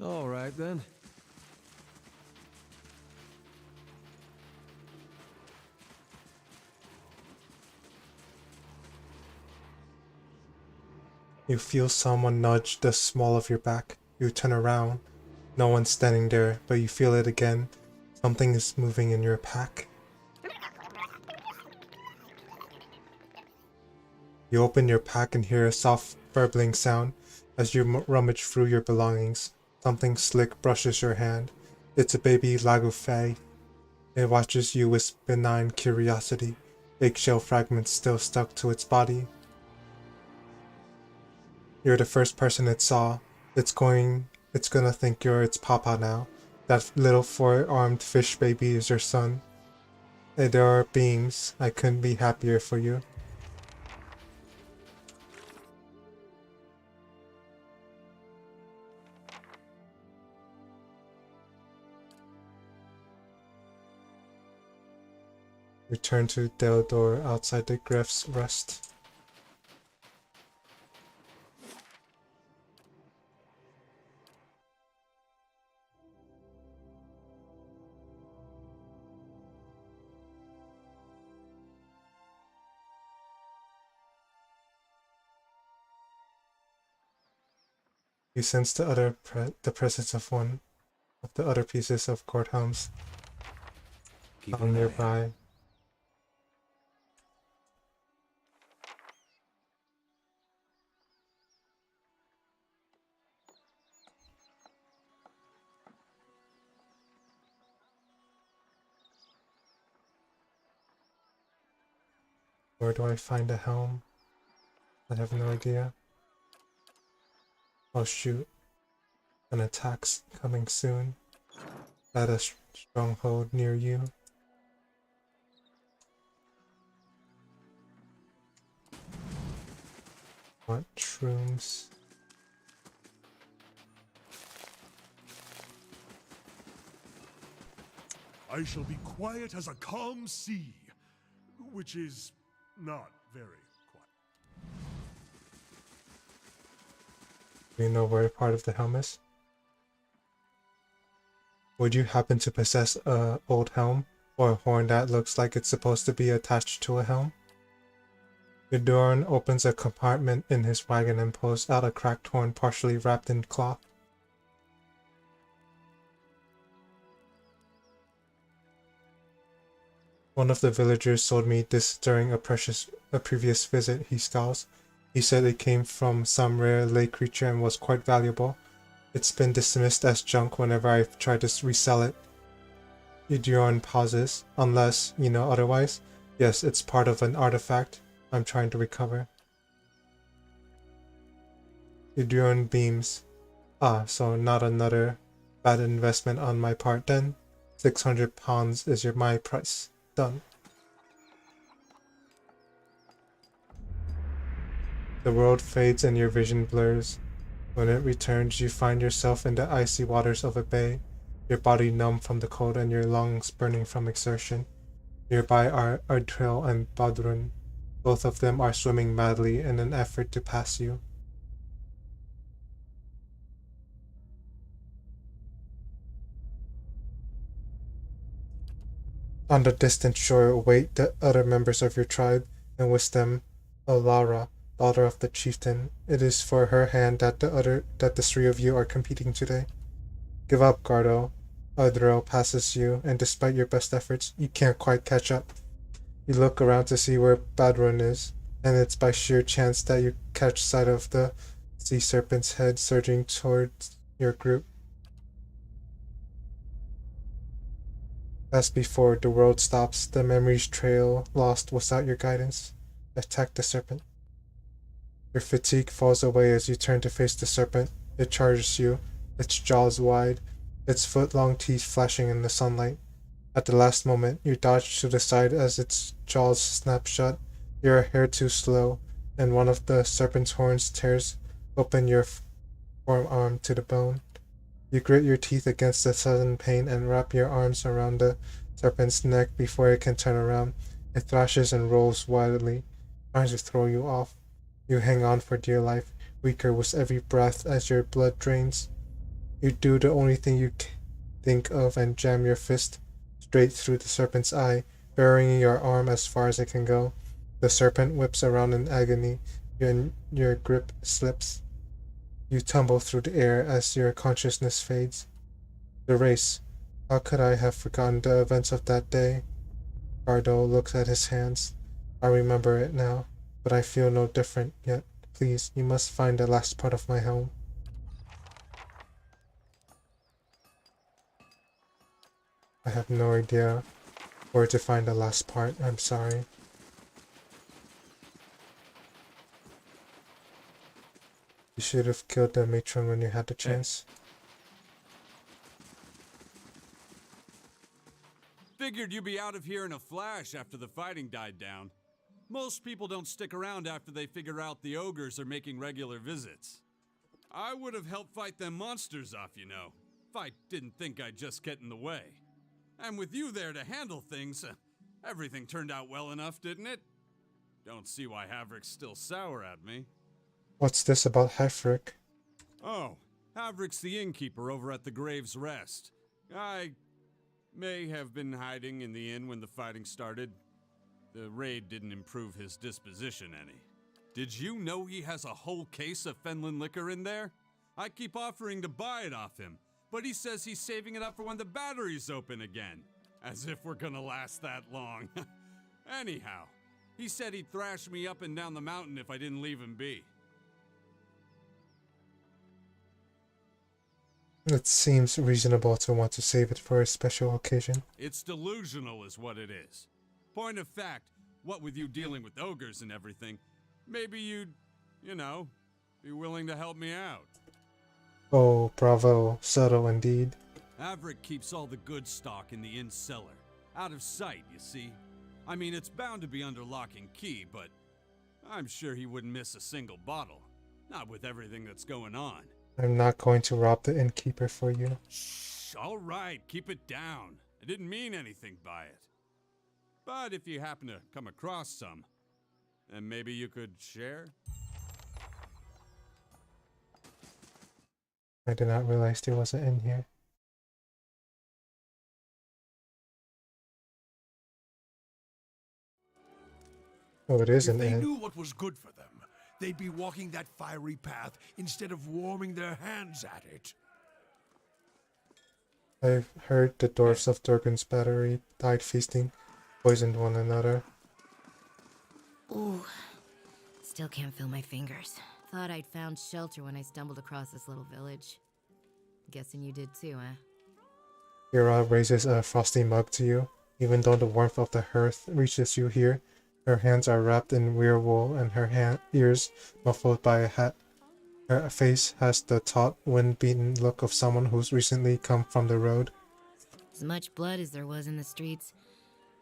All right then. You feel someone nudge the small of your back. You turn around. No one's standing there, but you feel it again. Something is moving in your pack. You open your pack and hear a soft burbling sound as you rummage through your belongings. Something slick brushes your hand. It's a baby Lagufei. It watches you with benign curiosity, eggshell fragments still stuck to its body. You're the first person it saw. It's gonna think you're its papa now. That little four-armed fish baby is your son. There are beams. I couldn't be happier for you. Return to Deldor outside the Griff's Rest. You sense the presence of one of the other pieces of courthouse Keep found an eye out. nearby. Where do I find a helm? I have no idea. Oh shoot. An attack's coming soon. At a stronghold near you. What shrooms? I shall be quiet as a calm sea, which is not very quiet. Do you know where part of the helm is? Would you happen to possess a old helm? Or a horn that looks like it's supposed to be attached to a helm? Eudoran opens a compartment in his wagon and pulls out a cracked horn partially wrapped in cloth. One of the villagers sold me this during a previous visit, he scowls. He said it came from some rare lake creature and was quite valuable. It's been dismissed as junk whenever I've tried to resell it. Eudoran pauses. Unless, you know otherwise? Yes, it's part of an artifact I'm trying to recover. Eudoran beams. Ah, so not another bad investment on my part then? 600 pounds is my price. Done. The world fades and your vision blurs. When it returns, you find yourself in the icy waters of a bay, your body numb from the cold and your lungs burning from exertion. Nearby are Ardril and Badrun. Both of them are swimming madly in an effort to pass you. On the distant shore await the other members of your tribe, and with them Alara, daughter of the chieftain. It is for her hand that the three of you are competing today. Give up, Gardo. Ardril passes you, and despite your best efforts, you can't quite catch up. You look around to see where Badrun is, and it's by sheer chance that you catch sight of the sea serpent's head surging towards your group. As before, the world stops, the memories trail lost without your guidance. Attack the serpent. Your fatigue falls away as you turn to face the serpent. It charges you, its jaws wide, its foot-long teeth flashing in the sunlight. At the last moment, you dodge to the side as its jaws snap shut. You're a hair too slow, and one of the serpent's horns tears open your forearm to the bone. You grit your teeth against the sudden pain and wrap your arms around the serpent's neck before it can turn around. It thrashes and rolls wildly, trying to throw you off. You hang on for dear life, weaker with every breath as your blood drains. You do the only thing you think of and jam your fist straight through the serpent's eye, burying your arm as far as it can go. The serpent whips around in agony, and your grip slips. You tumble through the air as your consciousness fades. The race. How could I have forgotten the events of that day? Bardo looks at his hands. I remember it now, but I feel no different yet. Please, you must find the last part of my helm. I have no idea where to find the last part. I'm sorry. You should have killed the matron when you had the chance. Figured you'd be out of here in a flash after the fighting died down. Most people don't stick around after they figure out the ogres are making regular visits. I would have helped fight them monsters off, you know, if I didn't think I'd just get in the way. And with you there to handle things, everything turned out well enough, didn't it? Don't see why Havrick's still sour at me. What's this about Havrick? Oh, Havrick's the innkeeper over at the Grave's Rest. I may have been hiding in the inn when the fighting started. The raid didn't improve his disposition any. Did you know he has a whole case of Fenland liquor in there? I keep offering to buy it off him, but he says he's saving it up for when the battery's open again. As if we're gonna last that long. Anyhow, he said he'd thrash me up and down the mountain if I didn't leave him be. It seems reasonable to want to save it for a special occasion. It's delusional is what it is. Point of fact, what with you dealing with ogres and everything, maybe you'd, you know, be willing to help me out. Oh, bravo. Subtle indeed. Havrick keeps all the good stock in the inn cellar. Out of sight, you see. I mean, it's bound to be under lock and key, but I'm sure he wouldn't miss a single bottle. Not with everything that's going on. I'm not going to rob the innkeeper for you. Shh, all right, keep it down. I didn't mean anything by it. But if you happen to come across some, then maybe you could share? I did not realize there wasn't in here. Oh, it is If an they inn. knew what was good for them, they'd be walking that fiery path instead of warming their hands at it. I've heard the dwarfs of Durgan's Battery died feasting, poisoned one another. Ooh, still can't feel my fingers. Thought I'd found shelter when I stumbled across this little village. Guessing you did too, huh? Kira raises a frosty mug to you. Even though the warmth of the hearth reaches you here, her hands are wrapped in weirwool and her ears muffled by a hat. Her face has the taut, wind-beaten look of someone who's recently come from the road. As much blood as there was in the streets,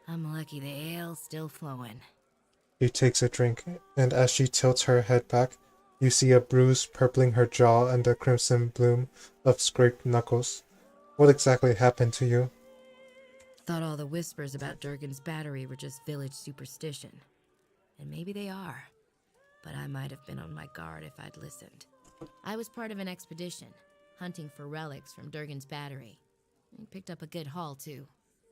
I'm lucky the ale's still flowing. She takes a drink, and as she tilts her head back, you see a bruise purpling her jaw and the crimson bloom of scraped knuckles. What exactly happened to you? Thought all the whispers about Durgan's Battery were just village superstition. And maybe they are. But I might have been on my guard if I'd listened. I was part of an expedition, hunting for relics from Durgan's Battery. I picked up a good haul, too.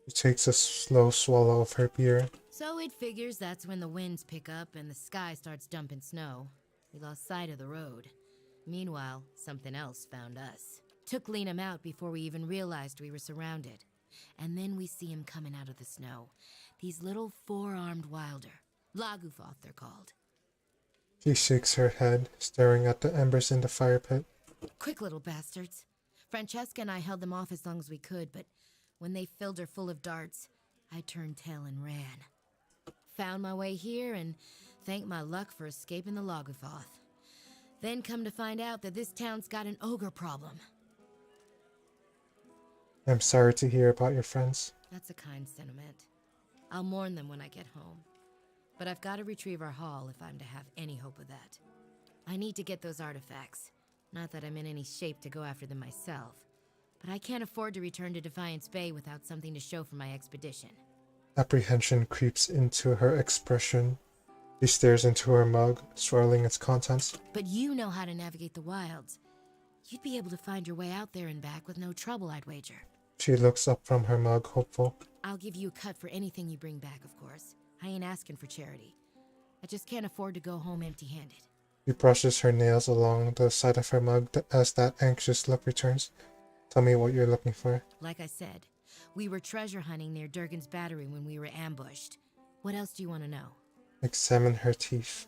She takes a slow swallow of her beer. So it figures that's when the winds pick up and the sky starts dumping snow. We lost sight of the road. Meanwhile, something else found us. Took Liam out before we even realized we were surrounded. And then we see him coming out of the snow. These little four-armed wilder. Lagufoth, they're called. She shakes her head, staring at the embers in the fire pit. Quick little bastards. Francesca and I held them off as long as we could, but when they filled her full of darts, I turned tail and ran. Found my way here and thanked my luck for escaping the Lagufoth. Then come to find out that this town's got an ogre problem. I'm sorry to hear about your friends. That's a kind sentiment. I'll mourn them when I get home. But I've got to retrieve our haul if I'm to have any hope of that. I need to get those artifacts. Not that I'm in any shape to go after them myself. But I can't afford to return to Defiance Bay without something to show for my expedition. Apprehension creeps into her expression. She stares into her mug, swirling its contents. But you know how to navigate the wilds. You'd be able to find your way out there and back with no trouble, I'd wager. She looks up from her mug, hopeful. I'll give you a cut for anything you bring back, of course. I ain't asking for charity. I just can't afford to go home empty-handed. She brushes her nails along the side of her mug as that anxious look returns. Tell me what you're looking for. Like I said, we were treasure hunting near Durgan's Battery when we were ambushed. What else do you want to know? Examine her teeth.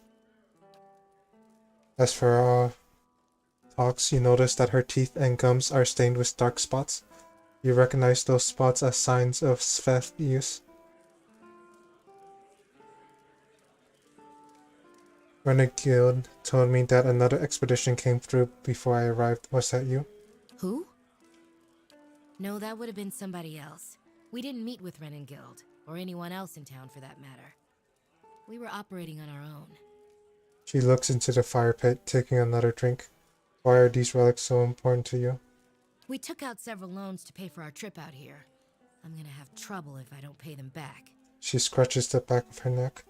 As for talks, you notice that her teeth and gums are stained with dark spots. You recognize those spots as signs of Sveth use. Renegade told me that another expedition came through before I arrived. Was that you? Who? No, that would have been somebody else. We didn't meet with Renengild, or anyone else in town for that matter. We were operating on our own. She looks into the fire pit, taking another drink. Why are these relics so important to you? We took out several loans to pay for our trip out here. I'm gonna have trouble if I don't pay them back. She scratches the back of her neck.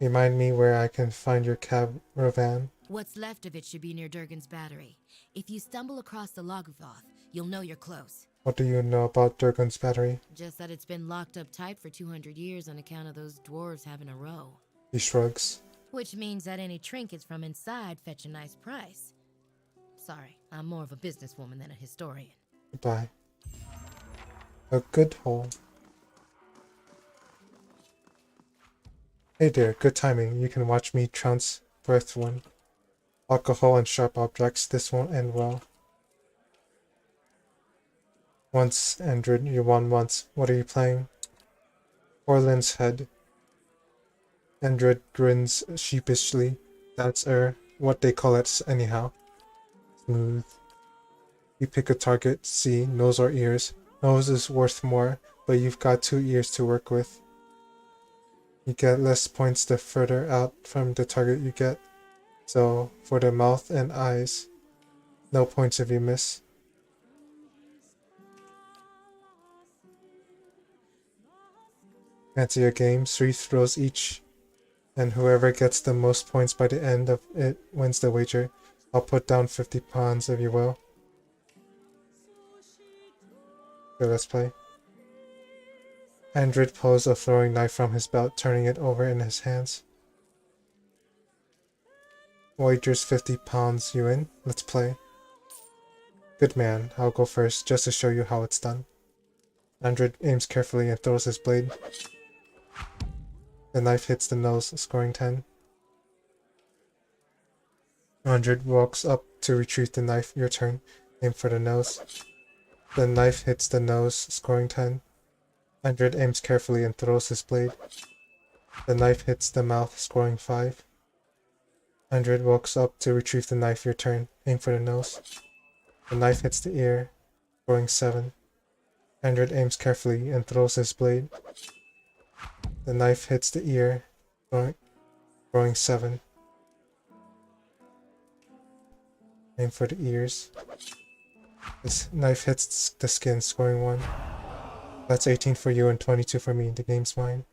Remind me where I can find your caravan. What's left of it should be near Durgan's Battery. If you stumble across the Logvoth, you'll know you're close. What do you know about Durgan's Battery? Just that it's been locked up tight for 200 years on account of those dwarves having a row. He shrugs. Which means that any trinkets from inside fetch a nice price. Sorry, I'm more of a businesswoman than a historian. Goodbye. A good hole. Hey there, good timing. You can watch me trounce Breath one. Alcohol and sharp objects, this won't end well. Once, Andred, you won once. What are you playing? Orland's head. Andred grins sheepishly. That's what they call it anyhow. Smooth. You pick a target, see, nose or ears. Nose is worth more, but you've got 2 ears to work with. You get less points the further out from the target you get. So, for the mouth and eyes, no points if you miss. Fancy a game, 3 throws each, and whoever gets the most points by the end of it wins the wager. I'll put down 50 pawns if you will. Okay, let's play. Andred pulls a throwing knife from his belt, turning it over in his hands. Wagers 50 pounds, you in? Let's play. Good man, I'll go first, just to show you how it's done. Andred aims carefully and throws his blade. The knife hits the nose, scoring 10. Andred walks up to retrieve the knife. Your turn. Aim for the nose. The knife hits the nose, scoring 10. Andred aims carefully and throws his blade. The knife hits the mouth, scoring 5. Andred walks up to retrieve the knife. Your turn. Aim for the nose. The knife hits the ear, scoring 7. Andred aims carefully and throws his blade. The knife hits the ear, scoring 7. Aim for the ears. This knife hits the skin, scoring 1. That's 18 for you and 22 for me. The game's mine.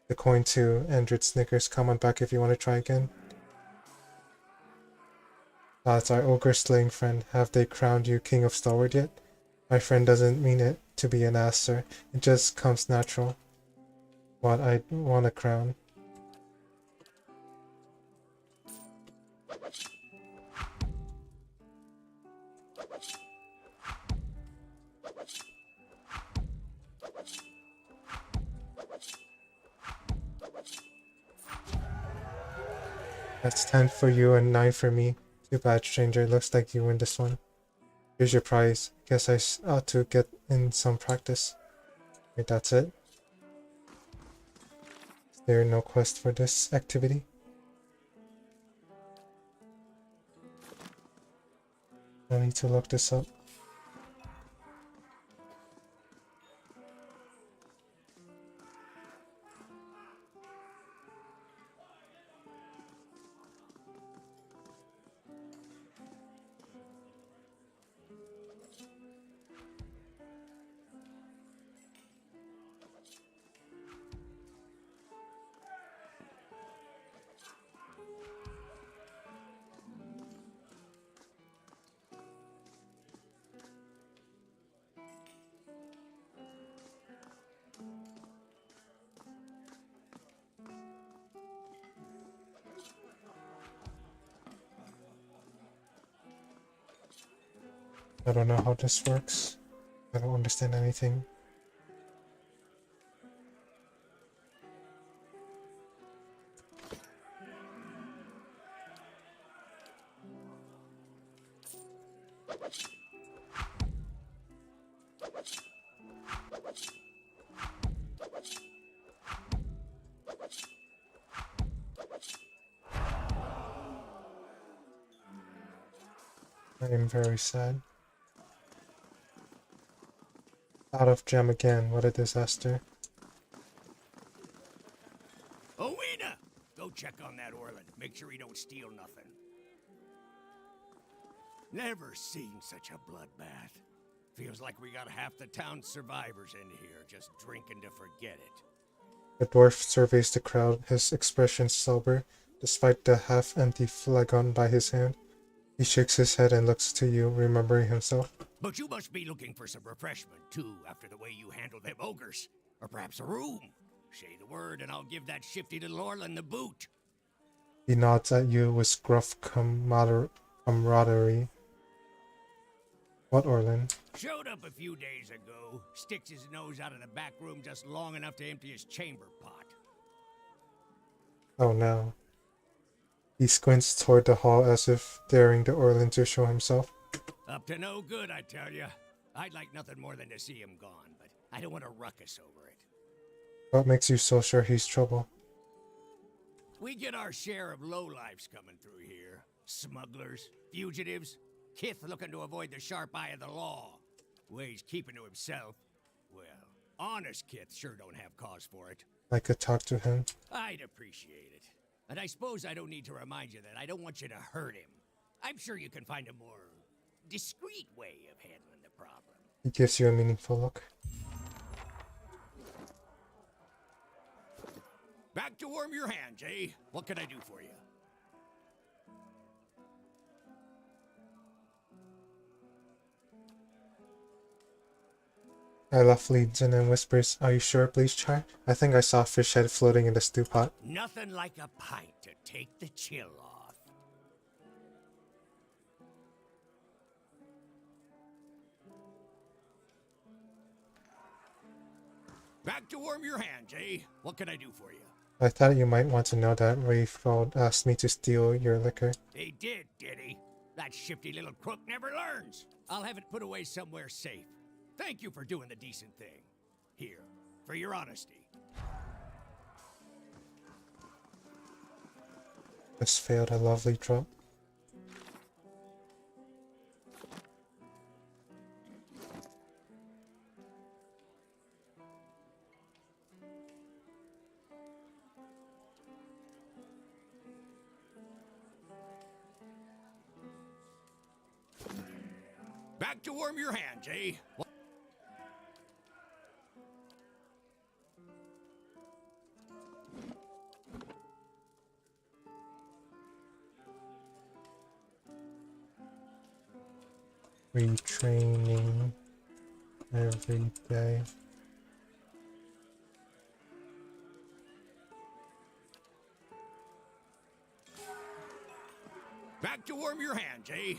The coin too. Andred snickers. Come on back if you want to try again. Ah, it's our ogre slaying friend. Have they crowned you King of Stalwart yet? My friend doesn't mean it to be an ass, sir. It just comes natural. What, I want a crown. That's 10 for you and 9 for me. Too bad, stranger. Looks like you win this one. Here's your prize. Guess I ought to get in some practice. Wait, that's it? Is there no quest for this activity? I need to look this up. I don't know how this works. I don't understand anything. I am very sad. Out of gem again, what a disaster. Owena! Go check on that Orland. Make sure he don't steal nothing. Never seen such a bloodbath. Feels like we got half the town's survivors in here, just drinking to forget it. The dwarf surveys the crowd, his expression sober, despite the half-empty flagon by his hand. He shakes his head and looks to you, remembering himself. But you must be looking for some refreshment, too, after the way you handled them ogres. Or perhaps a room. Say the word, and I'll give that shifty little Orland the boot. He nods at you with gruff camaraderie. What Orland? Showed up a few days ago. Sticks his nose out of the back room just long enough to empty his chamber pot. Oh no. He squints toward the hall as if daring the Orland to show himself. Up to no good, I tell ya. I'd like nothing more than to see him gone, but I don't want a ruckus over it. What makes you so sure he's trouble? We get our share of lowlifes coming through here. Smugglers, fugitives, Kith looking to avoid the sharp eye of the law. Ways keeping to himself. Well, honest Kith sure don't have cause for it. I could talk to him. I'd appreciate it. And I suppose I don't need to remind you that I don't want you to hurt him. I'm sure you can find a more discreet way of handling the problem. He gives you a meaningful look. Back to warm your hands, eh? What can I do for you? Olaf leans in and whispers, "Are you sure, please, Char? I think I saw a fish head floating in the stew pot." Nothing like a pint to take the chill off. Back to warm your hands, eh? What can I do for you? I thought you might want to know that Rayfold asked me to steal your liquor. He did he? That shifty little crook never learns. I'll have it put away somewhere safe. Thank you for doing the decent thing. Here, for your honesty. Just failed a lovely drop. Back to warm your hands, eh? Retraining every day. Back to warm your hands, eh?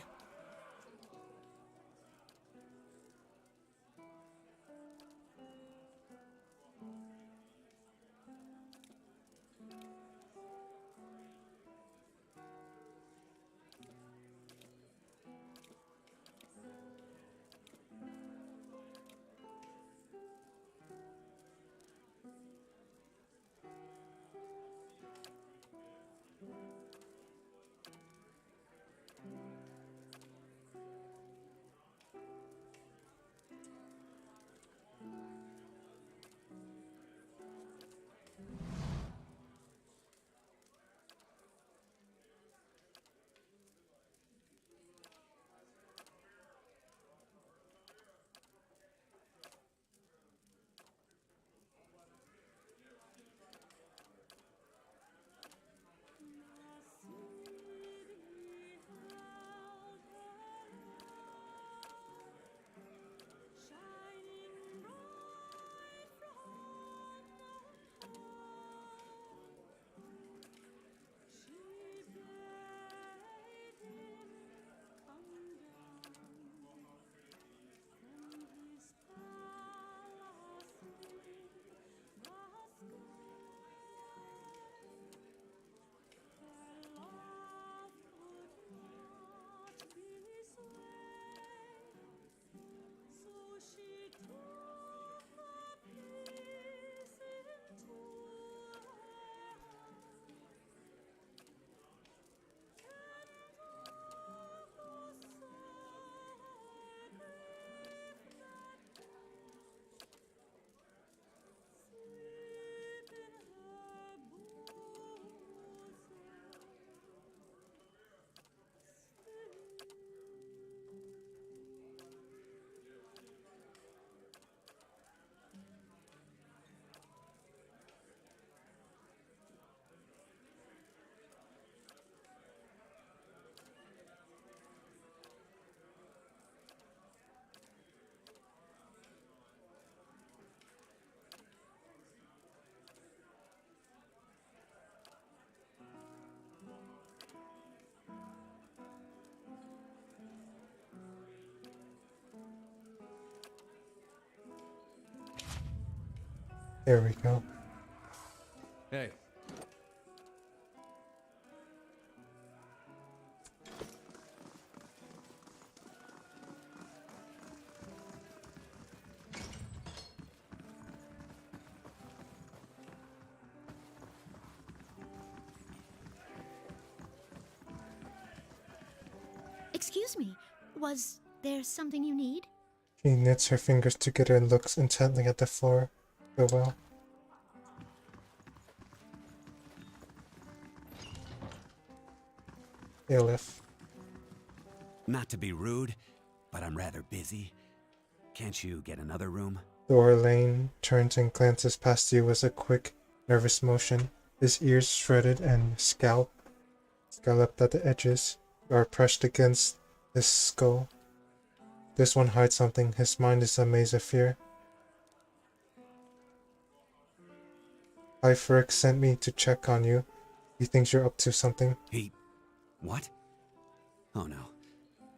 There we go. Hey, Excuse me, was there something you need? She knits her fingers together and looks intently at the floor. Go well. Aleph. Not to be rude, but I'm rather busy. Can't you get another room? Lane turns and glances past you with a quick, nervous motion. His ears shredded and scalloped at the edges, are pressed against his skull. This one hides something. His mind is a maze of fear. Ifric sent me to check on you. He thinks you're up to something. He... what? Oh no.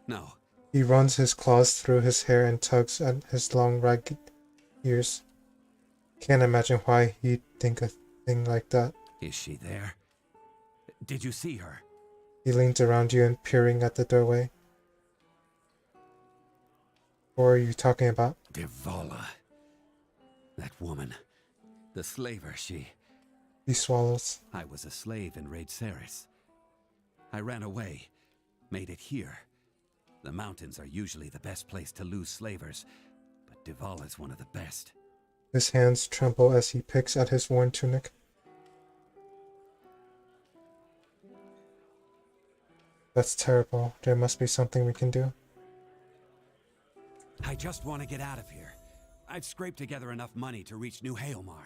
No. He runs his claws through his hair and tugs at his long, ragged ears. Can't imagine why he'd think a thing like that. Is she there? Did you see her? He leans around you and peering at the doorway. What are you talking about? Devala. That woman. The slaver, she... He swallows. I was a slave in Raid Ceres. I ran away. Made it here. The mountains are usually the best place to lose slavers, but Devala's one of the best. His hands tremble as he picks at his worn tunic. That's terrible. There must be something we can do. I just want to get out of here. I've scraped together enough money to reach New Hailmar.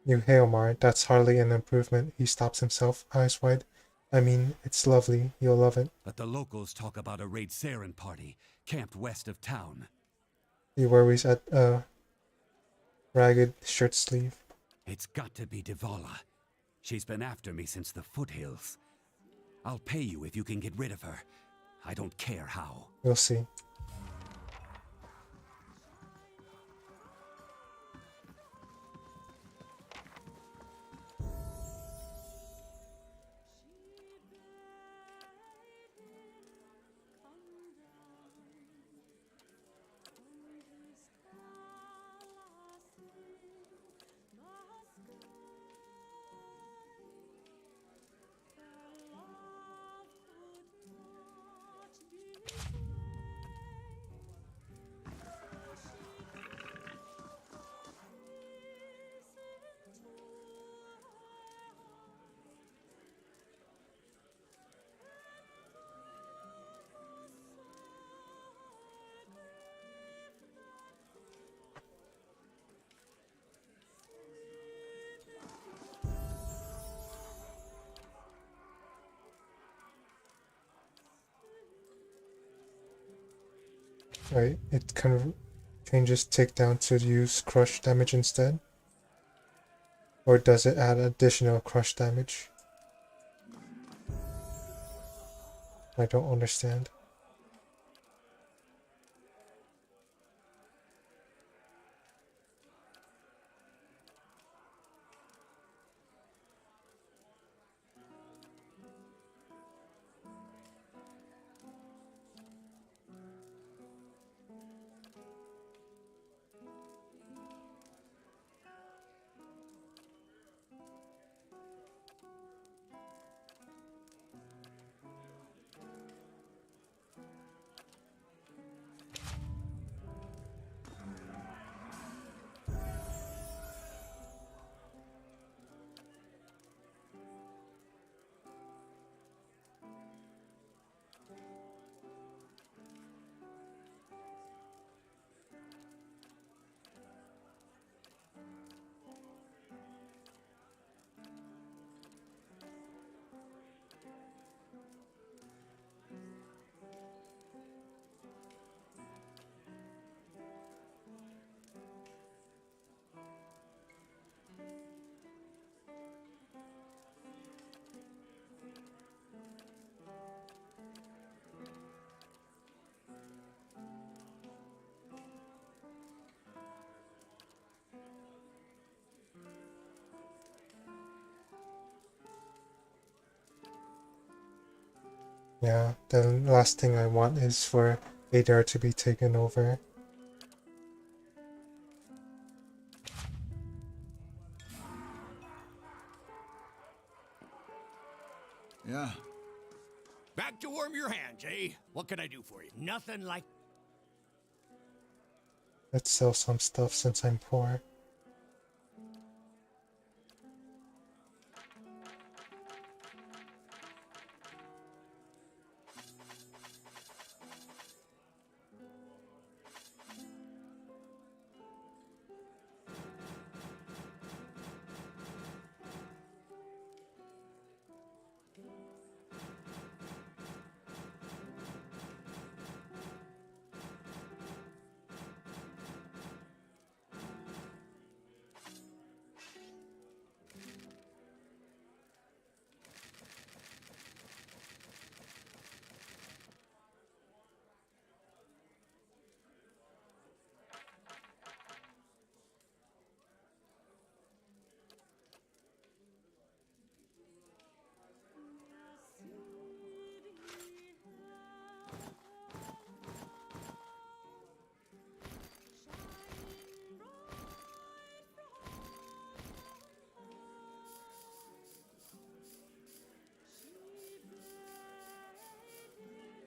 New Hailmar, that's hardly an improvement. He stops himself, eyes wide. I mean, it's lovely. You'll love it. But the locals talk about a Raid Saren party, camped west of town. He worries at a ragged shirt sleeve. It's got to be Devala. She's been after me since the foothills. I'll pay you if you can get rid of her. I don't care how. We'll see. Right, it kind of changes takedown to use crush damage instead? Or does it add additional crush damage? I don't understand. Yeah, the last thing I want is for Adar to be taken over. Yeah. Back to warm your hands, eh? What can I do for you? Nothing like. Let's sell some stuff since I'm poor.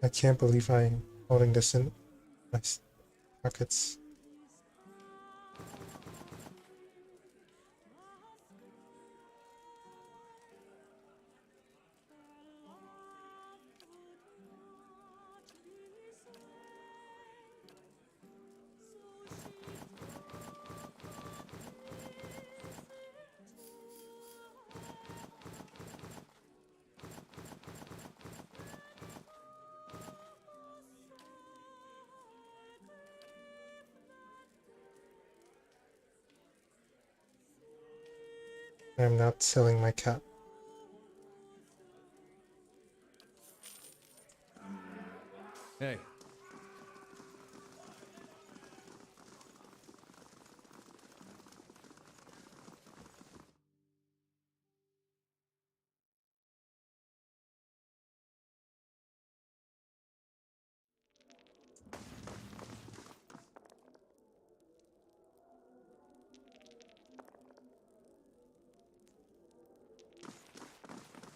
I can't believe I'm holding this in my pockets. I'm not selling my cat. Hey.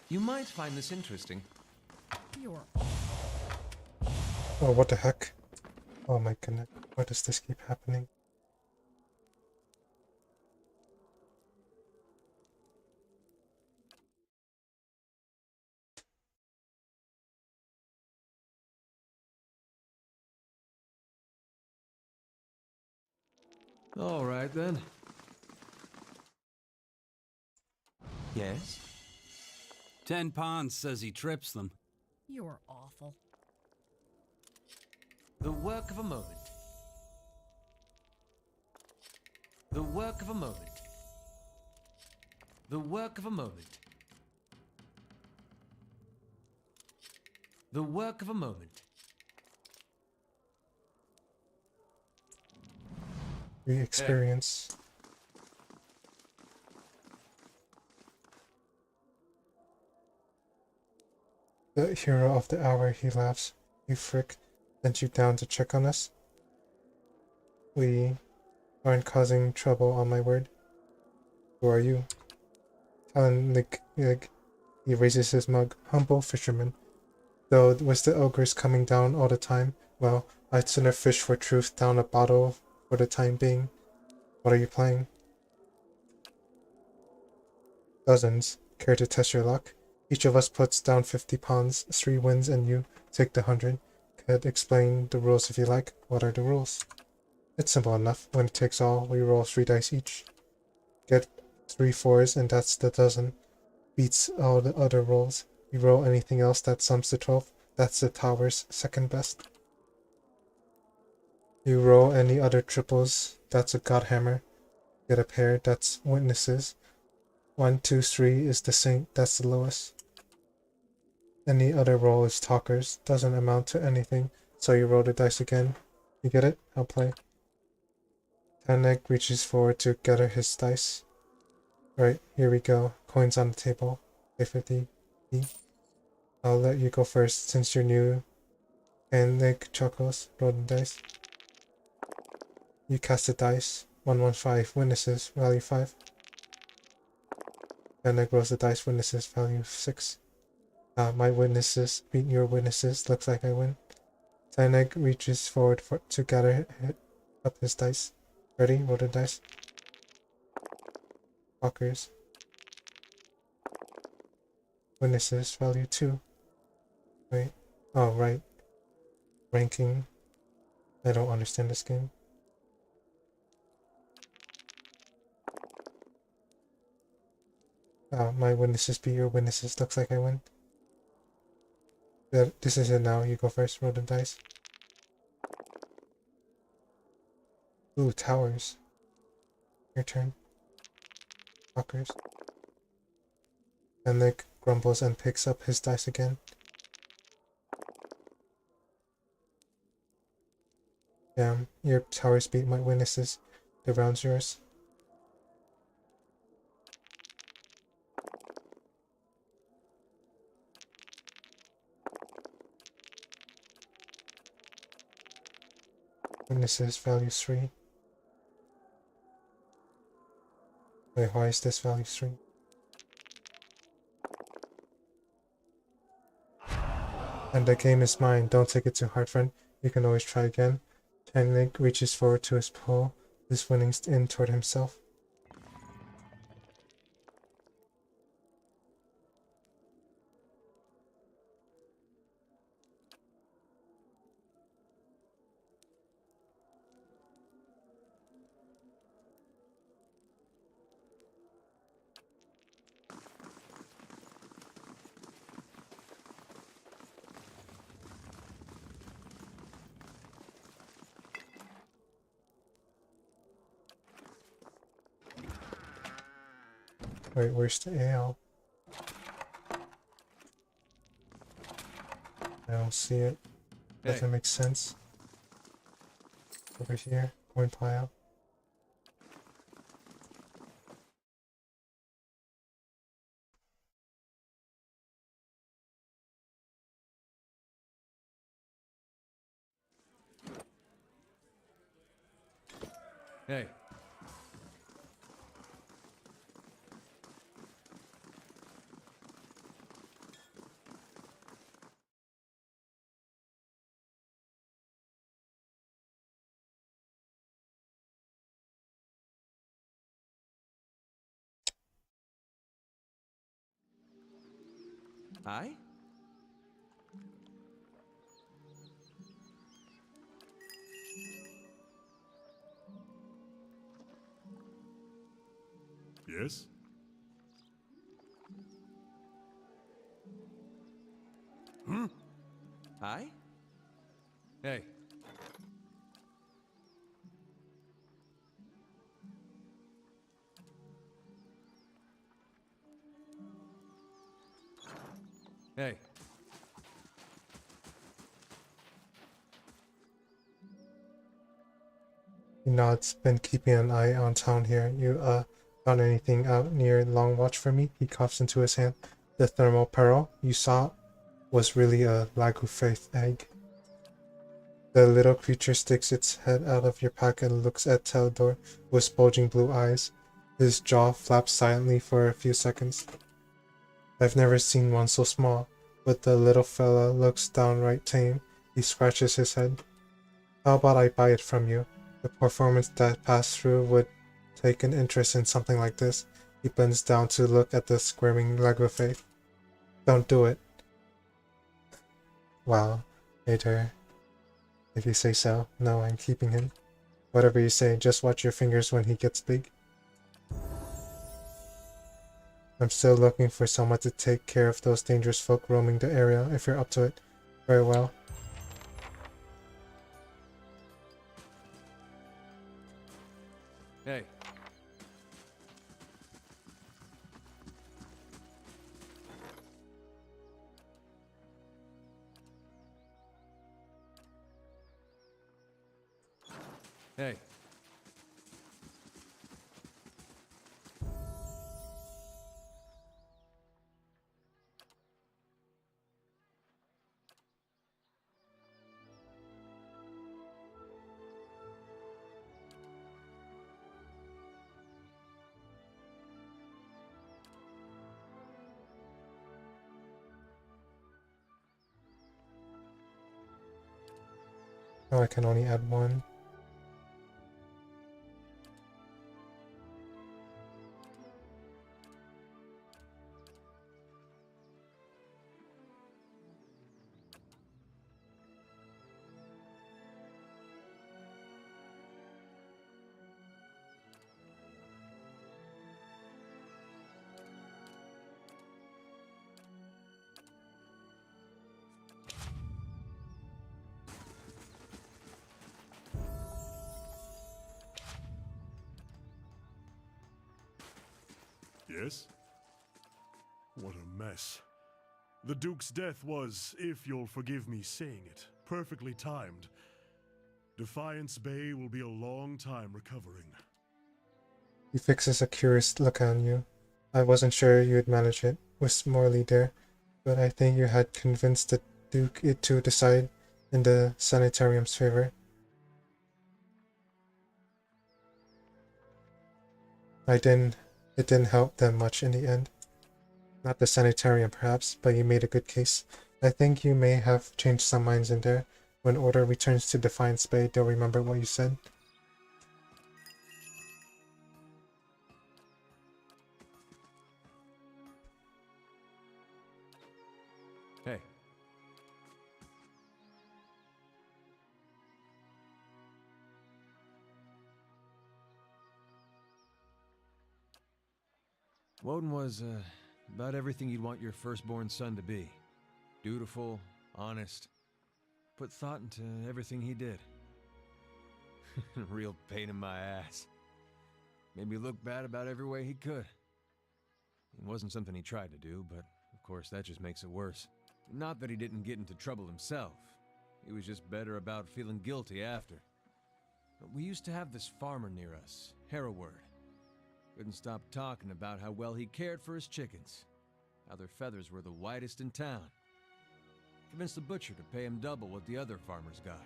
You might find this interesting. You're Oh, what the heck? Oh my goodness. Why does this keep happening? All right then. Yes? 10 Ponds says he trips them. you're awful. The work of a moment. The work of a moment. The work of a moment. The work of a moment. Re-experience. The hero of the hour, he laughs. You frick. Sent you down to check on us? We aren't causing trouble, on my word. Who are you? Talon, he raises his mug. Humble fisherman. Though was the ogres coming down all the time, well, I'd sooner fish for truth down a bottle for the time being. What are you playing? Dozens. Care to test your luck? Each of us puts down 50 pounds, 3 wins, and you take the 100. Could explain the rules if you like. What are the rules? It's simple enough. When it takes all, we roll 3 dice each. Get 3 4s, and that's the dozen. Beats all the other rolls. You roll anything else that sums to 12. That's the tower's second best. You roll any other triples. That's a godhammer. Get a pair. That's witnesses. 1, 2, 3 is the saint. That's the lowest. Any other roll is talkers. Doesn't amount to anything. So you roll the dice again. You get it? I'll play. Tanek reaches forward to gather his dice. Right, here we go. Coins on the table. Pay 50. I'll let you go first since you're new. And Nick chuckles. Roll the dice. You cast the dice. 115. Witnesses. Value 5. And Nick rolls the dice. Witnesses. Value 6. My witnesses beat your witnesses. Looks like I win. Tynek reaches forward to gather up his dice. Ready? Roll the dice. Fuckers. Witnesses. Value 2. Wait. Oh, right. Ranking. I don't understand this game. My witnesses beat your witnesses. Looks like I win. This is it now. You go first. Roll the dice. Ooh, towers. Your turn. Fuckers. And Nick grumbles and picks up his dice again. Damn, your towers beat my witnesses. The round's yours. Witnesses value 3. Wait, why is this value 3? And the game is mine. Don't take it too hard, friend. You can always try again. Link reaches forward to his pole, his winnings in toward himself. Wait, where's the ale? I don't see it. Doesn't make sense. Over here, coin pile. Hey. Aye? Yes? Aye? Hey. Hey. He nods, been keeping an eye on town here. You, found anything out near Longwatch for me? He coughs into his hand. The thermal pearl you saw was really a Lagufaith egg. The little creature sticks its head out of your pack and looks at Teldor with bulging blue eyes. His jaw flaps silently for a few seconds. I've never seen one so small, but the little fella looks downright tame. He scratches his head. How about I buy it from you? The performance that passed through would take an interest in something like this. He bends down to look at the squirming Lagufaith. Don't do it. Wow, Hater. If you say so. No, I'm keeping him. Whatever you say, just watch your fingers when he gets big. I'm still looking for someone to take care of those dangerous folk roaming the area, if you're up to it. Very well. Hey. Hey. Now I can only add one. Yes? What a mess. The Duke's death was, if you'll forgive me saying it, perfectly timed. Defiance Bay will be a long time recovering. He fixes a curious look on you. I wasn't sure you'd manage it with Morley there, but I think you had convinced the Duke to decide in the sanitarium's favor. It didn't help them much in the end. Not the sanitarium perhaps, but you made a good case. I think you may have changed some minds in there. When order returns to Defiance Bay, they'll remember what you said. Hey. Woden was, about everything you'd want your firstborn son to be. Dutiful, honest, put thought into everything he did. Real pain in my ass. Made me look bad about every way he could. It wasn't something he tried to do, but of course that just makes it worse. Not that he didn't get into trouble himself. He was just better about feeling guilty after. But we used to have this farmer near us, Hereward. Couldn't stop talking about how well he cared for his chickens. How their feathers were the whitest in town. Convinced the butcher to pay him double what the other farmers got.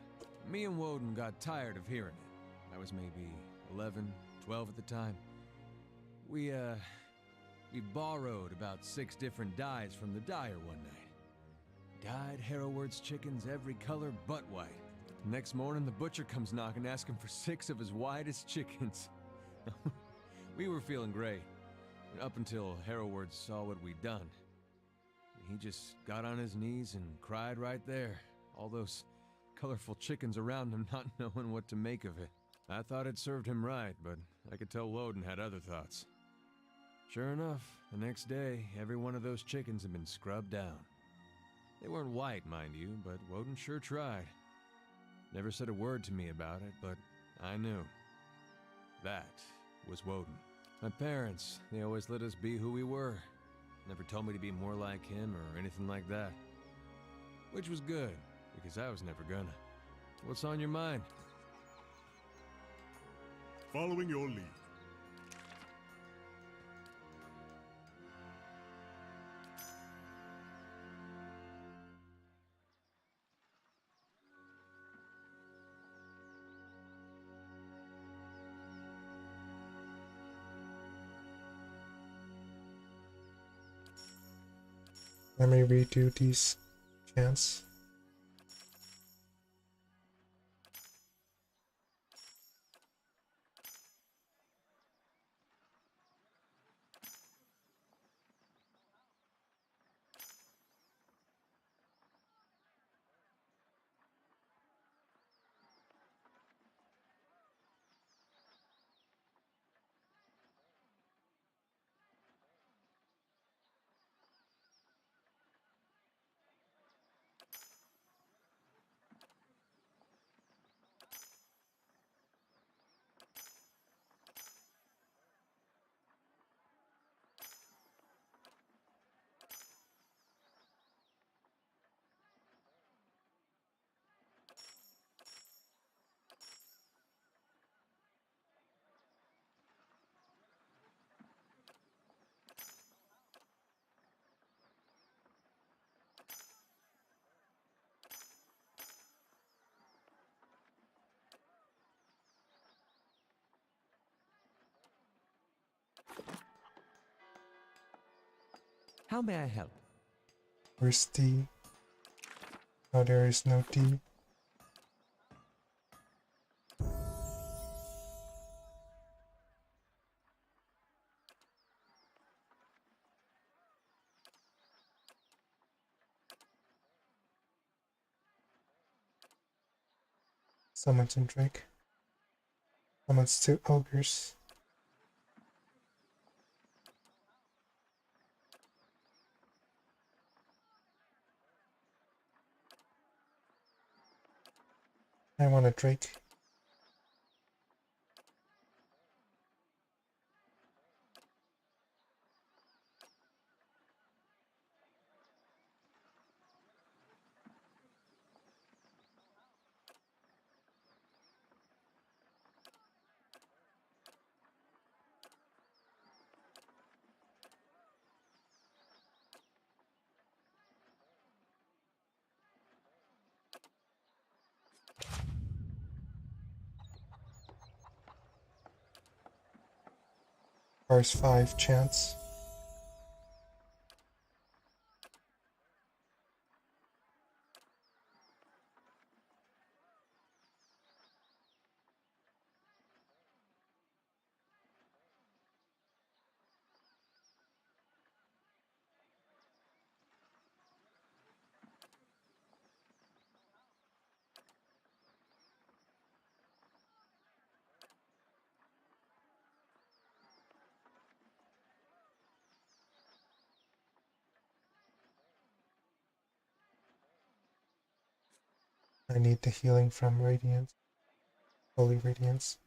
Me and Woden got tired of hearing it. I was maybe 11, 12 at the time. We borrowed about 6 different dyes from the dyer one night. Dyed Hereward's chickens every color but white. Next morning, the butcher comes knocking asking for 6 of his whitest chickens. We were feeling great, up until Hereward saw what we'd done. He just got on his knees and cried right there, all those colorful chickens around him not knowing what to make of it. I thought it served him right, but I could tell Woden had other thoughts. Sure enough, the next day, every one of those chickens had been scrubbed down. They weren't white, mind you, but Woden sure tried. Never said a word to me about it, but I knew. That was Woden. My parents, they always let us be who we were. Never told me to be more like him or anything like that. Which was good, because I was never gonna. What's on your mind? Following your lead. Let me redo these chants. How may I help? Where's D? Oh, there is no D. Summons and Drake. Summons 2 ogres. I want a Drake. Bars 5 chance. I need the healing from Radiance. Holy Radiance.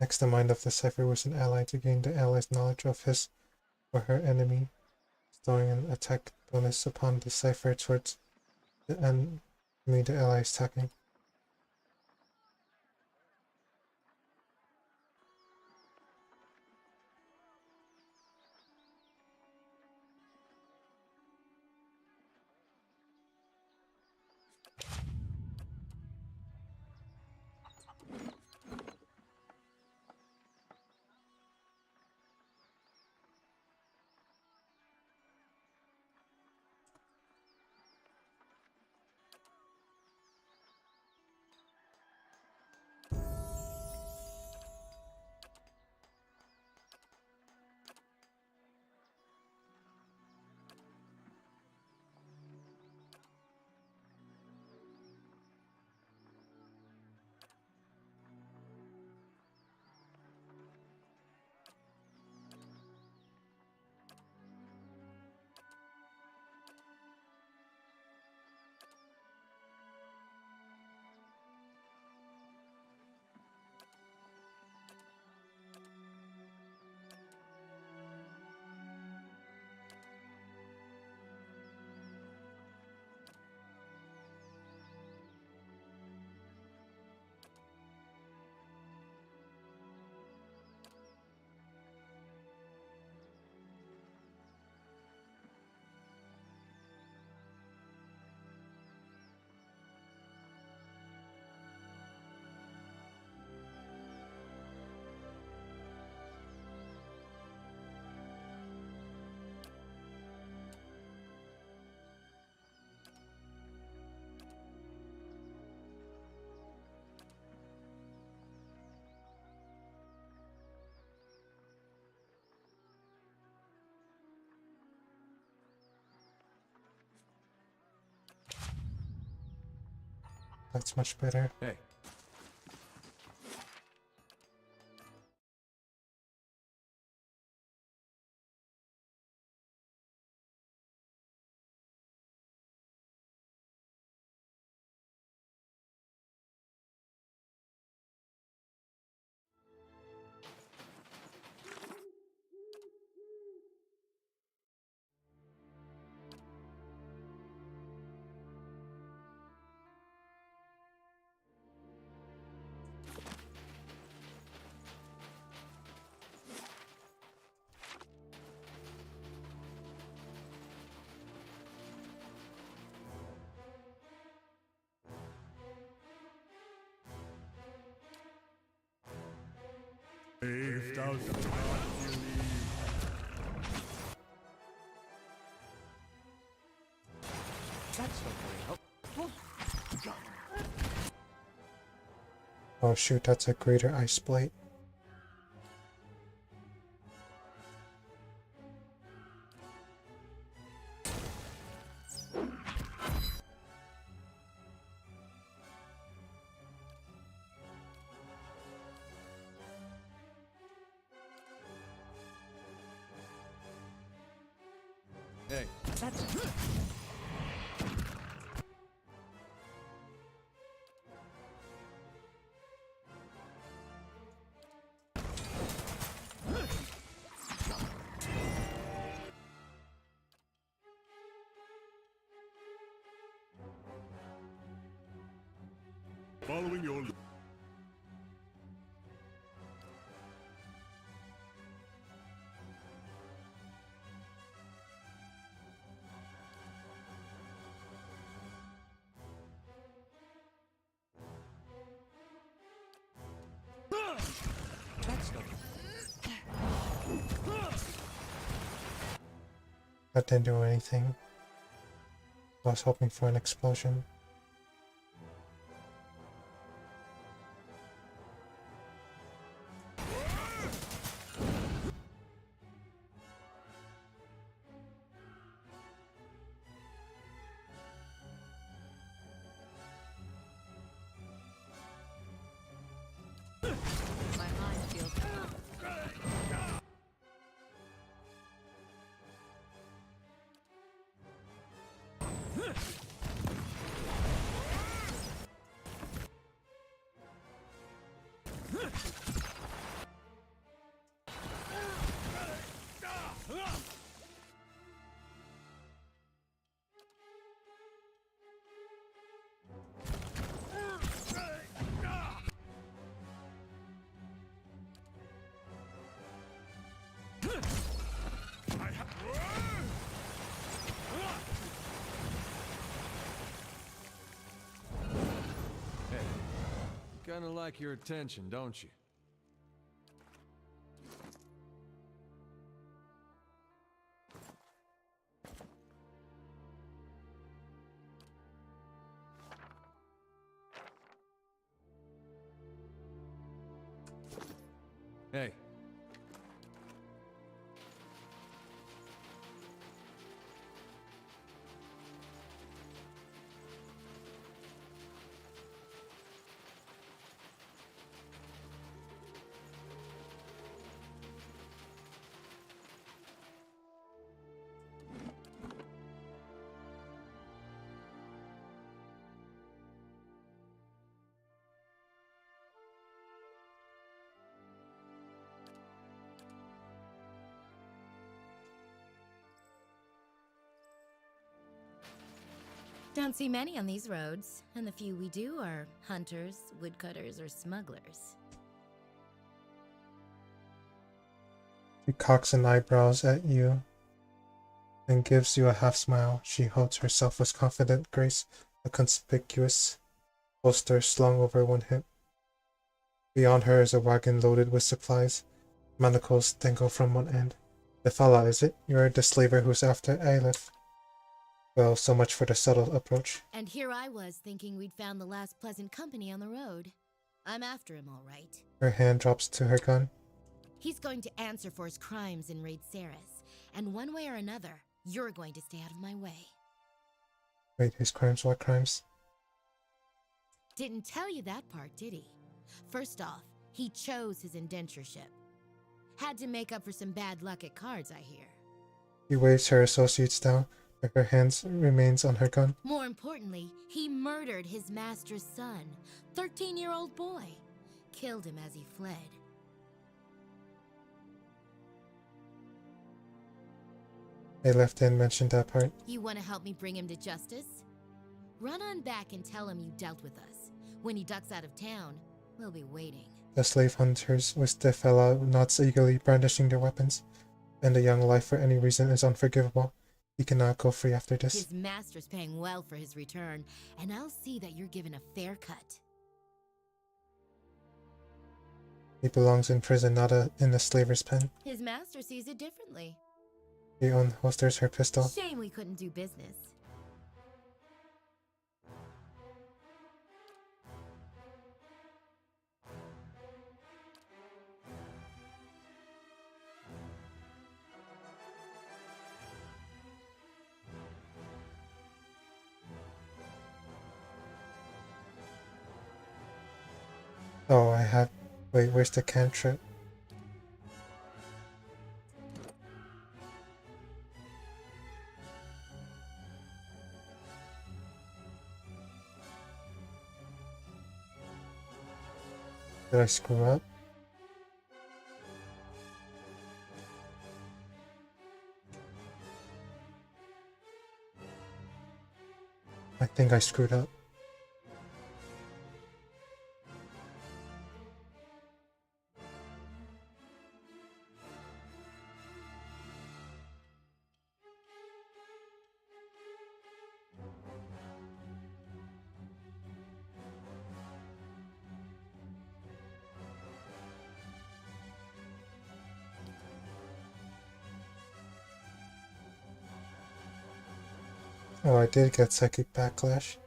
Next, the mind of the cipher was an ally to gain the ally's knowledge of his or her enemy, bestowing an attack bonus upon the cipher towards the enemy the ally is attacking. That's much better. Hey, Lift out the blood, you leave. That's not very helpful. Oh shoot, that's a greater ice blade. Hey, That's Following your that's not That didn't do anything. I was hoping for an explosion. My mind feels. kinda like your attention, don't you? Hey. Don't see many on these roads, and the few we do are hunters, woodcutters, or smugglers. She cocks an eyebrows at you and gives you a half smile. She holds herself with confident grace, a conspicuous holster slung over one hip. Beyond her is a wagon loaded with supplies. Manacles dangle from one end. The fella, is it? You're the slaver who's after Aleph. Well, so much for the subtle approach. And here I was thinking we'd found the last pleasant company on the road. I'm after him, all right. Her hand drops to her gun. He's going to answer for his crimes in Raid Saris, and one way or another, you're going to stay out of my way. Wait, his crimes? What crimes? Didn't tell you that part, did he? First off, he chose his indentureship. Had to make up for some bad luck at cards, I hear. He waves her associates down, but her hands remains on her gun. More importantly, he murdered his master's son, 13-year-old boy. Killed him as he fled. They left in mentioned that part. You want to help me bring him to justice? Run on back and tell him you dealt with us. When he ducks out of town, we'll be waiting. The slave hunters with the fella nods eagerly, brandishing their weapons. And a young life for any reason is unforgivable. He cannot go free after this. His master's paying well for his return, and I'll see that you're given a fair cut. He belongs in prison, not in the slaver's pen. His master sees it differently. He unholsters her pistol. Shame we couldn't do business. Oh, I have... Wait, where's the cantrip? Did I screw up? I think I screwed up. Oh, I did get psychic backlash.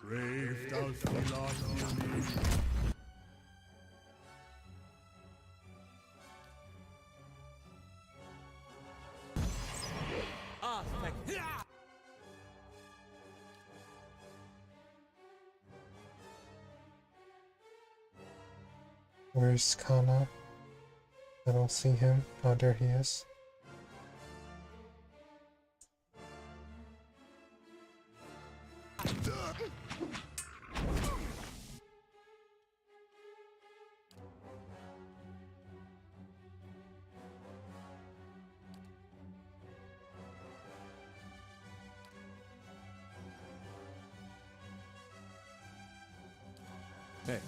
Brave does the last Where's Kana? I don't see him. Oh, there he is. Hey.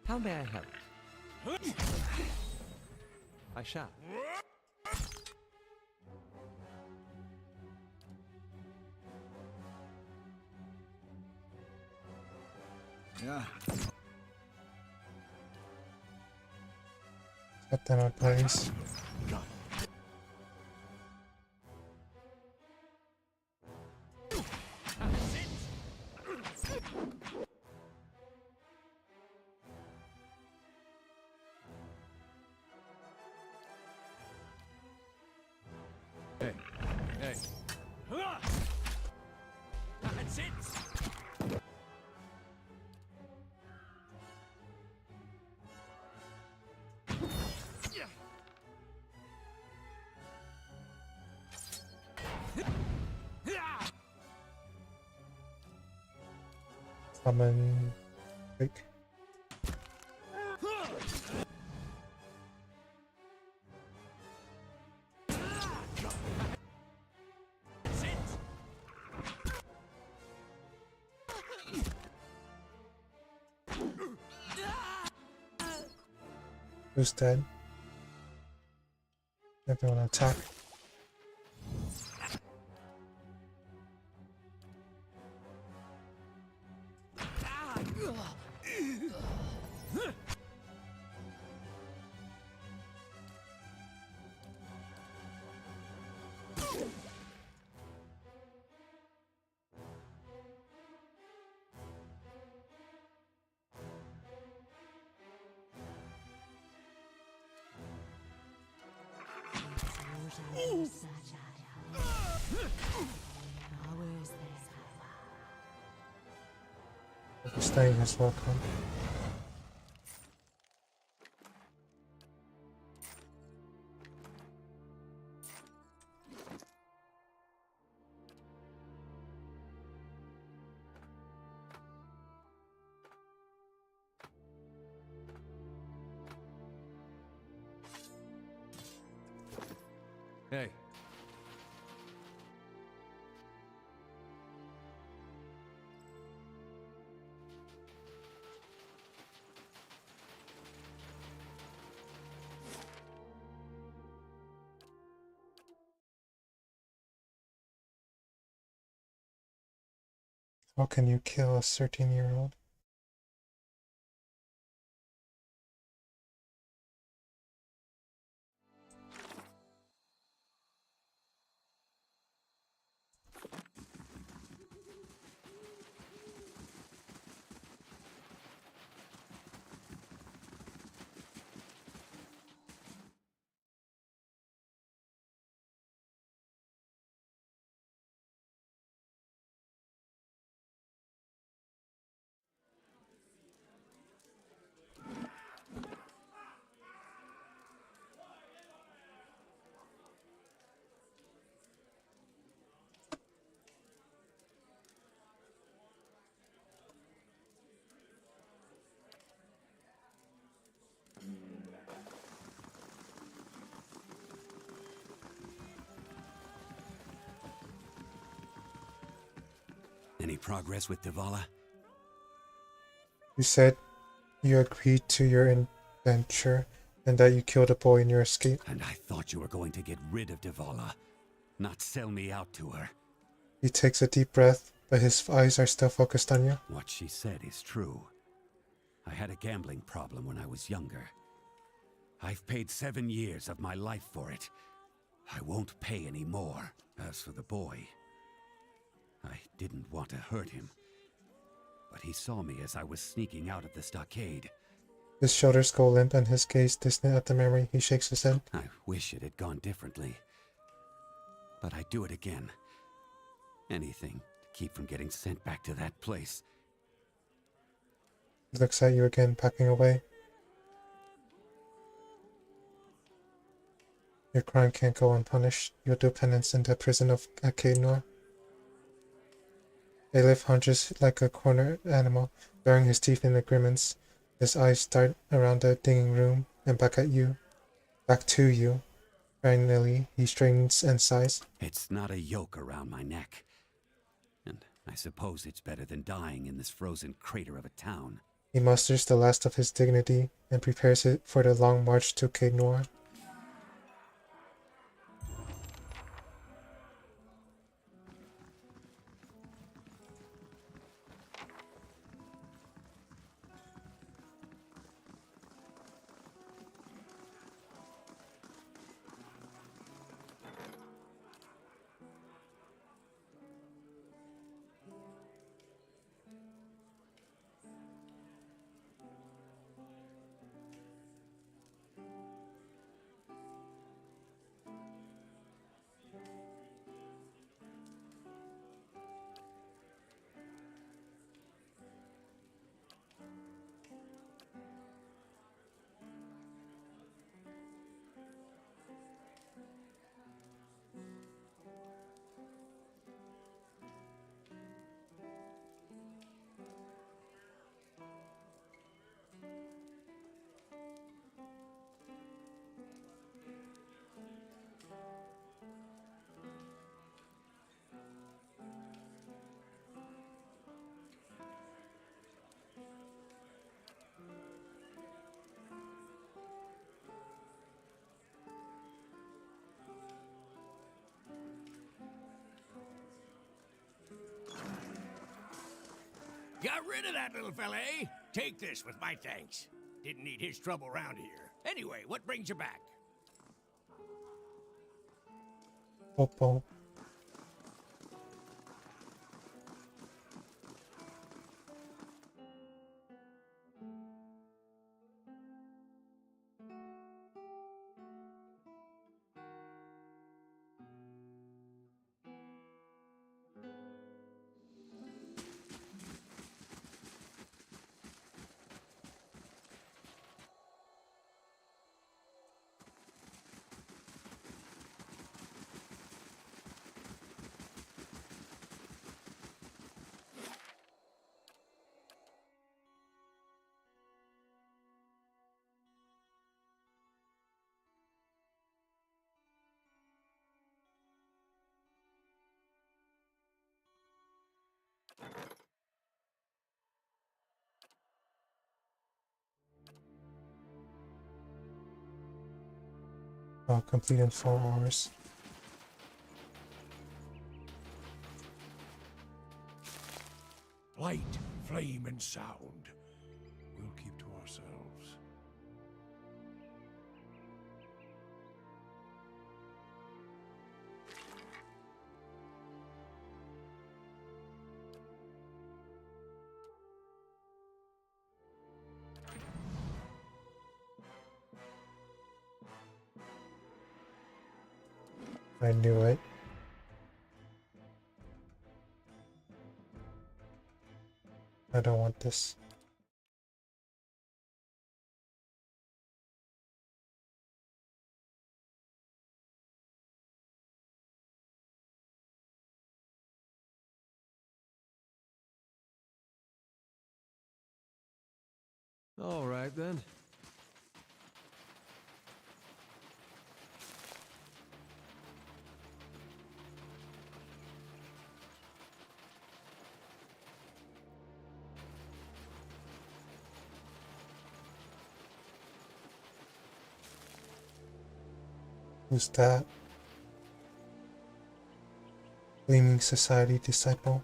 How may I help? I shall. Yeah. Got that on place. Hey. Hey. That's it. Summon. Break. Who's dead? Everyone attack. Staying is welcome. Hey. How can you kill a 13-year-old? Any progress with Devala? You said you agreed to your adventure and that you killed a boy in your escape. And I thought you were going to get rid of Devala, not sell me out to her. He takes a deep breath, but his eyes are still focused on you. What she said is true. I had a gambling problem when I was younger. I've paid 7 years of my life for it. I won't pay any more. As for the boy, I didn't want to hurt him. But he saw me as I was sneaking out of the stockade. His shoulders go limp and his gaze distant at the memory. He shakes his head. I wish it had gone differently. But I'd do it again. Anything to keep from getting sent back to that place. He looks at you again, backing away. Your crime can't go unpunished. You'll do penance in the prison of Acadenor. Alif hunches like a cornered animal, baring his teeth in agreements. His eyes dart around the dinging room and back at you. Back to you. Finally, he straightens and sighs. It's not a yoke around my neck. And I suppose it's better than dying in this frozen crater of a town. He musters the last of his dignity and prepares it for the long march to Acadenor. Got rid of that little fella, eh? Take this with my thanks. Didn't need his trouble around here. Anyway, what brings you back? Popo. Oh, complete in 4 hours. Light, flame, and sound. We'll keep to ourselves. I knew it. I don't want this. All right, then. Who's that? Gleaming Society disciple.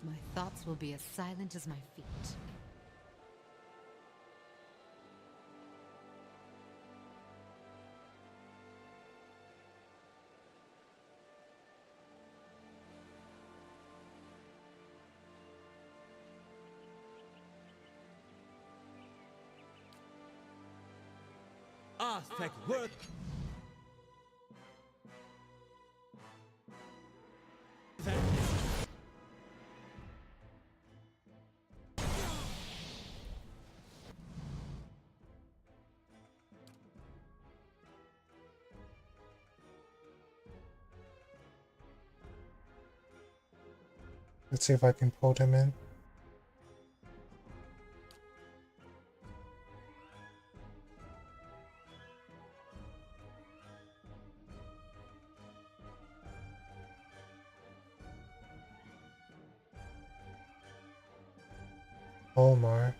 My thoughts will be as silent as my feet. Aztec work. Let's see if I can pull him in. Omar.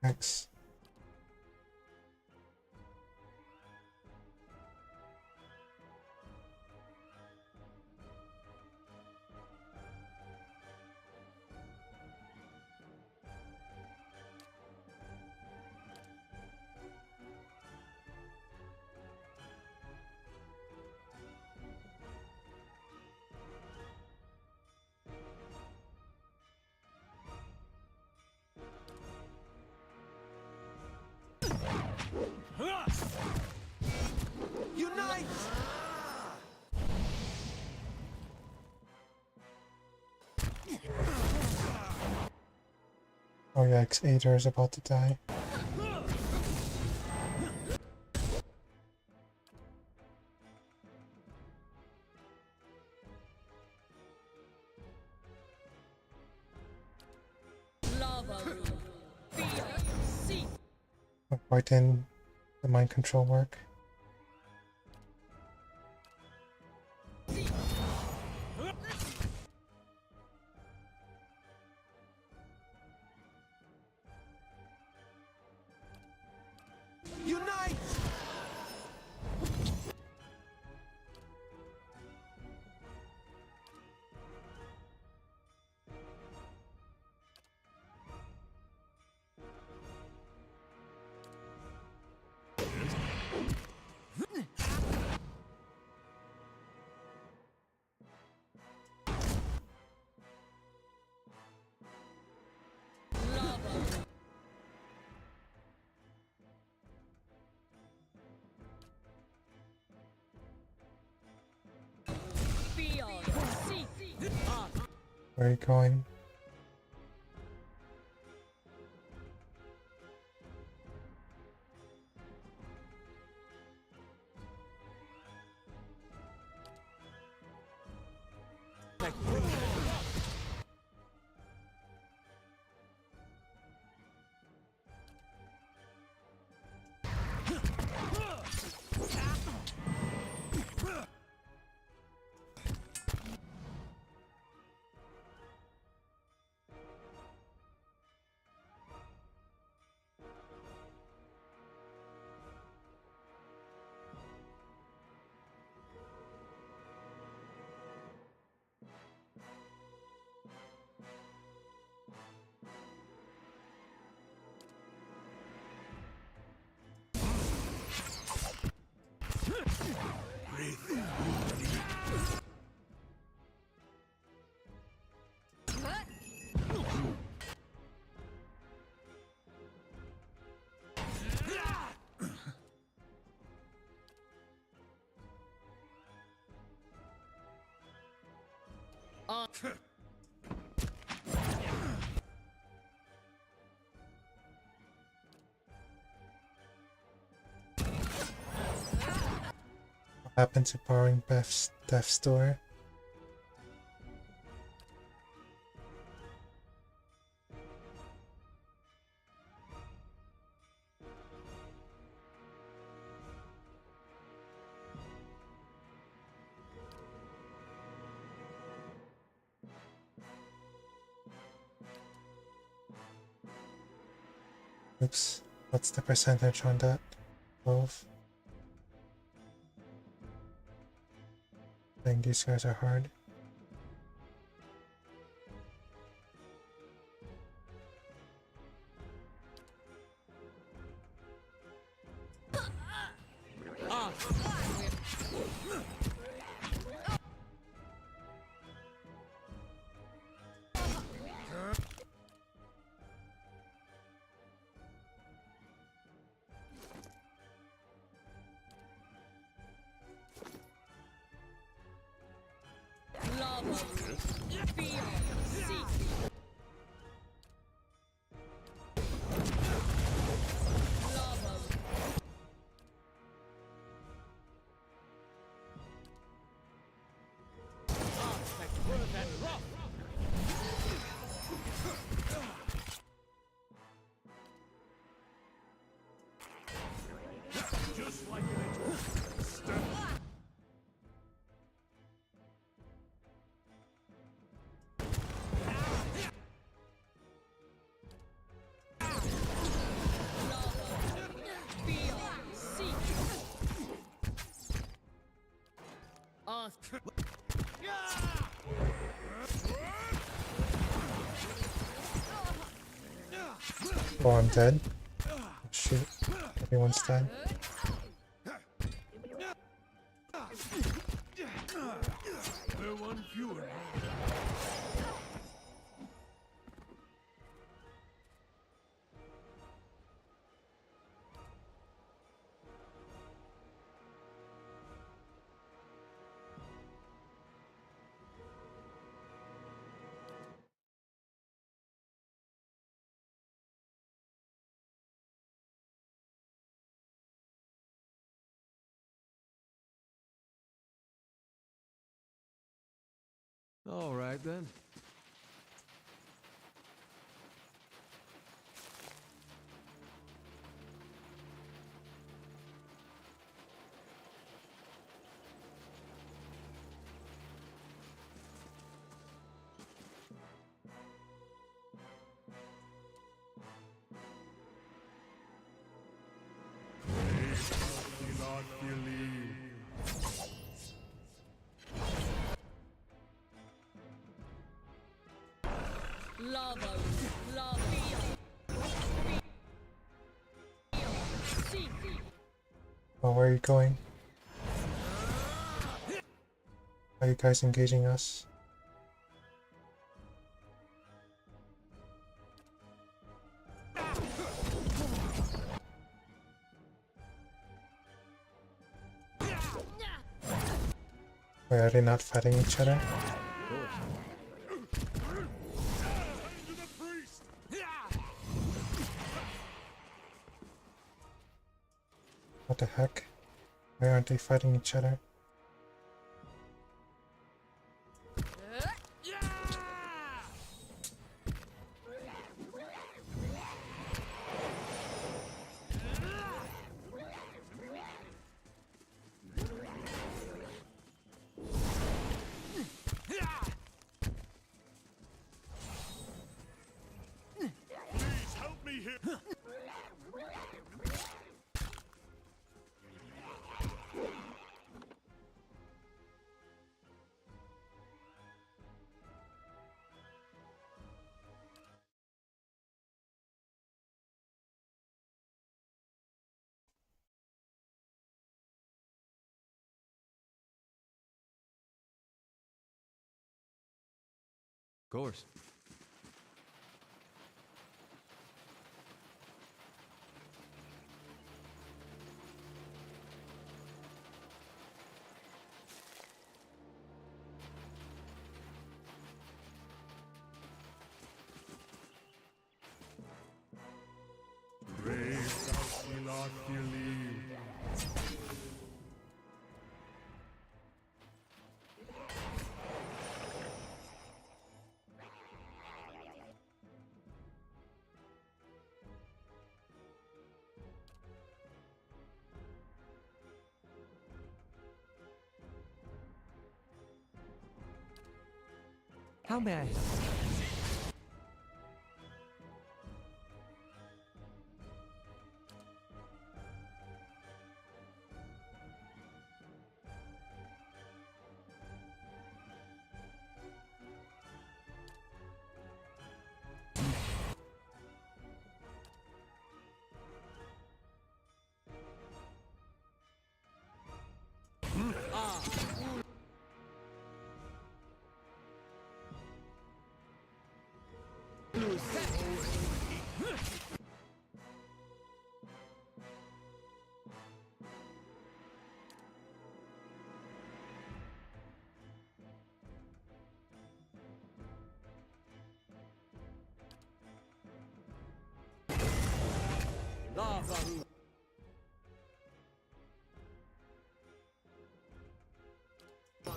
X. Unite! Oh yikes, Ader is about to die. Why didn't the mind control work? Unite! Where are you going? What happened to borrowing Beth's death door? Oops, what's the percentage on that? 12. I think these guys are hard. Oh, I'm dead. Oh, shoot. Everyone's dead. They're one fewer. All right, then. Do not believe. Oh, where are you going? Are you guys engaging us? Wait, are they not fighting each other? What the heck? Why aren't they fighting each other? Please help me here. Of course. Brave thou Elok Dearly. How may I help?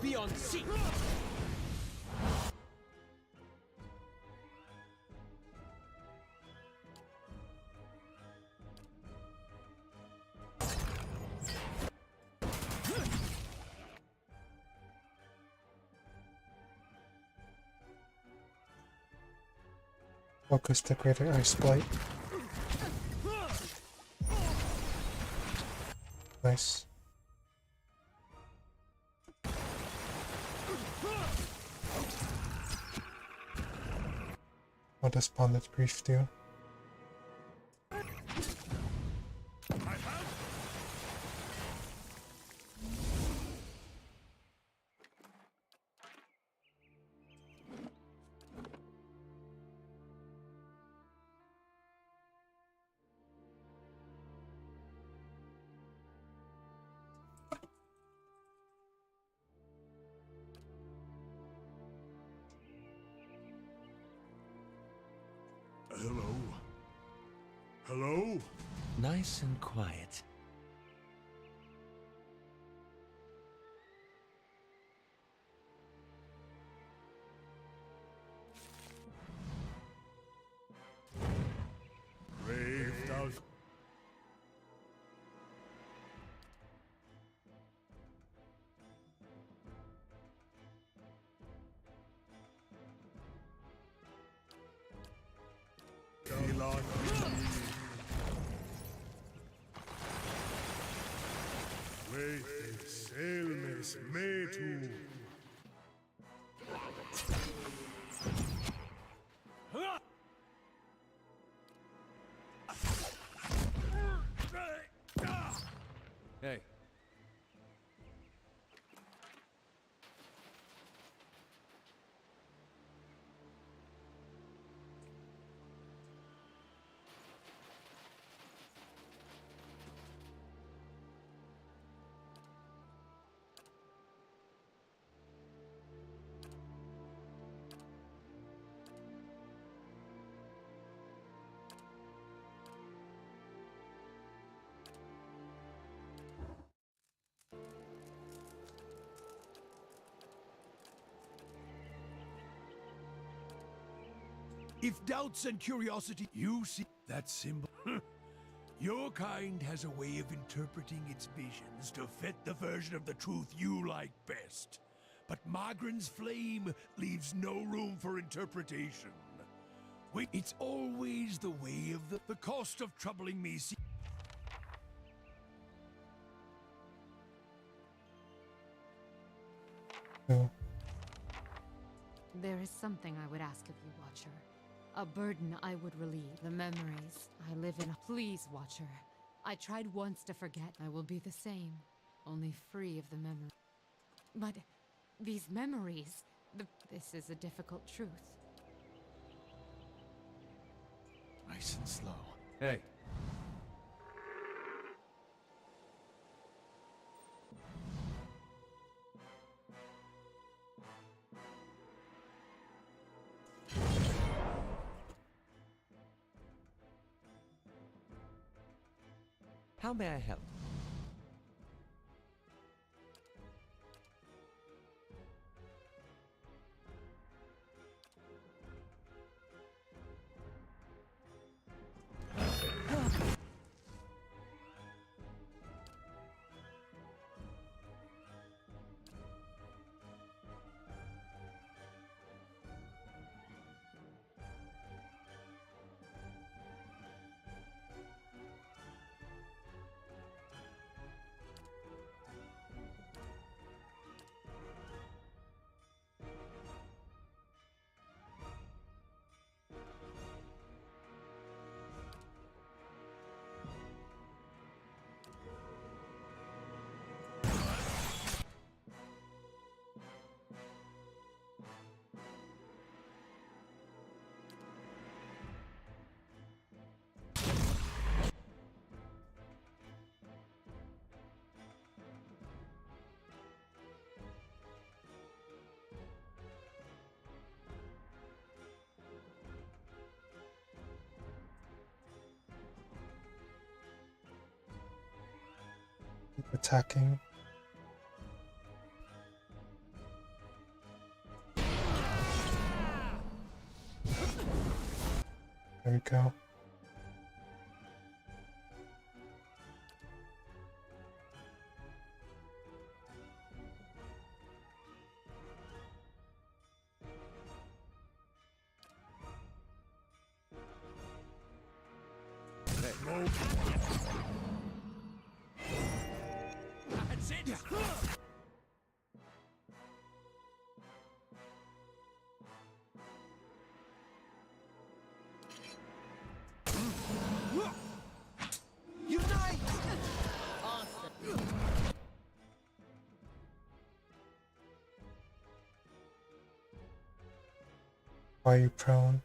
Be on seat! Focus the greater ice blight. Nice. What does Bonded Grief do? Hello? Hello? Nice and quiet. Brave thou Elok Dearly. Wait, Selmes Metu. Hey. If doubts and curiosity you see that symbol, your kind has a way of interpreting its visions to fit the version of the truth you like best. But Magran's flame leaves no room for interpretation. Wait, it's always the way of the cost of troubling me. No. There is something I would ask of you, Watcher. A burden I would relieve. The memories I live in. Please, Watcher. I tried once to forget. I will be the same, only free of the memory. But these memories, this is a difficult truth. Nice and slow. Hey. How may I help? Attacking. There we go. That's it! Unite! Why are you prone?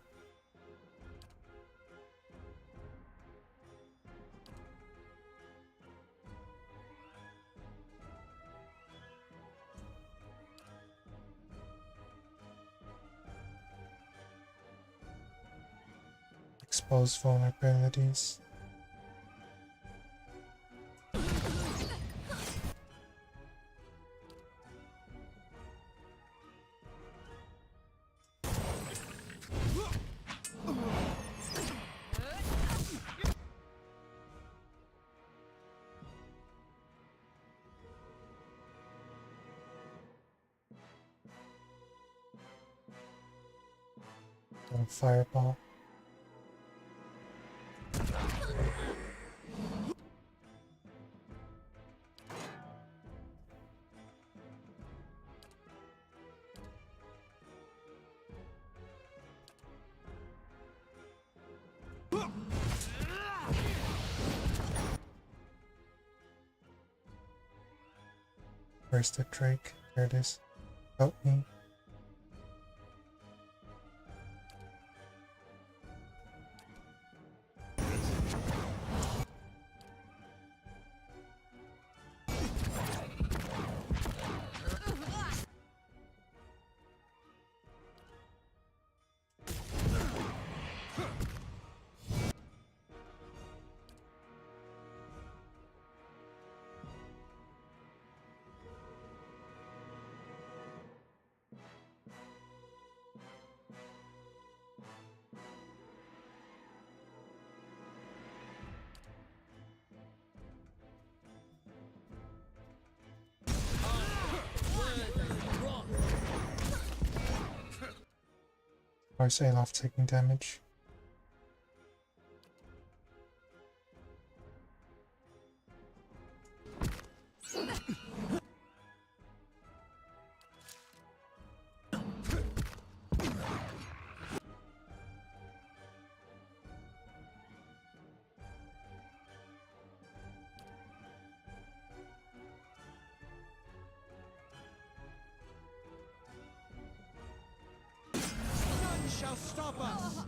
Expose vulnerabilities. And fireball. Where's the Drake? There it is. Help me. requires Alof taking damage. Shall stop us!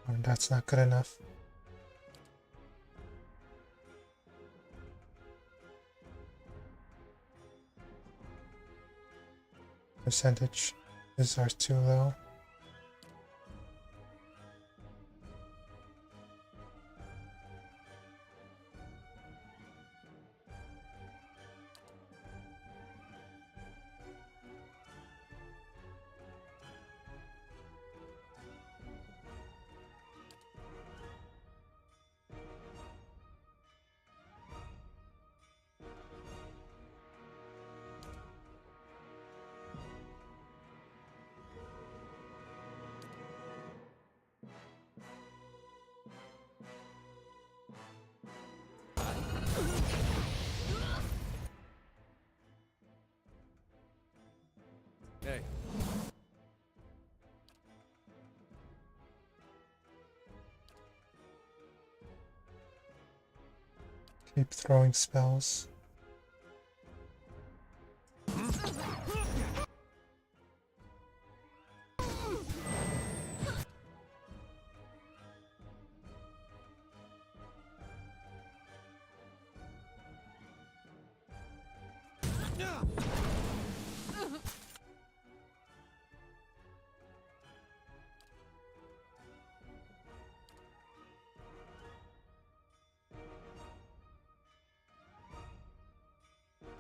And that's not good enough. Percentage is ours too low. Hey. Keep throwing spells.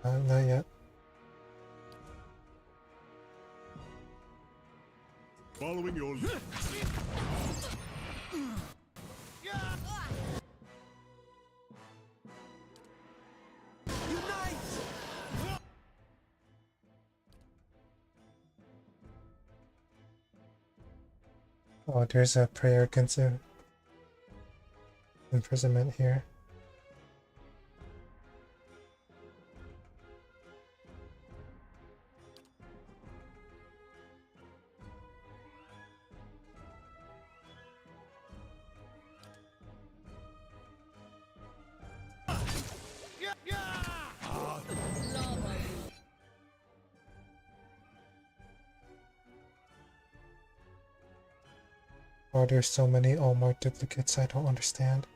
Not yet. Following your Oh, there's a prayer against imprisonment here. Oh, there's so many Allmark duplicates I don't understand.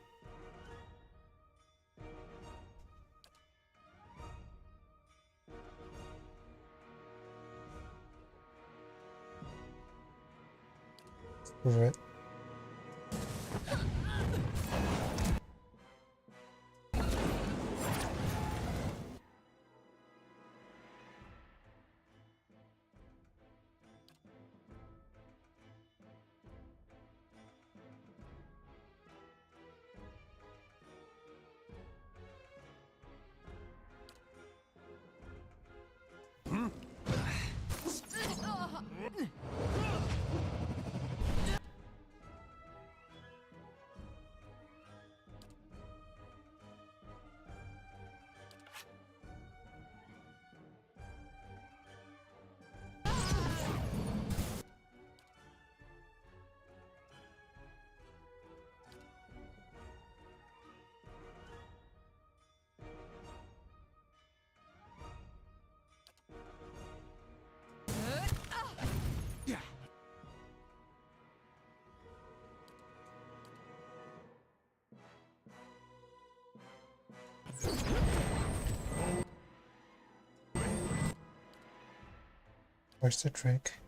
Screw it. Where's the drink?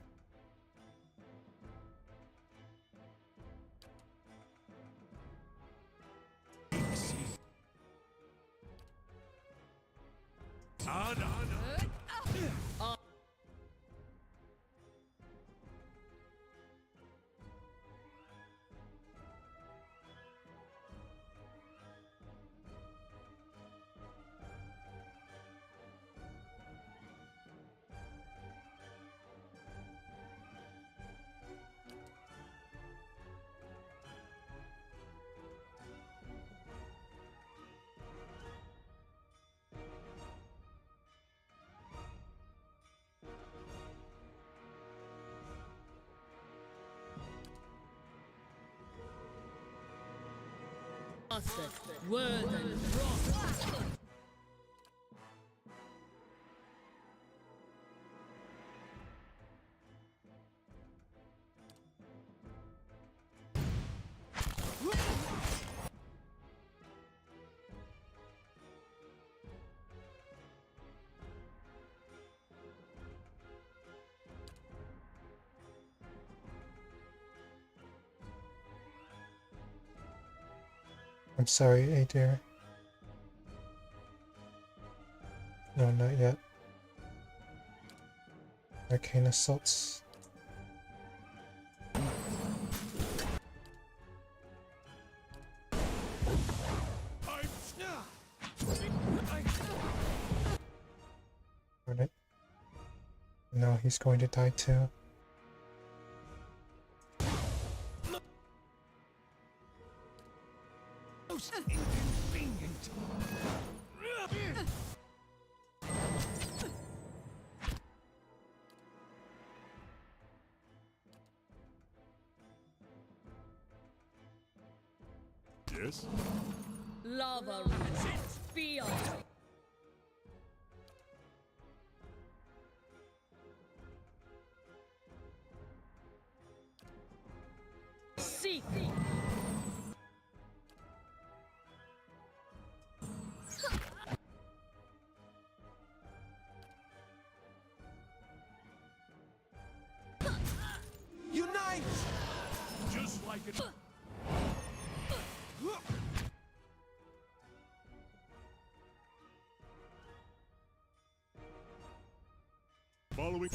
I'm sorry, Adair. No, not yet. Arcane assaults. Alright. No, he's going to die too. Yes? Lava resist beyond. Seek. Unite! Just like it. Following.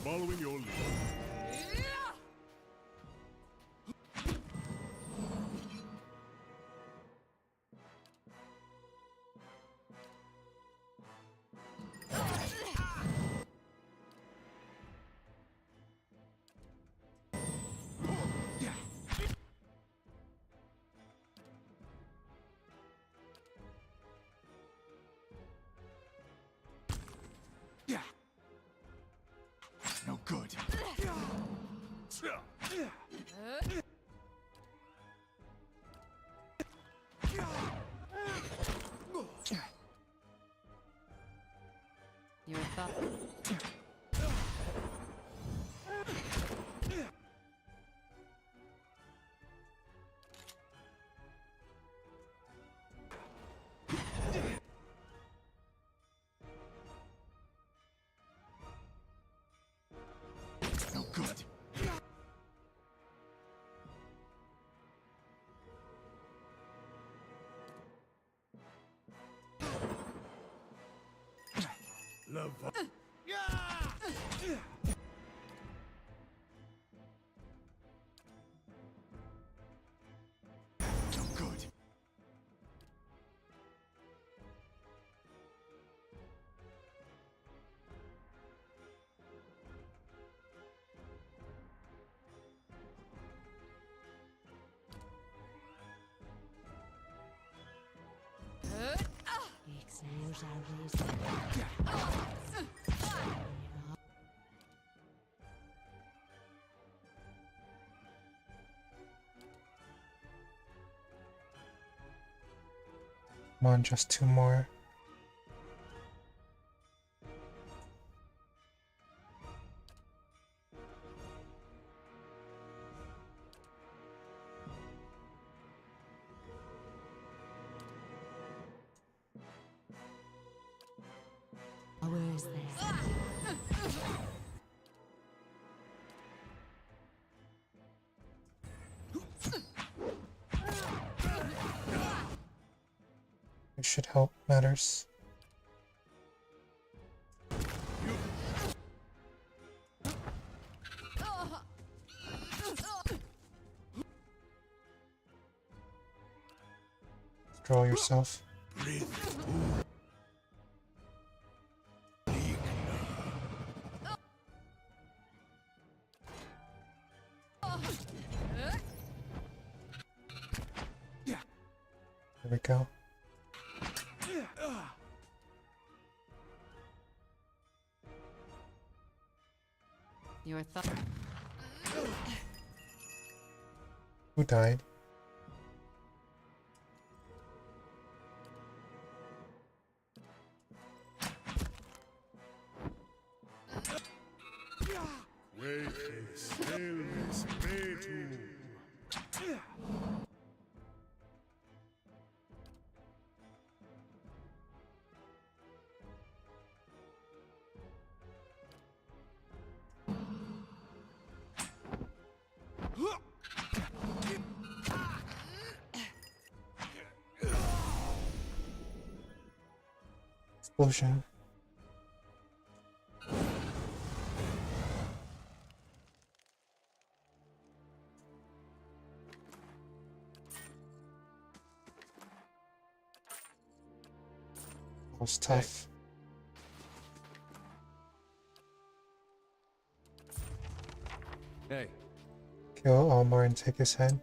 Following your lead. No good. Your thought. No good. Love. No good. Come on, just two more. is there? It should help matters. Draw yourself. There we go. Your thought. Who died? Vetus, Elvis, Vetum. Explosion. That was tough. Hey, Kill Almar and take his head.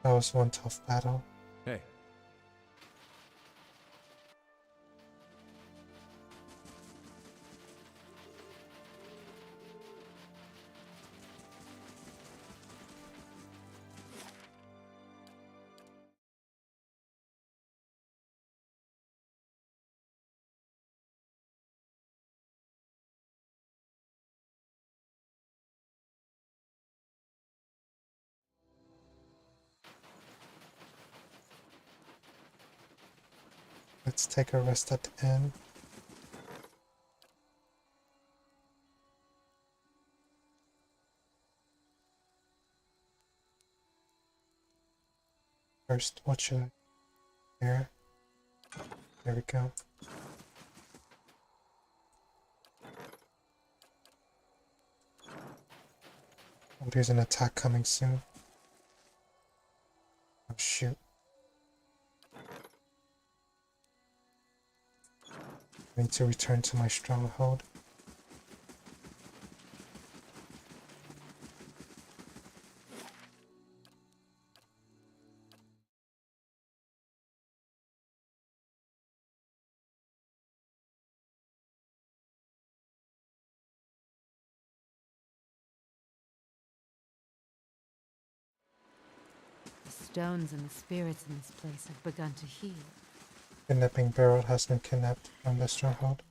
That was one tough battle. hey. Let's take a rest at the end. First, what should I? There. There we go. Oh, there's an attack coming soon. Oh shoot. I need to return to my stronghold. The stones and the spirits in this place have begun to heal. Kidnapping barrel has been kidnapped from the stronghold.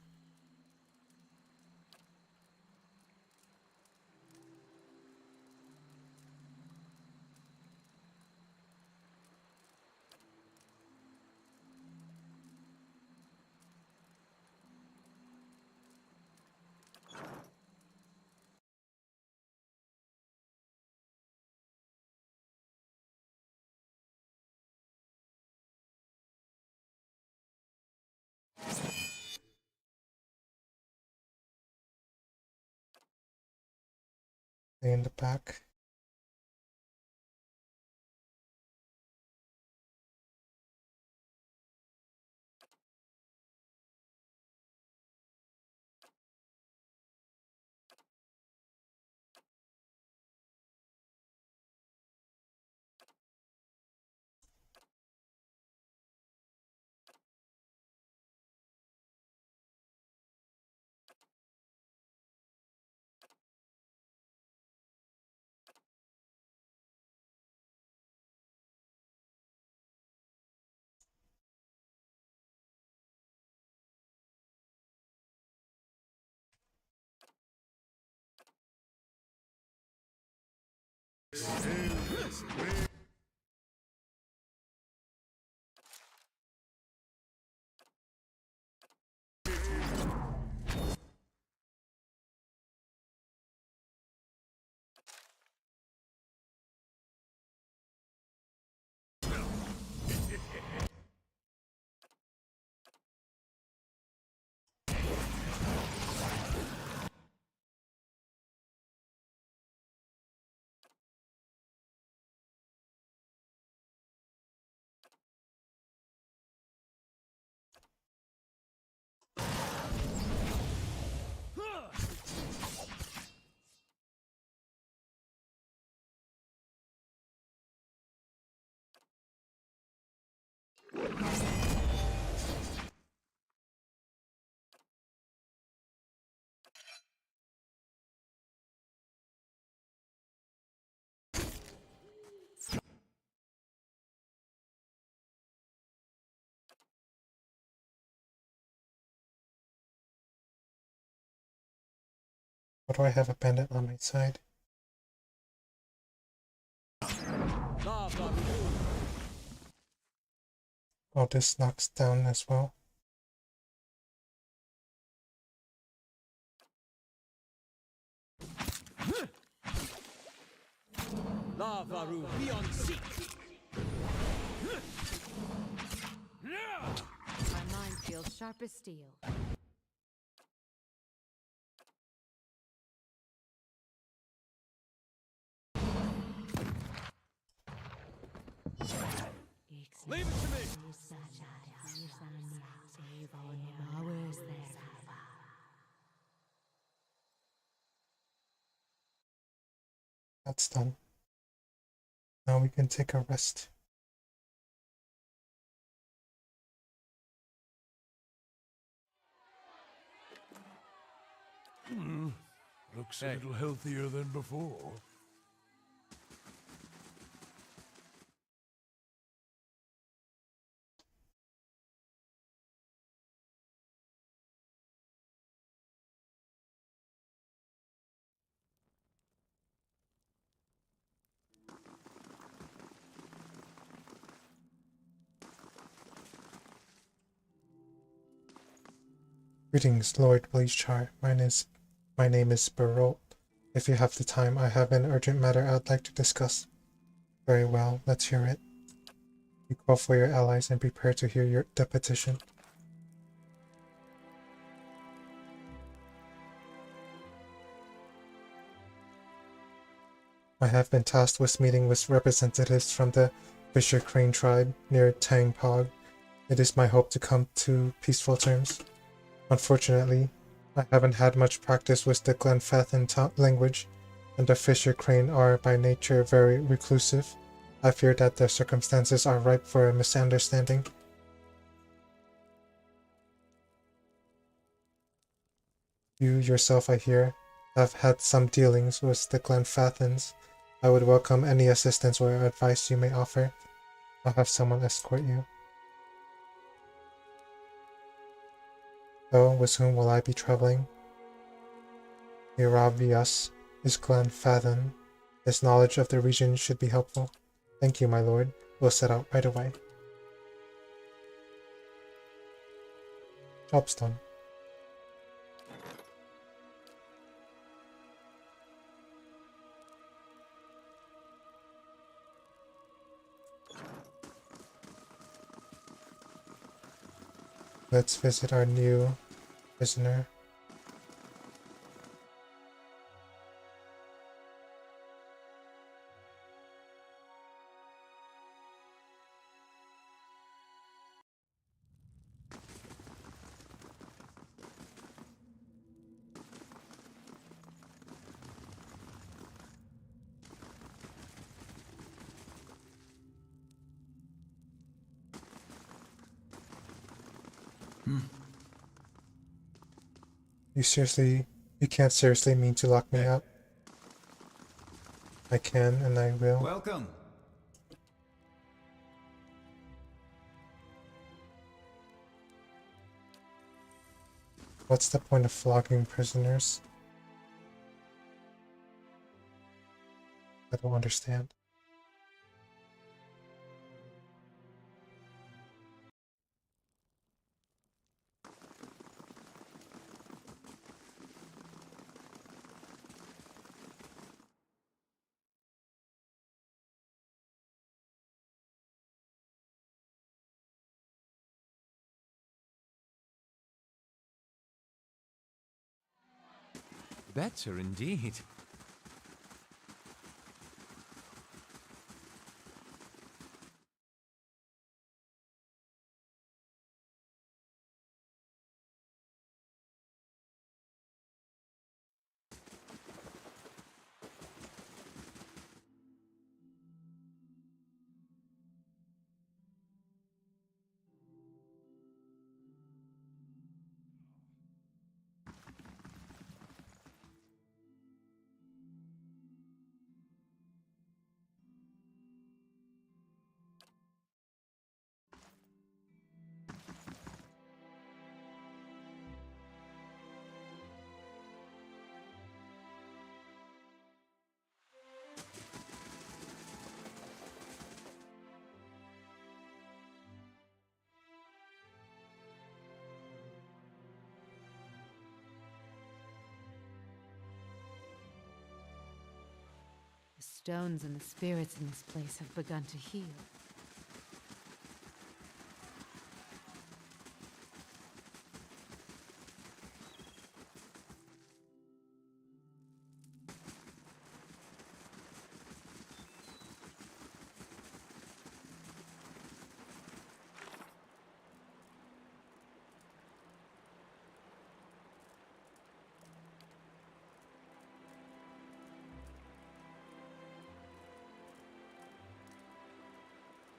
Stay in the back. What do I have a bandit on my side? Oh, this knocks down as well. Lavaru, be on seek. My mind feels sharp as steel. Leave it to me. That's done. Now we can take a rest. Looks a little healthier than before. Greetings, Lord Bleachar. My name is Barot. If you have the time, I have an urgent matter I'd like to discuss. Very well, let's hear it. You call for your allies and prepare to hear the petition. I have been tasked with meeting with representatives from the Fisher Crane tribe near Tangpog. It is my hope to come to peaceful terms. Unfortunately, I haven't had much practice with the Glenfathan language, and the Fisher Crane are by nature very reclusive. I fear that the circumstances are ripe for a misunderstanding. You yourself, I hear, have had some dealings with the Glenfathans. I would welcome any assistance or advice you may offer. I'll have someone escort you. So, with whom will I be traveling? Iravius is Glenfathan. His knowledge of the region should be helpful. Thank you, my lord. We'll set out right away. Job's done. Let's visit our new prisoner. You can't seriously mean to lock me up. I can and I will. Welcome. What's the point of flogging prisoners? I don't understand. Better indeed. The stones and the spirits in this place have begun to heal.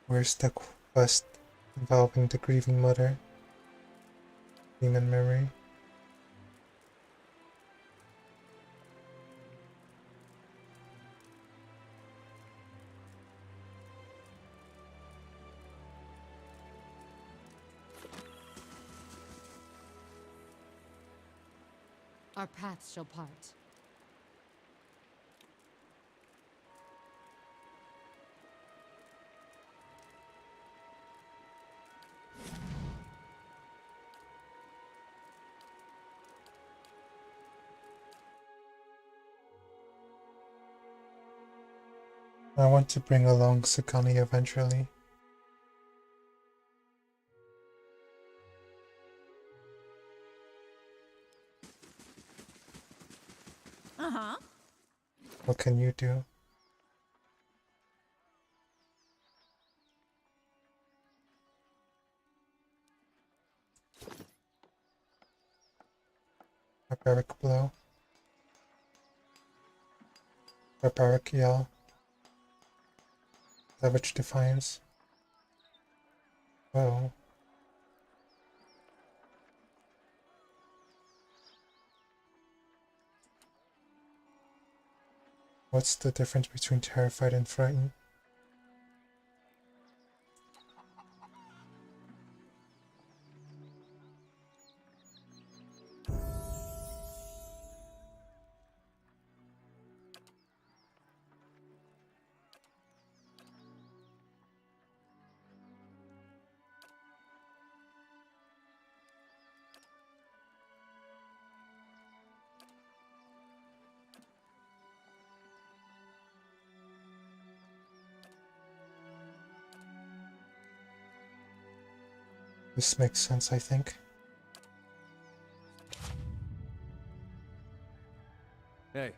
Where's the quest involving the grieving mother? Demon memory. Our paths shall part. I want to bring along Sakani eventually. Uh-huh. What can you do? Barbaric blow. Barbaric yell. Savage defiance. Oh. What's the difference between terrified and frightened? This makes sense, I think. Hey.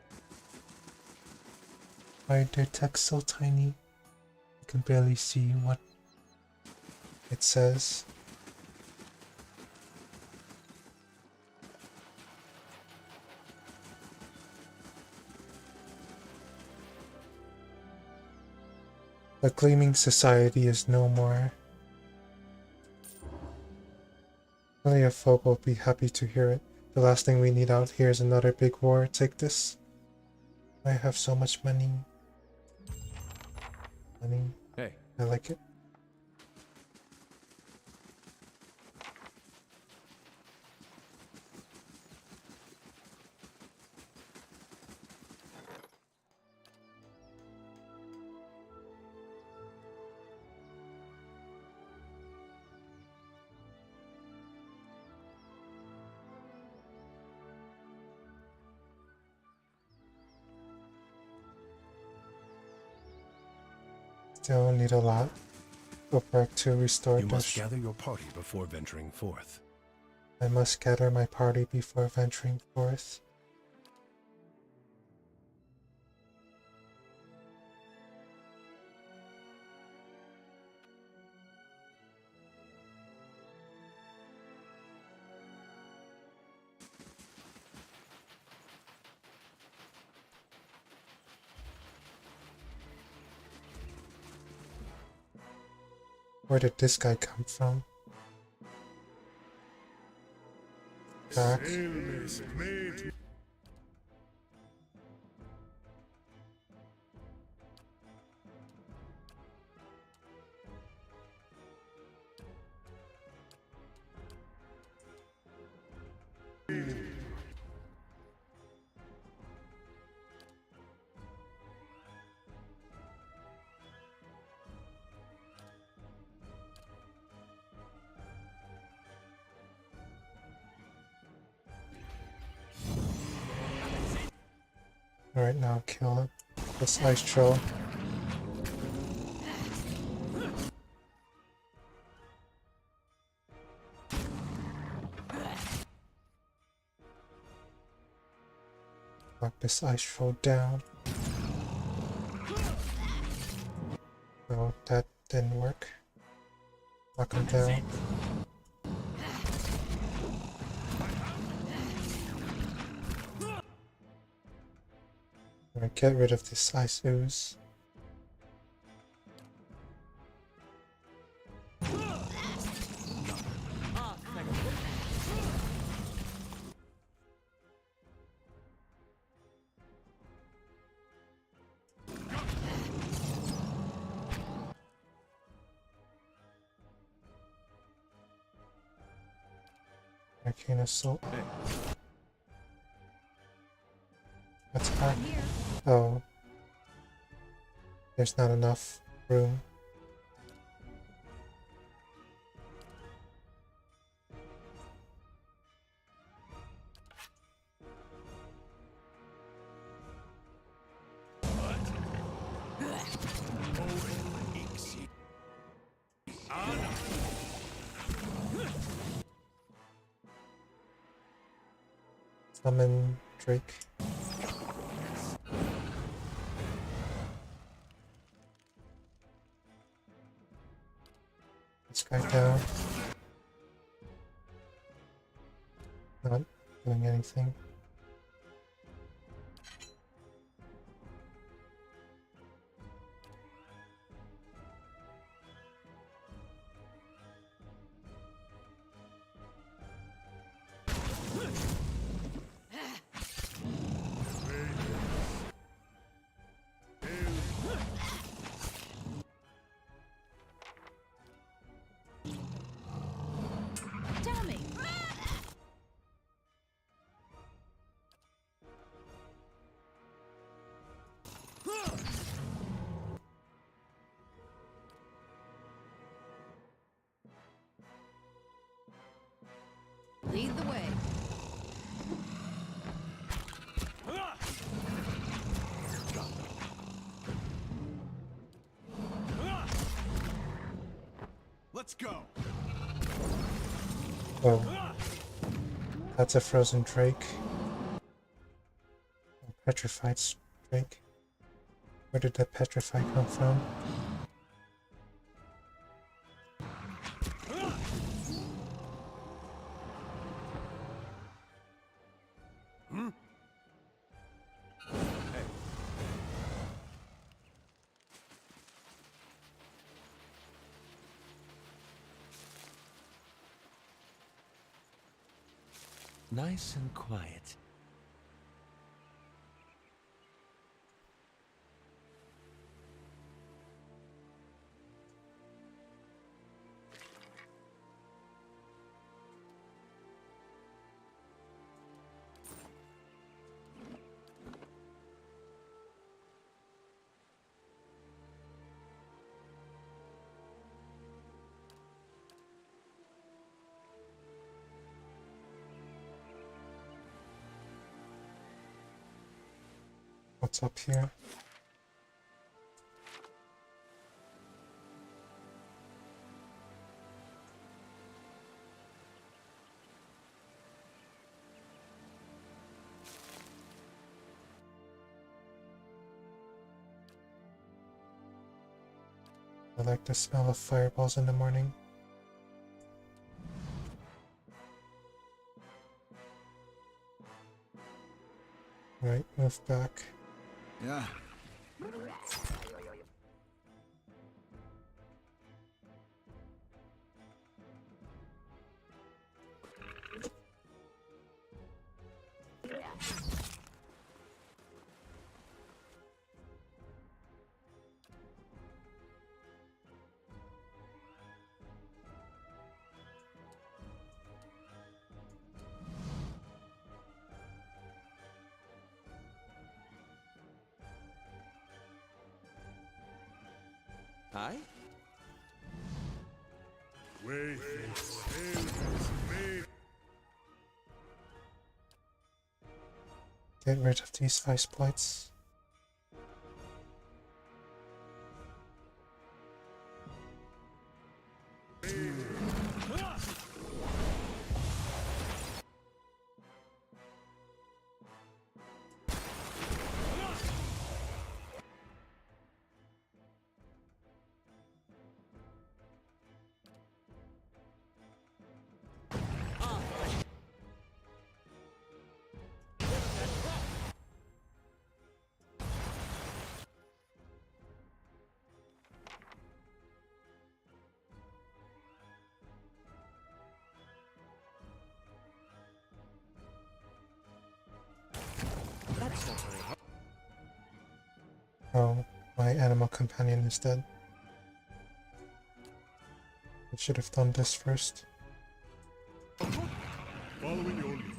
Why are their text so tiny? You can barely see what it says. The Gleaming Society is no more. Plenty of folk will be happy to hear it. The last thing we need out here is another big war. Take this. I have so much money. Money. Hey. I like it. Still need a lot of work to restore You must this. gather your party before venturing forth. I must gather my party before venturing forth. Where did this guy come from? Back. Illness made Alright, now kill it. This ice troll. Knock this ice troll down. No, that didn't work. Knock him down. Alright, get rid of this ice ooze. Arcane Assault. Attack. Oh. There's not enough room. Summon Drake. This guy down. Not doing anything. Tell me. Lead the way. Let's go. Oh. That's a frozen Drake. A petrified Drake. Where did that petrify come from? Nice and quiet. What's up here? I like the smell of fireballs in the morning. Right, move back. Yeah. Hi? Wait, Get rid of these ice blights. That's not very hard. Oh, my animal companion is dead. I should have done this first. following your lead.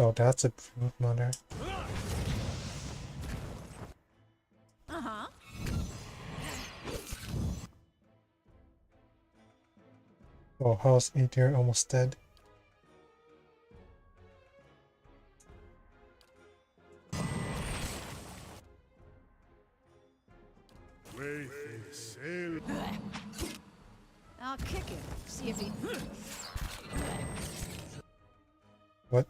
Oh, that's a brood mother. Uh-huh. Oh, how's Adir almost dead? Wait, sail. I'll kick him. See if he... What?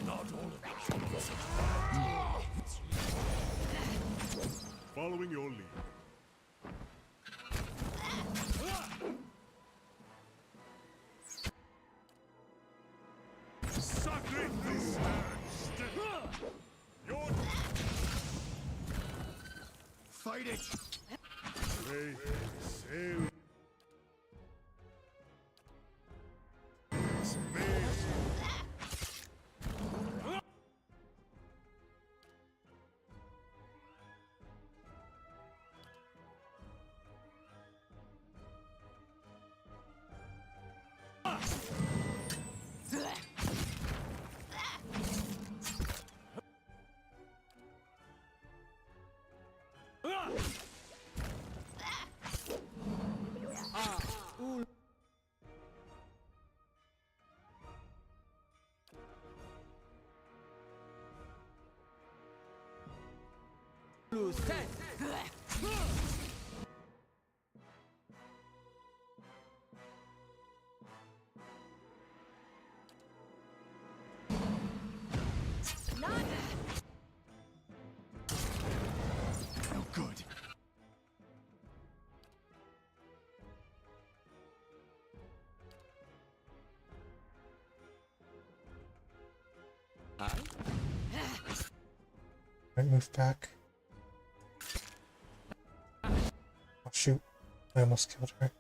Not all of us. Following your lead. Sacrifice! Your Fight it! way, sail. Space. No good. Hi? Right, move back. Oh shoot, I almost killed her.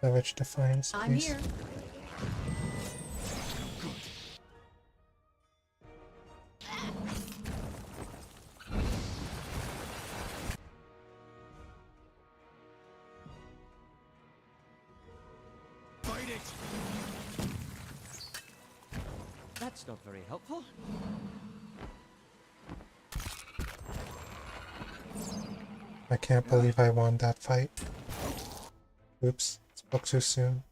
Savage Defiance, please. I'm here. avoid it. That's not very helpful. I can't believe I won that fight. Oops, spoke too soon.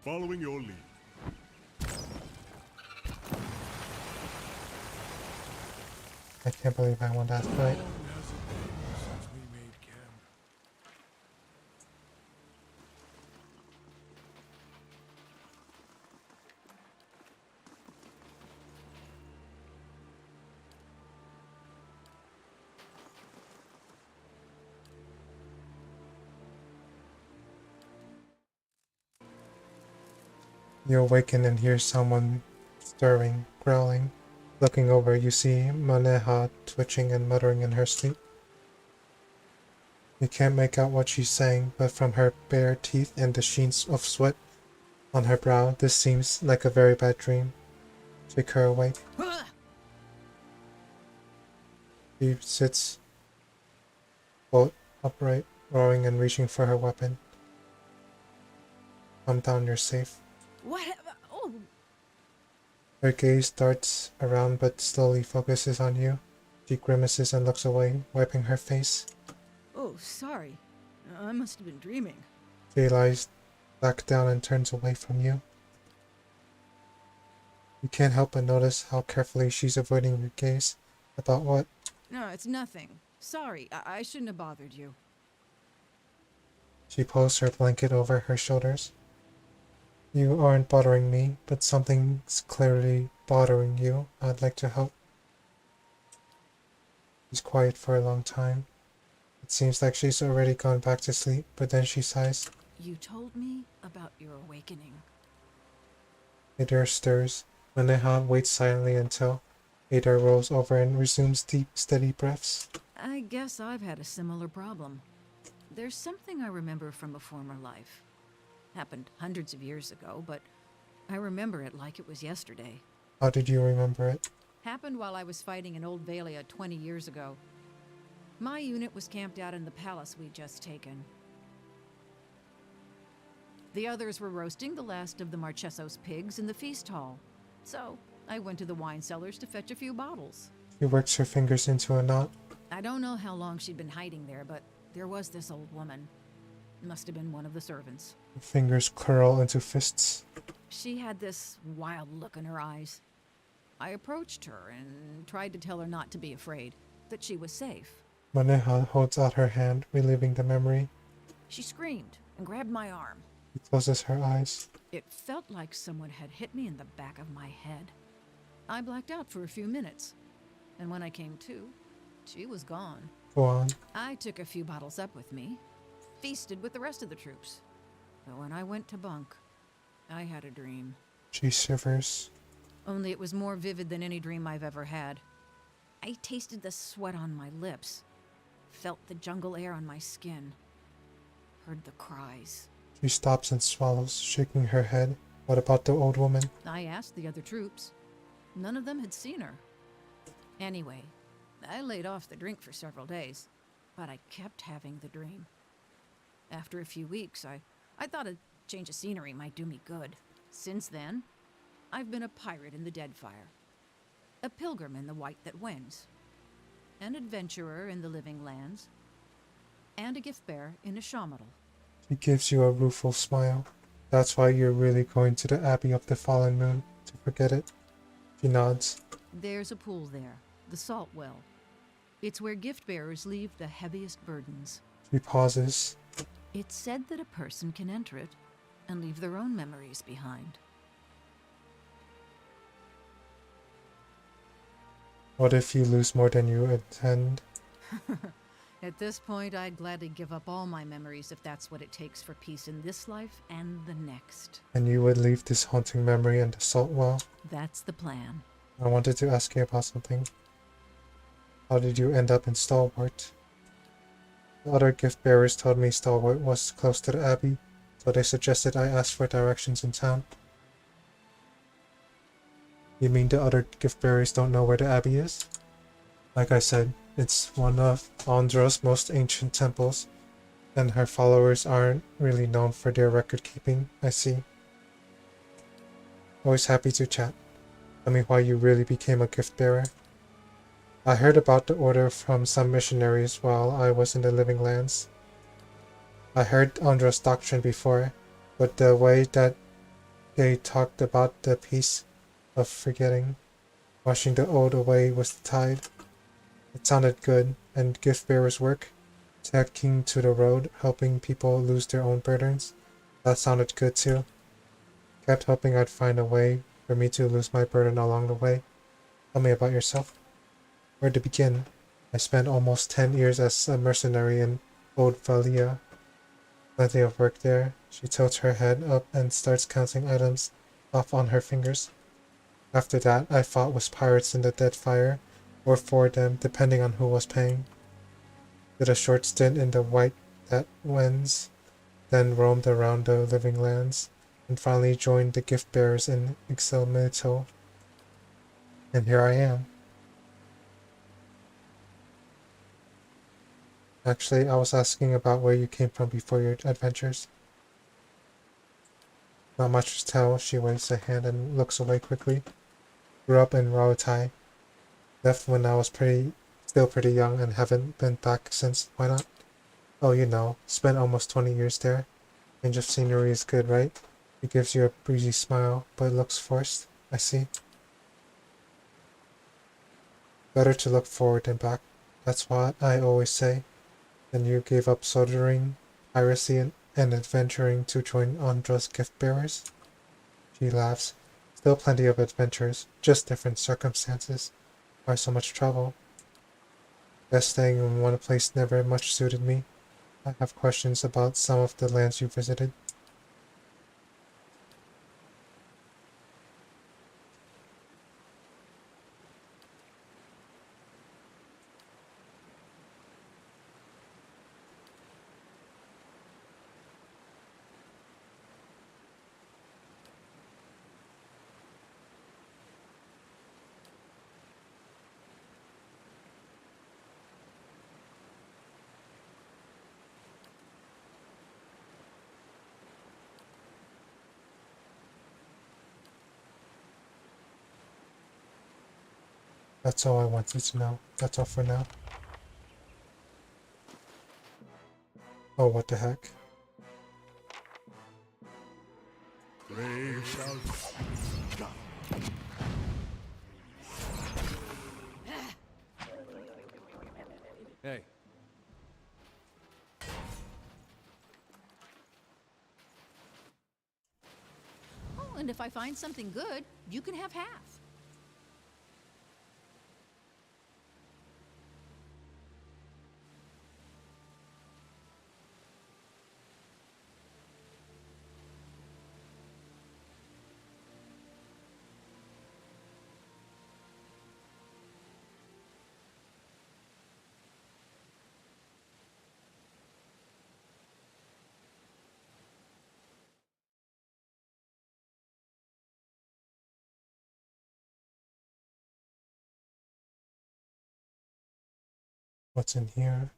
Following your lead. I can't believe I won that fight. How long has it been since we made camp? You awaken and hear someone stirring, growling. Looking over, you see Maneha twitching and muttering in her sleep. You can't make out what she's saying, but from her bare teeth and the sheens of sweat on her brow, this seems like a very bad dream. Shake her awake. She sits bolt upright, roaring and reaching for her weapon. Calm down, you're safe. What? Oh, Her gaze darts around but slowly focuses on you. She grimaces and looks away, wiping her face. oh, sorry. I must have been dreaming. She lies back down and turns away from you. You can't help but notice how carefully she's avoiding your gaze. About what? No, it's nothing. Sorry, I shouldn't have bothered you. She pulls her blanket over her shoulders. You aren't bothering me, but something's clearly bothering you. I'd like to help. She's quiet for a long time. It seems like she's already gone back to sleep, but then she sighs. You told me about your awakening. Adar stirs. Maneha waits silently until Adar rolls over and resumes deep, steady breaths. I guess I've had a similar problem. There's something I remember from a former life. Happened hundreds of years ago, but I remember it like it was yesterday. How did you remember it? Happened while I was fighting in Old Valia 20 years ago. My unit was camped out in the palace we'd just taken. The others were roasting the last of the Marcheso's pigs in the feast hall. So, I went to the wine cellars to fetch a few bottles. She works her fingers into a knot. I don't know how long she'd been hiding there, but there was this old woman. Must have been one of the servants. Her fingers curl into fists. She had this wild look in her eyes. I approached her and tried to tell her not to be afraid, that she was safe. Maneha holds out her hand, reliving the memory. She screamed and grabbed my arm. She closes her eyes. It felt like someone had hit me in the back of my head. I blacked out for a few minutes, and when I came to, she was gone. Go on. I took a few bottles up with me, feasted with the rest of the troops. But when I went to bunk, I had a dream. She shivers. Only it was more vivid than any dream I've ever had. I tasted the sweat on my lips, felt the jungle air on my skin, heard the cries. She stops and swallows, shaking her head. What about the old woman? I asked the other troops. None of them had seen her. Anyway, I laid off the drink for several days, but I kept having the dream. After a few weeks, I thought a change of scenery might do me good. Since then, I've been a pirate in the Deadfire, a pilgrim in the White That Wends, an adventurer in the Living Lands, and a gift bearer in a Shamadal. She gives you a rueful smile. That's why you're really going to the Abbey of the Fallen Moon, to forget it. She nods. There's a pool there, the Salt Well. It's where gift bearers leave the heaviest burdens. She pauses. It's said that a person can enter it and leave their own memories behind. What if you lose more than you intend? At this point, I'd gladly give up all my memories if that's what it takes for peace in this life and the next. And you would leave this haunting memory in the salt well? That's the plan. I wanted to ask you about something. How did you end up in Stalwart? The other gift bearers told me Stalwart was close to the Abbey, so they suggested I ask for directions in town. You mean the other gift bearers don't know where the Abbey is? Like I said, it's one of Andra's most ancient temples, and her followers aren't really known for their record keeping, I see. Always happy to chat. Tell me why you really became a gift bearer. I heard about the order from some missionaries while I was in the Living Lands. I heard Andra's doctrine before, but the way that they talked about the peace of forgetting, washing the old away with the tide, it sounded good, and gift bearers' work, tacking to the road, helping people lose their own burdens, that sounded good too. Kept hoping I'd find a way for me to lose my burden along the way. Tell me about yourself. Where to begin? I spent almost 10 years as a mercenary in Old Valia. Plenty of work there. She tilts her head up and starts counting items off on her fingers. After that, I fought with pirates in the Deadfire, or for them, depending on who was paying. Did a short stint in the White That Wens, then roamed around the Living Lands, and finally joined the gift bearers in Ixelmito. And here I am. Actually, I was asking about where you came from before your adventures. Not much to tell, she waves a hand and looks away quickly. Grew up in Rautai. Left when I was still pretty young and haven't been back since. Why not? Oh, you know, spent almost 20 years there. Change of scenery is good, right? He gives you a breezy smile, but it looks forced. I see. Better to look forward than back. That's what I always say. Then you gave up soldering, piracy, and adventuring to join Andra's gift bearers? She laughs. Still plenty of adventures, just different circumstances. Why so much trouble? Guess staying in one place never much suited me. I have questions about some of the lands you visited. That's all I wanted to know. That's all for now. Oh, what the heck? Hey. Oh, and if I find something good, you can have half. What's in here?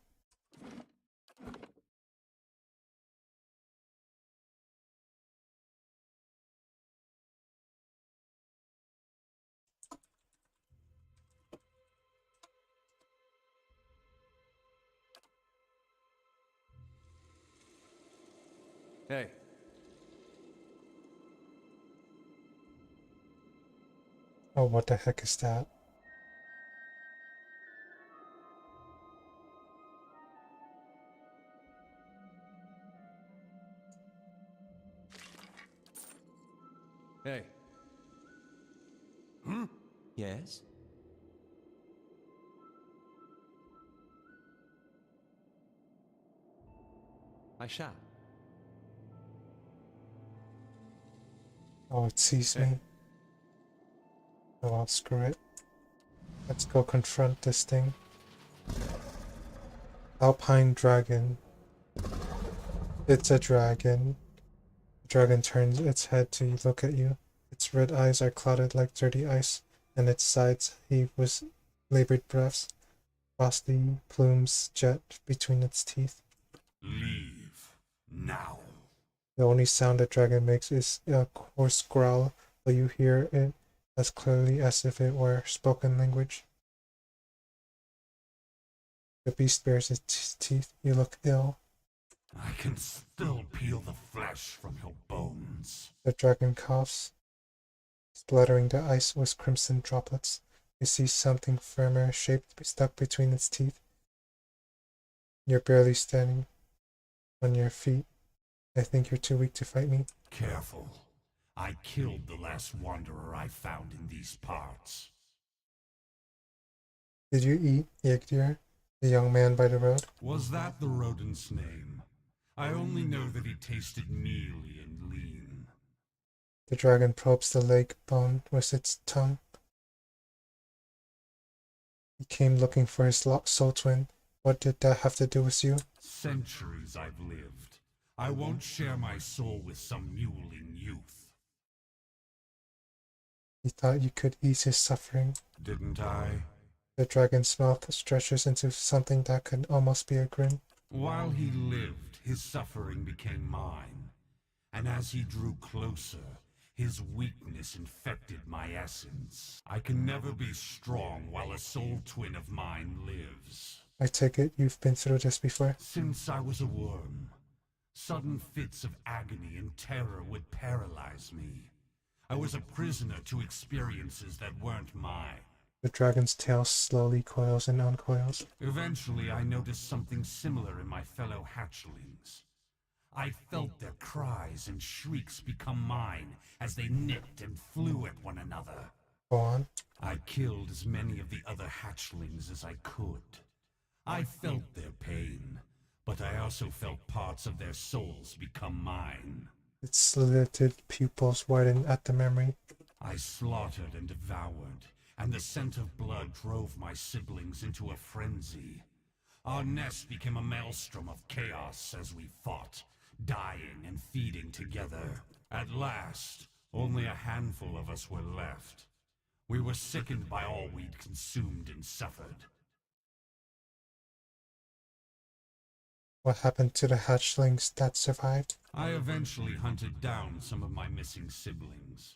Hey. Oh, what the heck is that? Hey. Hmm? Yes? I shall. Oh, it sees Hey. me. Oh, well, screw it. Let's go confront this thing. Alpine dragon. It's a dragon. The dragon turns its head to look at you. Its red eyes are clouded like dirty ice, and its sides heave with labored breaths. Frosty plumes jet between its teeth. Leave. Now. The only sound the dragon makes is a hoarse growl, but you hear it as clearly as if it were spoken language. The beast bares its teeth. You look ill. I can still peel the flesh from your bones. The dragon coughs, splattering the ice with crimson droplets. You see something firmer shaped stuck between its teeth. You're barely standing on your feet. I think you're too weak to fight me. Careful. I killed the last wanderer I found in these parts. Did you eat Yegdir, the young man by the road? Was that the rodent's name? I only know that he tasted mealy and lean. The dragon probes the leg bone with its tongue. He came looking for his soul twin. What did that have to do with you? Centuries I've lived. I won't share my soul with some mewling youth. He thought you could ease his suffering. Didn't I? The dragon's mouth stretches into something that could almost be a grin. While he lived, his suffering became mine. And as he drew closer, his weakness infected my essence. I can never be strong while a soul twin of mine lives. I take it you've been through this before? Since I was a worm, sudden fits of agony and terror would paralyze me. I was a prisoner to experiences that weren't mine. The dragon's tail slowly coils and uncoils. Eventually, I noticed something similar in my fellow hatchlings. I felt their cries and shrieks become mine as they nipped and flew at one another. Go on. I killed as many of the other hatchlings as I could. I felt their pain, but I also felt parts of their souls become mine. Its slitted pupils widen at the memory. I slaughtered and devoured, and the scent of blood drove my siblings into a frenzy. Our nest became a maelstrom of chaos as we fought, dying and feeding together. At last, only a handful of us were left. We were sickened by all we'd consumed and suffered. What happened to the hatchlings that survived? I eventually hunted down some of my missing siblings.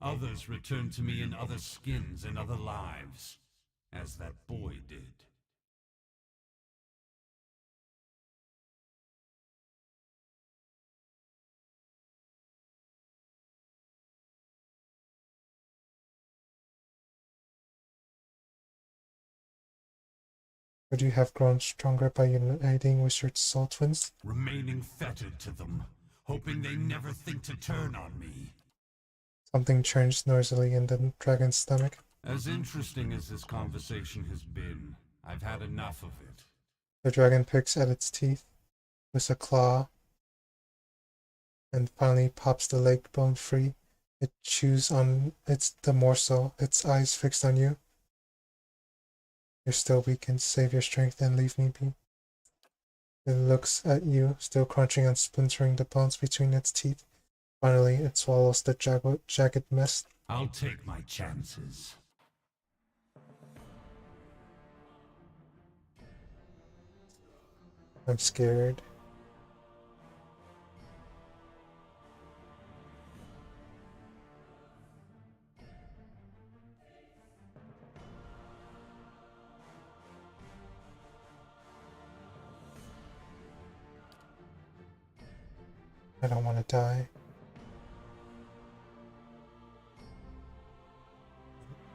Others returned to me in other skins and other lives, as that boy did. Would you have grown stronger by uniting with your soul twins? Remaining fettered to them, hoping they never think to turn on me. Something churns noisily in the dragon's stomach. As interesting as this conversation has been, I've had enough of it. The dragon picks at its teeth with a claw and finally pops the leg bone free. It chews on the morsel, its eyes fixed on you. You're still weakened. Save your strength and leave me be. It looks at you, still crunching and splintering the bones between its teeth. Finally, it swallows the jagged mess. I'll take my chances. I'm scared. I don't want to die.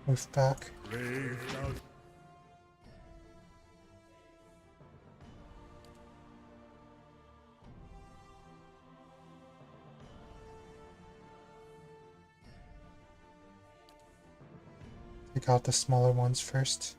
Move back. Take out the smaller ones first.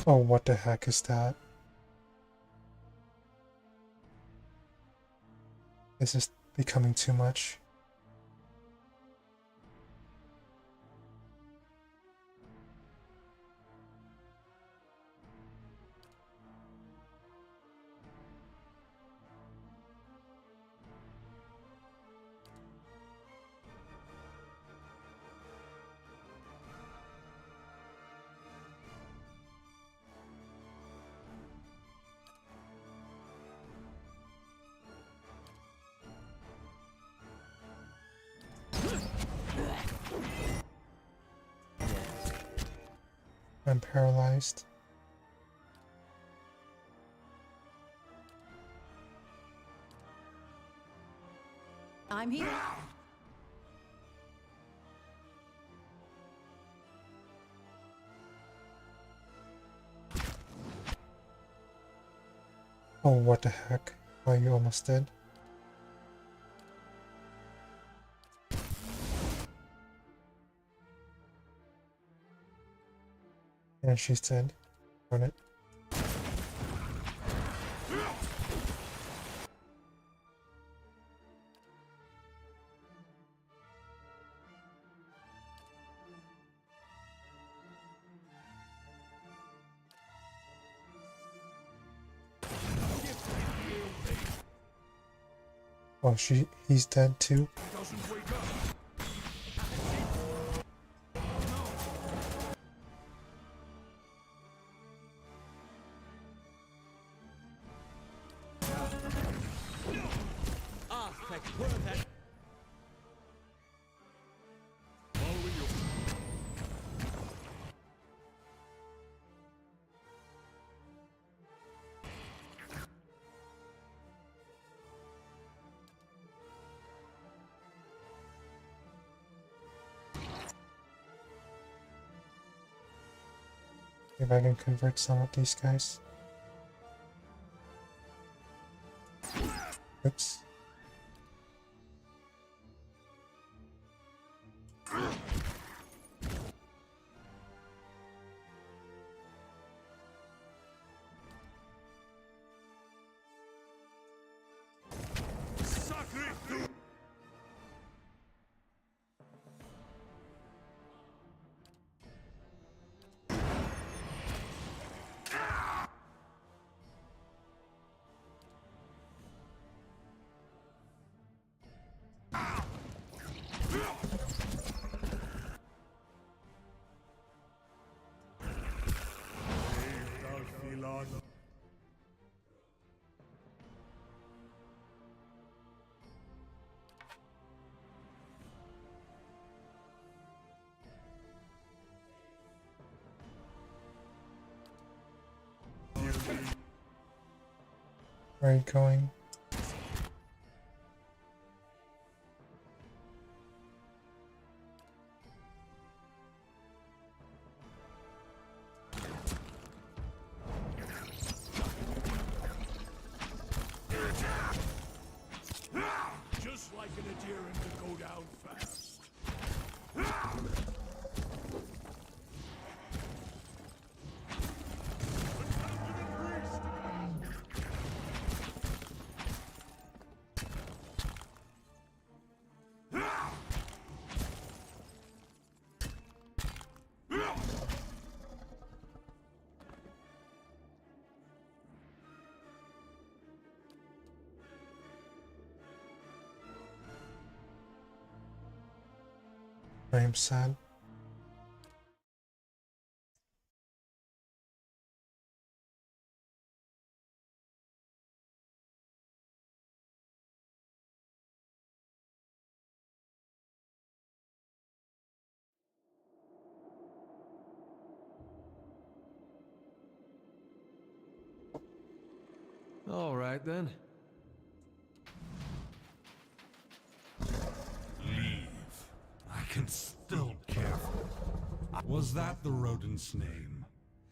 Oh, what the heck is that? This is becoming too much. I'm paralyzed. I'm here. Oh, what the heck? Are you almost dead? And she's dead. Darn it. Oh, he's dead too. If I can convert some of these guys. Oops. Where are you going? Just like an adherent to go down fast. I am sad. All right, then. Leave. I can still care for Was that the rodent's name?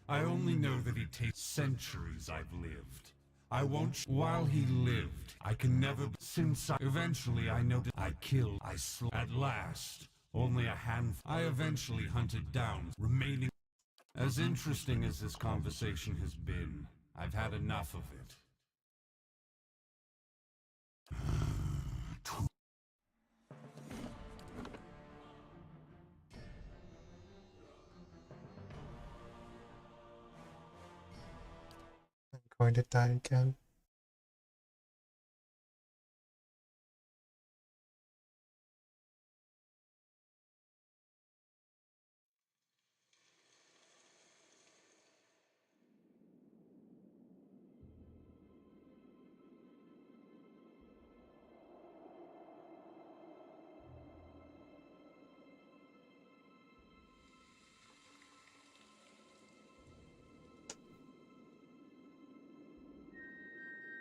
I only know that he takes centuries I've lived. I won't while he lived. I can never eventually I noticed I killed, I slew. At last, only a handful. I eventually hunted down remaining. As interesting as this conversation has been, I've had enough of it. I'm going to die again.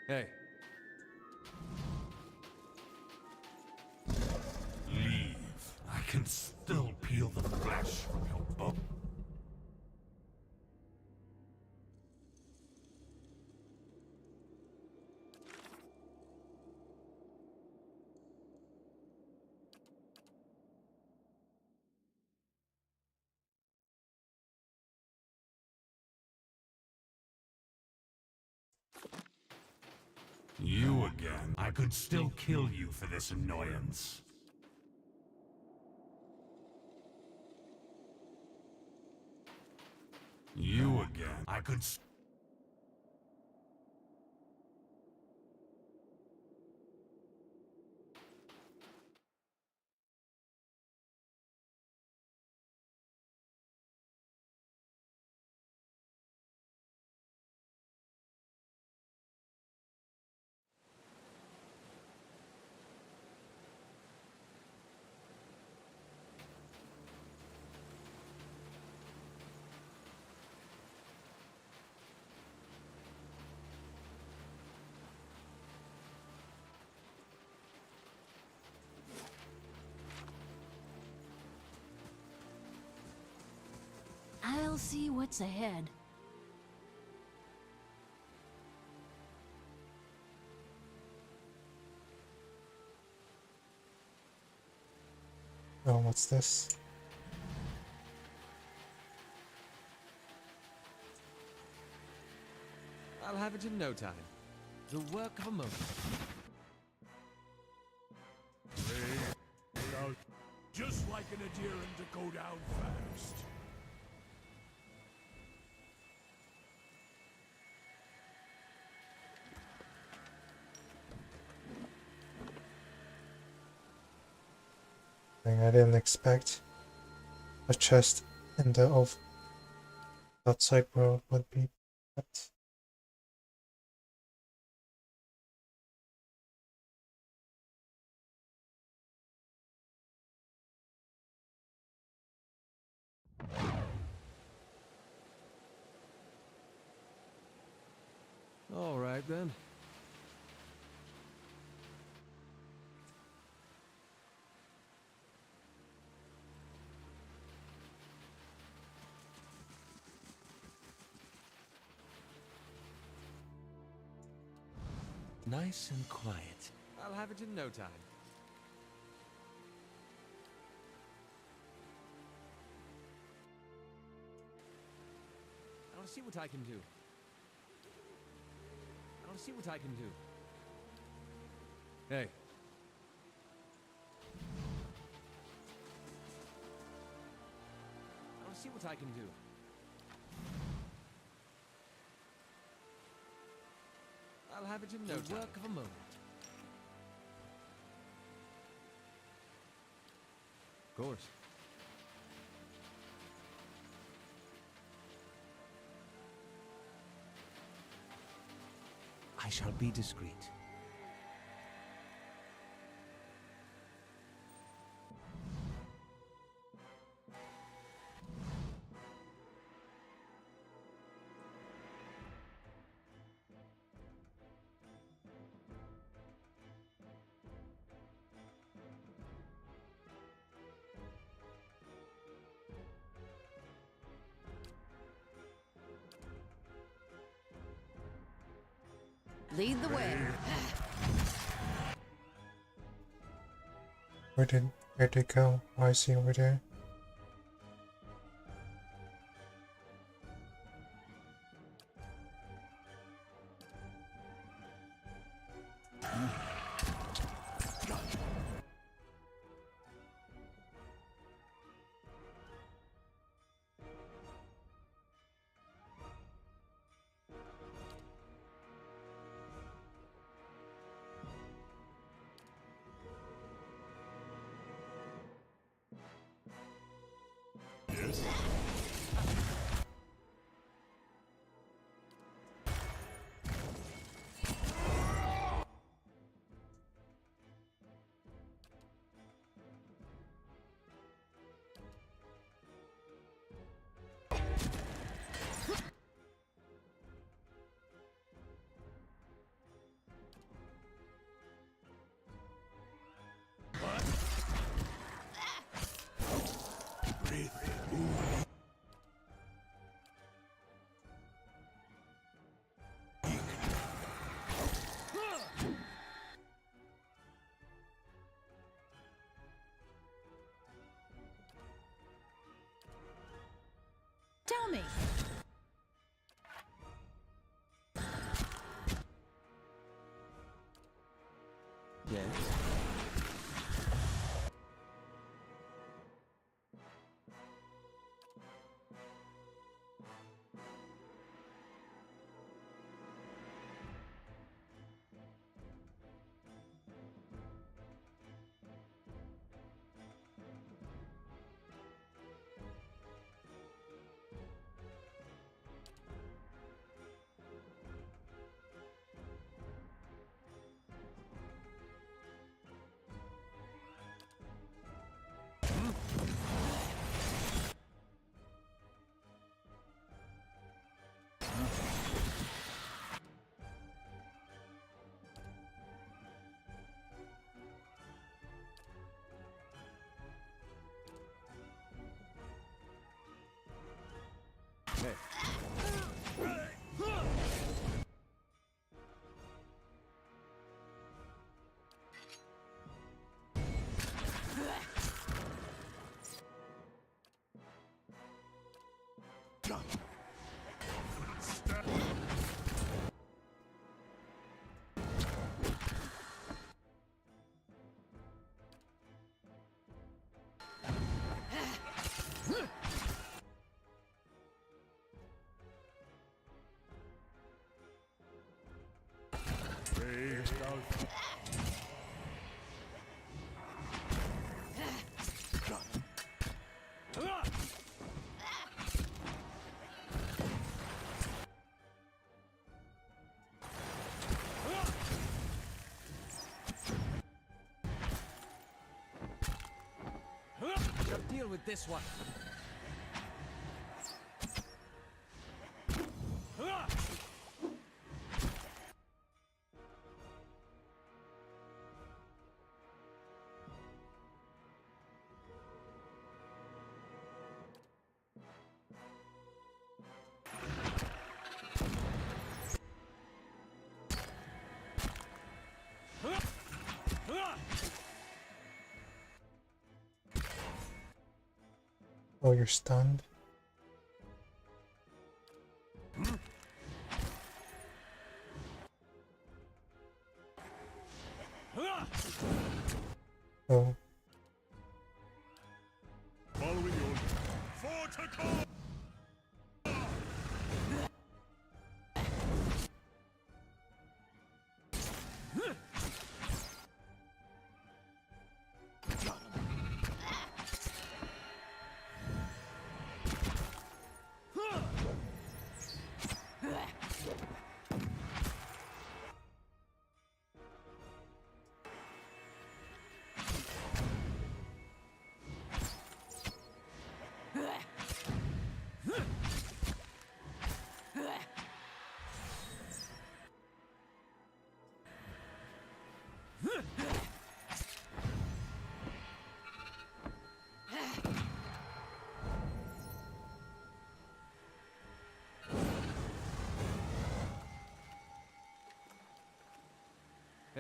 Hey, Leave. I can still peel the flesh from your bone. You again. I could still kill you for this annoyance. You again. I could. I'll see what's ahead. Oh, what's this? I'll have it in no time. The work of a moment. Just like an adherent to go down fast. Thing I didn't expect. A chest in the outside world would be kept. All right then. Nice and quiet. I'll have it in no time. I'll see what I can do. I'll see what I can do. Hey. I'll see what I can do. I'll have it in no time. The work of a moment. Of course. I shall be discreet. Lead the way. Where'd they go? Why is he over there? Tell me. Yes. Shall deal with this one. Oh, you're stunned? Oh. Following your Fortico!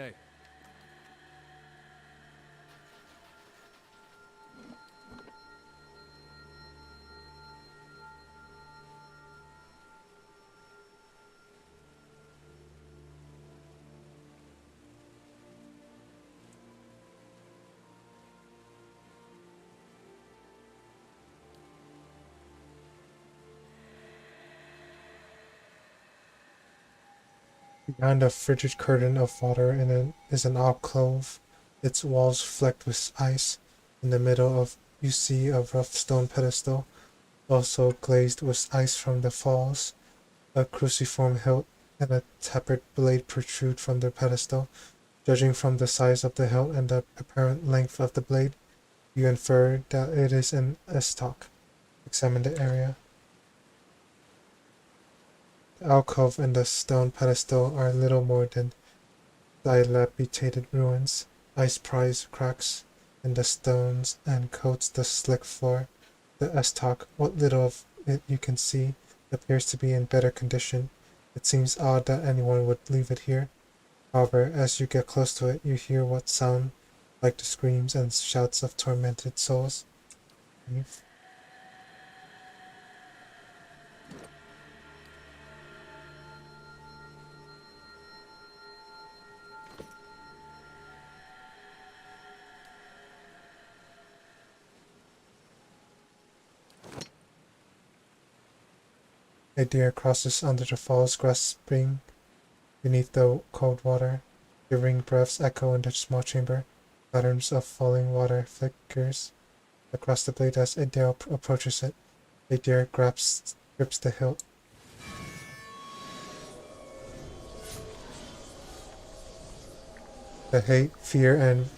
Hey. Behind a frigid curtain of water is an alcove, its walls flecked with ice. In the middle of you see a rough stone pedestal, also glazed with ice from the falls. A cruciform hilt and a tapered blade protrude from the pedestal. Judging from the size of the hilt and the apparent length of the blade, you infer that it is an estoc. Examine the area. The alcove and the stone pedestal are little more than dilapidated ruins. Ice pries cracks in the stones and coats the slick floor. The estoc, what little of it you can see, appears to be in better condition. It seems odd that anyone would leave it here. However, as you get close to it, you hear what sound like the screams and shouts of tormented souls. A deer crosses under the falls, grasping beneath the cold water. Shivering breaths echo in the small chamber. Patterns of falling water flickers across the blade as a deer approaches it. A deer grips the hilt. The hate, fear, and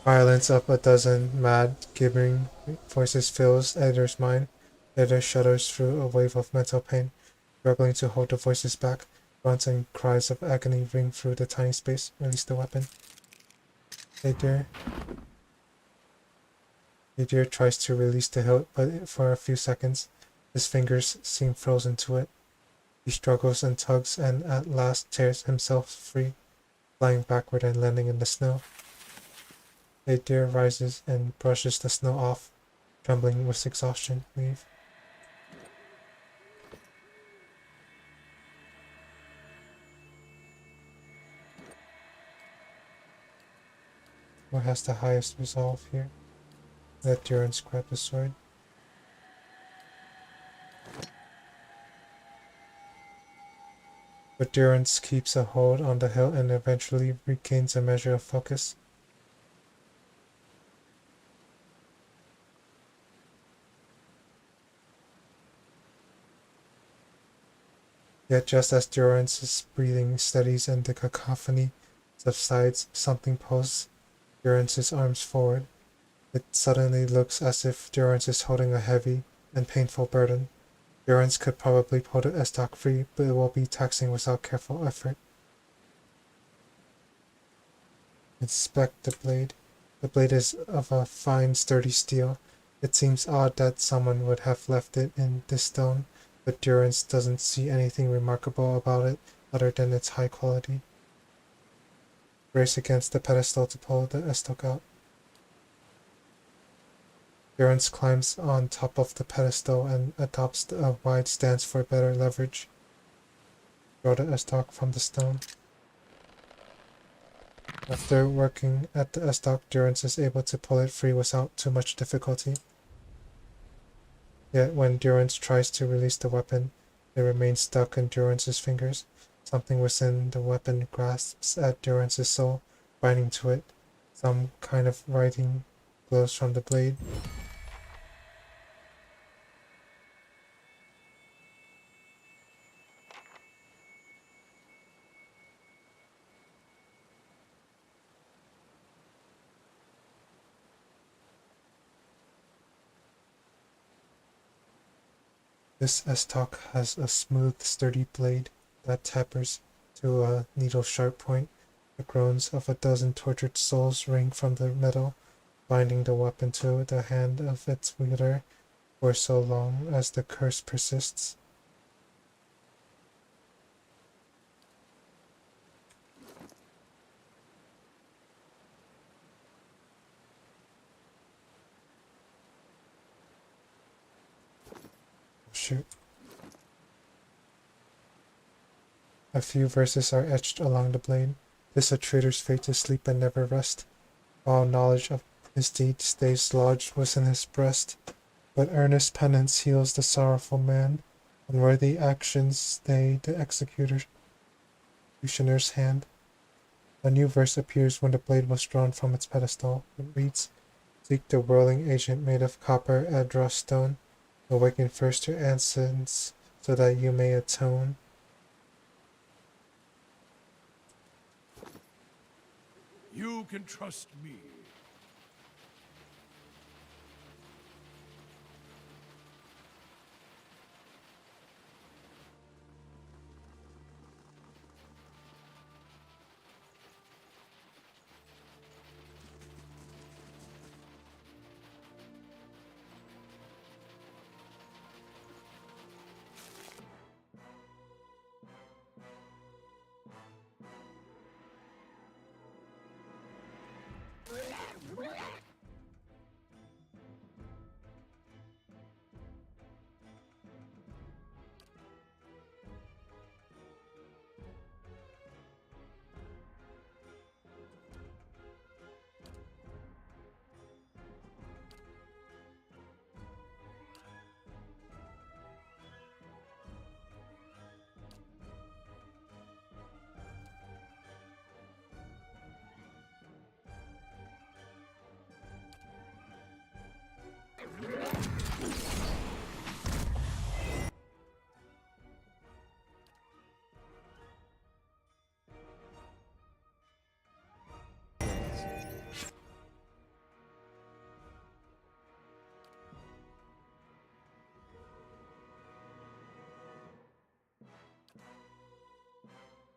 violence of a dozen mad, gibbering voices fills Eder's mind. Eder shudders through a wave of mental pain, struggling to hold the voices back. Grunts and cries of agony ring through the tiny space. Release the weapon. Eder tries to release the hilt, but for a few seconds, his fingers seem frozen to it. He struggles and tugs and at last tears himself free, flying backward and landing in the snow. Eder rises and brushes the snow off, trembling with exhaustion. Leave. What has the highest resolve here? Let Durance grab the sword. But Durance keeps a hold on the hilt and eventually regains a measure of focus. Yet just as Durance's breathing steadies and the cacophony subsides, something pulls Durance's arms forward. It suddenly looks as if Durance is holding a heavy and painful burden. Durance could probably pull the estoc free, but it will be taxing without careful effort. Inspect the blade. The blade is of a fine, sturdy steel. It seems odd that someone would have left it in this stone, but Durance doesn't see anything remarkable about it other than its high quality. Brace against the pedestal to pull the estoc out. Durance climbs on top of the pedestal and adopts a wide stance for better leverage. Draw the estoc from the stone. After working at the estoc, Durance is able to pull it free without too much difficulty. Yet when Durance tries to release the weapon, it remains stuck in Durance's fingers. Something within the weapon grasps at Durance's soul, binding to it. Some kind of writing glows from the blade. This estoc has a smooth, sturdy blade that tapers to a needle-sharp point. The groans of a dozen tortured souls ring from the metal, binding the weapon to the hand of its wielder for so long as the curse persists. shoot. A few verses are etched along the blade. "'Tis a traitor's fate to sleep and never rest, while knowledge of his deed stays lodged within his breast. But earnest penance heals the sorrowful man. Unworthy actions stay the executioner's hand." A new verse appears when the blade was drawn from its pedestal. It reads, "Seek the whirling agent made of copper, Adra stone. Awaken first your ancients, so that you may atone." You can trust me.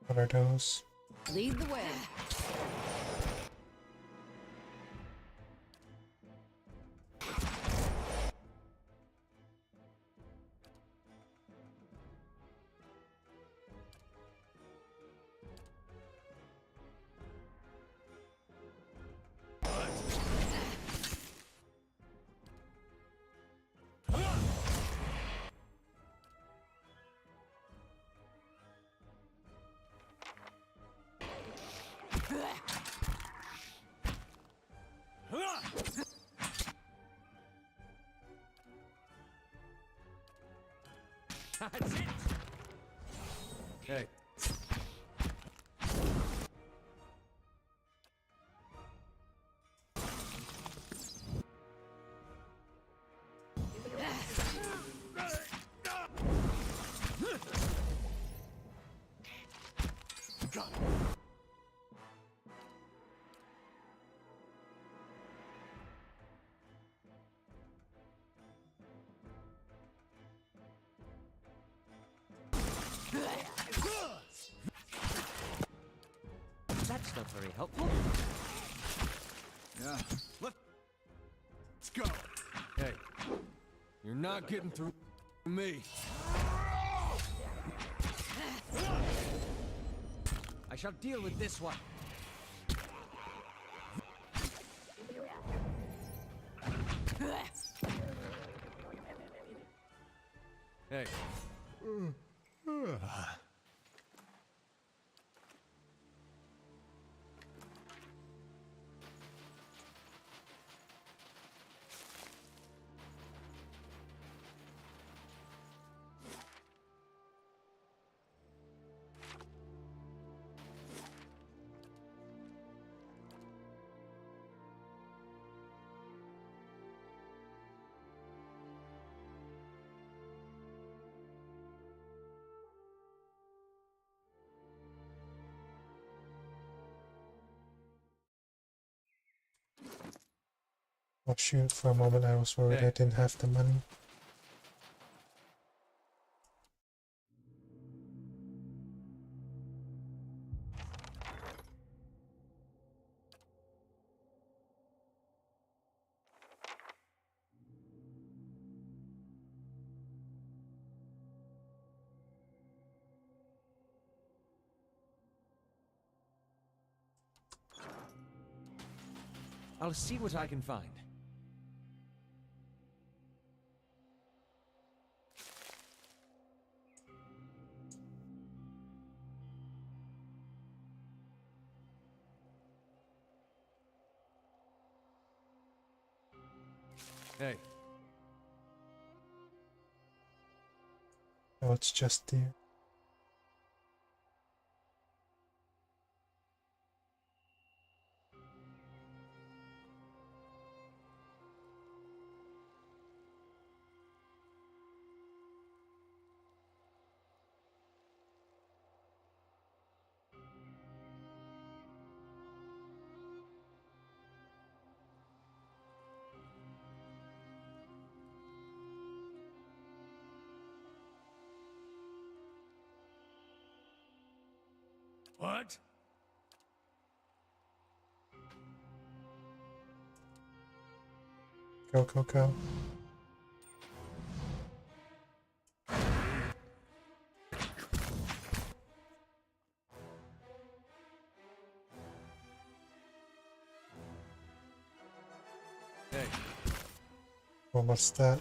What are those? Lead the way. That's it! Hey. That's not very helpful. Yeah. Let's go. Hey. You're not getting through me. I shall deal with this one. Hey. Oh shoot, for a moment I was worried Hey. I didn't have the money. I'll see what I can find. Hey. No, it's just you. What? Go, go, go. Hey. Well, what's that?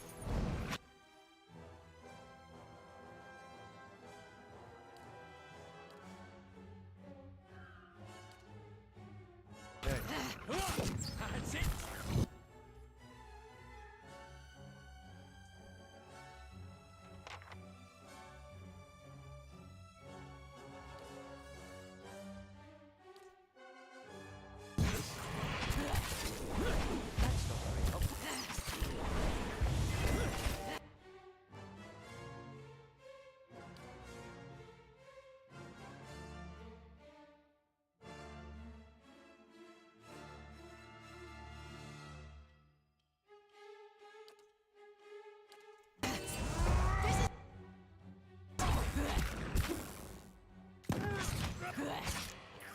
That's it.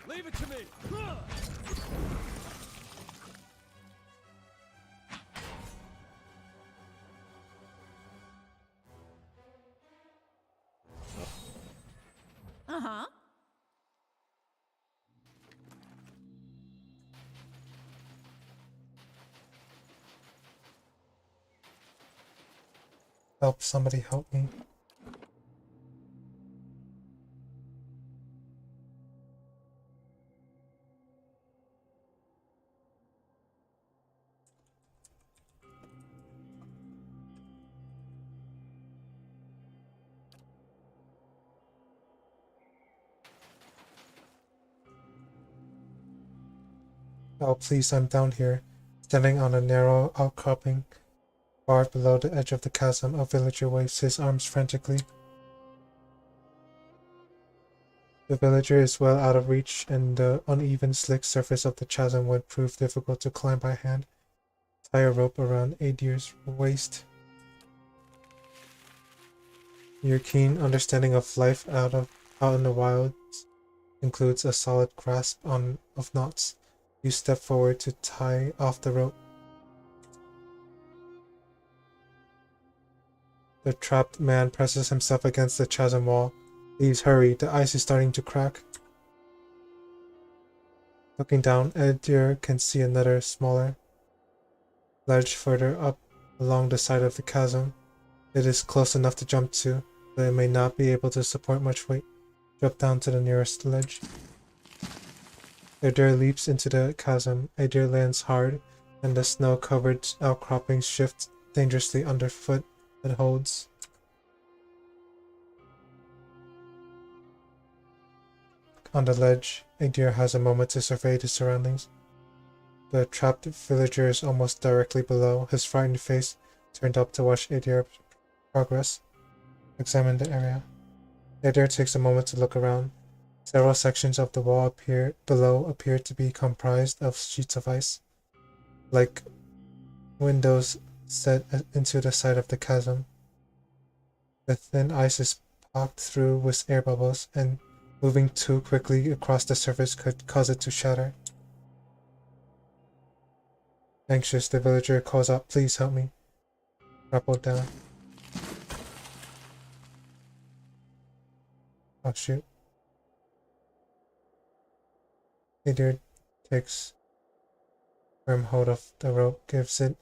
Leave it to me! Uh-huh. Help, somebody help me. Oh, please, I'm down here, standing on a narrow outcropping, far below the edge of the chasm. A villager waves his arms frantically. The villager is well out of reach, and the uneven, slick surface of the chasm would prove difficult to climb by hand. Tie a rope around Adir's waist. Your keen understanding of life out in the wilds includes a solid grasp of knots. You step forward to tie off the rope. The trapped man presses himself against the chasm wall. Please hurry, the ice is starting to crack. Looking down, Edir can see another, smaller ledge further up along the side of the chasm. It is close enough to jump to, but it may not be able to support much weight. Drop down to the nearest ledge. Edir leaps into the chasm. Edir lands hard, and the snow-covered outcroppings shift dangerously underfoot. It holds. On the ledge, Edir has a moment to survey the surroundings. The trapped villager is almost directly below, his frightened face turned up to watch Edir's progress. Examine the area. Edir takes a moment to look around. Several sections of the wall below appear to be comprised of sheets of ice, like windows set into the side of the chasm. The thin ice is pocked through with air bubbles, and moving too quickly across the surface could cause it to shatter. Anxious, the villager calls out, "Please help me." Grappled down. Oh shoot. Edir takes firm hold of the rope, gives it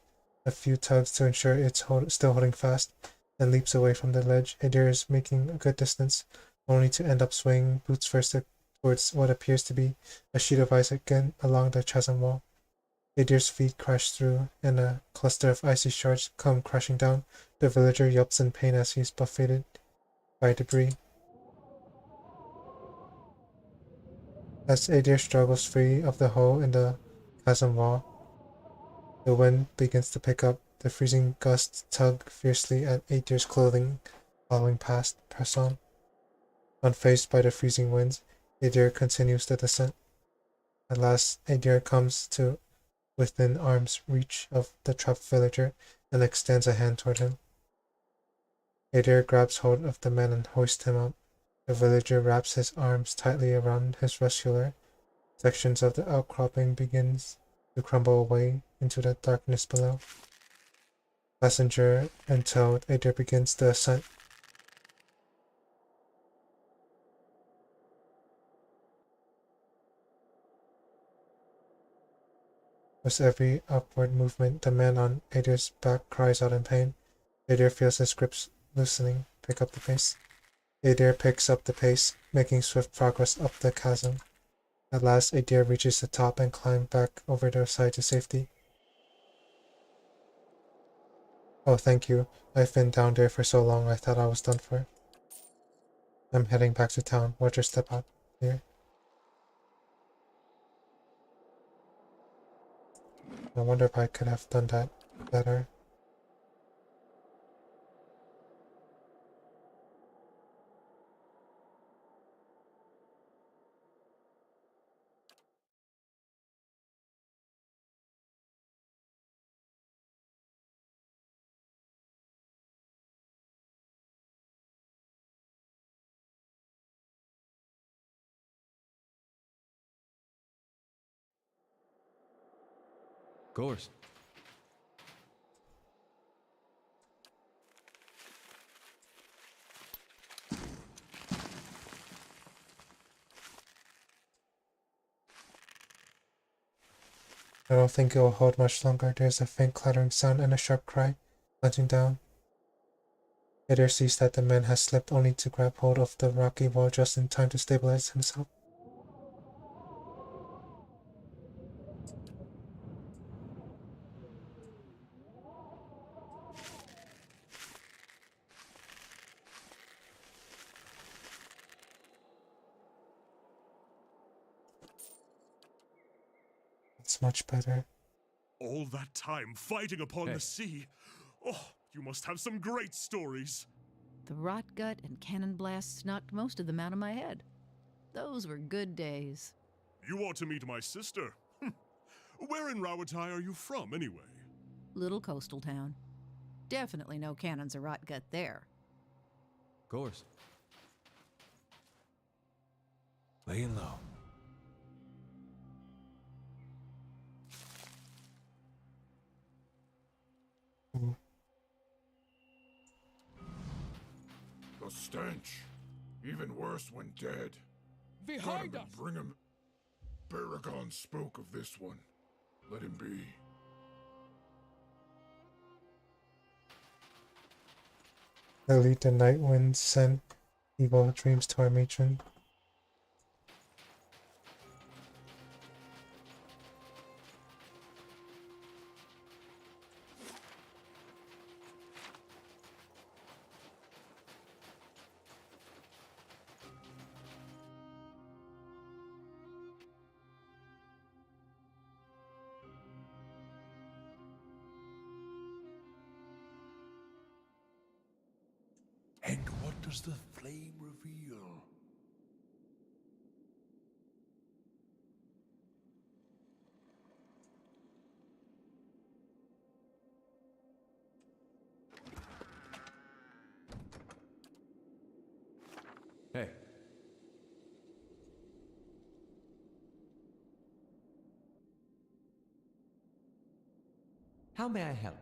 a few tugs to ensure it's still holding fast, then leaps away from the ledge. Edir is making a good distance, only to end up swinging boots first towards what appears to be a sheet of ice again along the chasm wall. Adir's feet crash through, and a cluster of icy shards come crashing down. The villager yelps in pain as he's buffeted by debris. As Adir struggles free of the hole in the chasm wall, the wind begins to pick up. The freezing gusts tug fiercely at Adir's clothing, falling past. Press on. Unfazed by the freezing winds, Adir continues the descent. At last, Adir comes to within arm's reach of the trapped villager and extends a hand toward him. Adir grabs hold of the man and hoists him up. The villager wraps his arms tightly around his rescuer. Sections of the outcropping begins to crumble away into the darkness below. Passenger and towed, Adir begins the ascent. With every upward movement, the man on Adir's back cries out in pain. Adir feels his grips loosening. Pick up the pace. Adir picks up the pace, making swift progress up the chasm. At last, Adir reaches the top and climbs back over the side to safety. Oh, thank you. I've been down there for so long I thought I was done for. I'm heading back to town. Watch your step out here. I wonder if I could have done that better. Of course. I don't think it will hold much longer. There's a faint clattering sound and a sharp cry, plunging down. Adir sees that the man has slipped only to grab hold of the rocky wall just in time to stabilize himself. It's much better. All that time fighting upon the sea. Oh, you must have some great stories. The rot gut and cannon blasts knocked most of them out of my head. Those were good days. You ought to meet my sister. Where in Rawatai are you from, anyway? Little coastal town. Definitely no cannons or rot gut there. Of course. Laying low. The stench. Even worse when dead. Behind us! Bring him. Baragon spoke of this one. Let him be. Early the night winds send evil dreams to our matron. And what does the flame reveal? Hey. How may I help?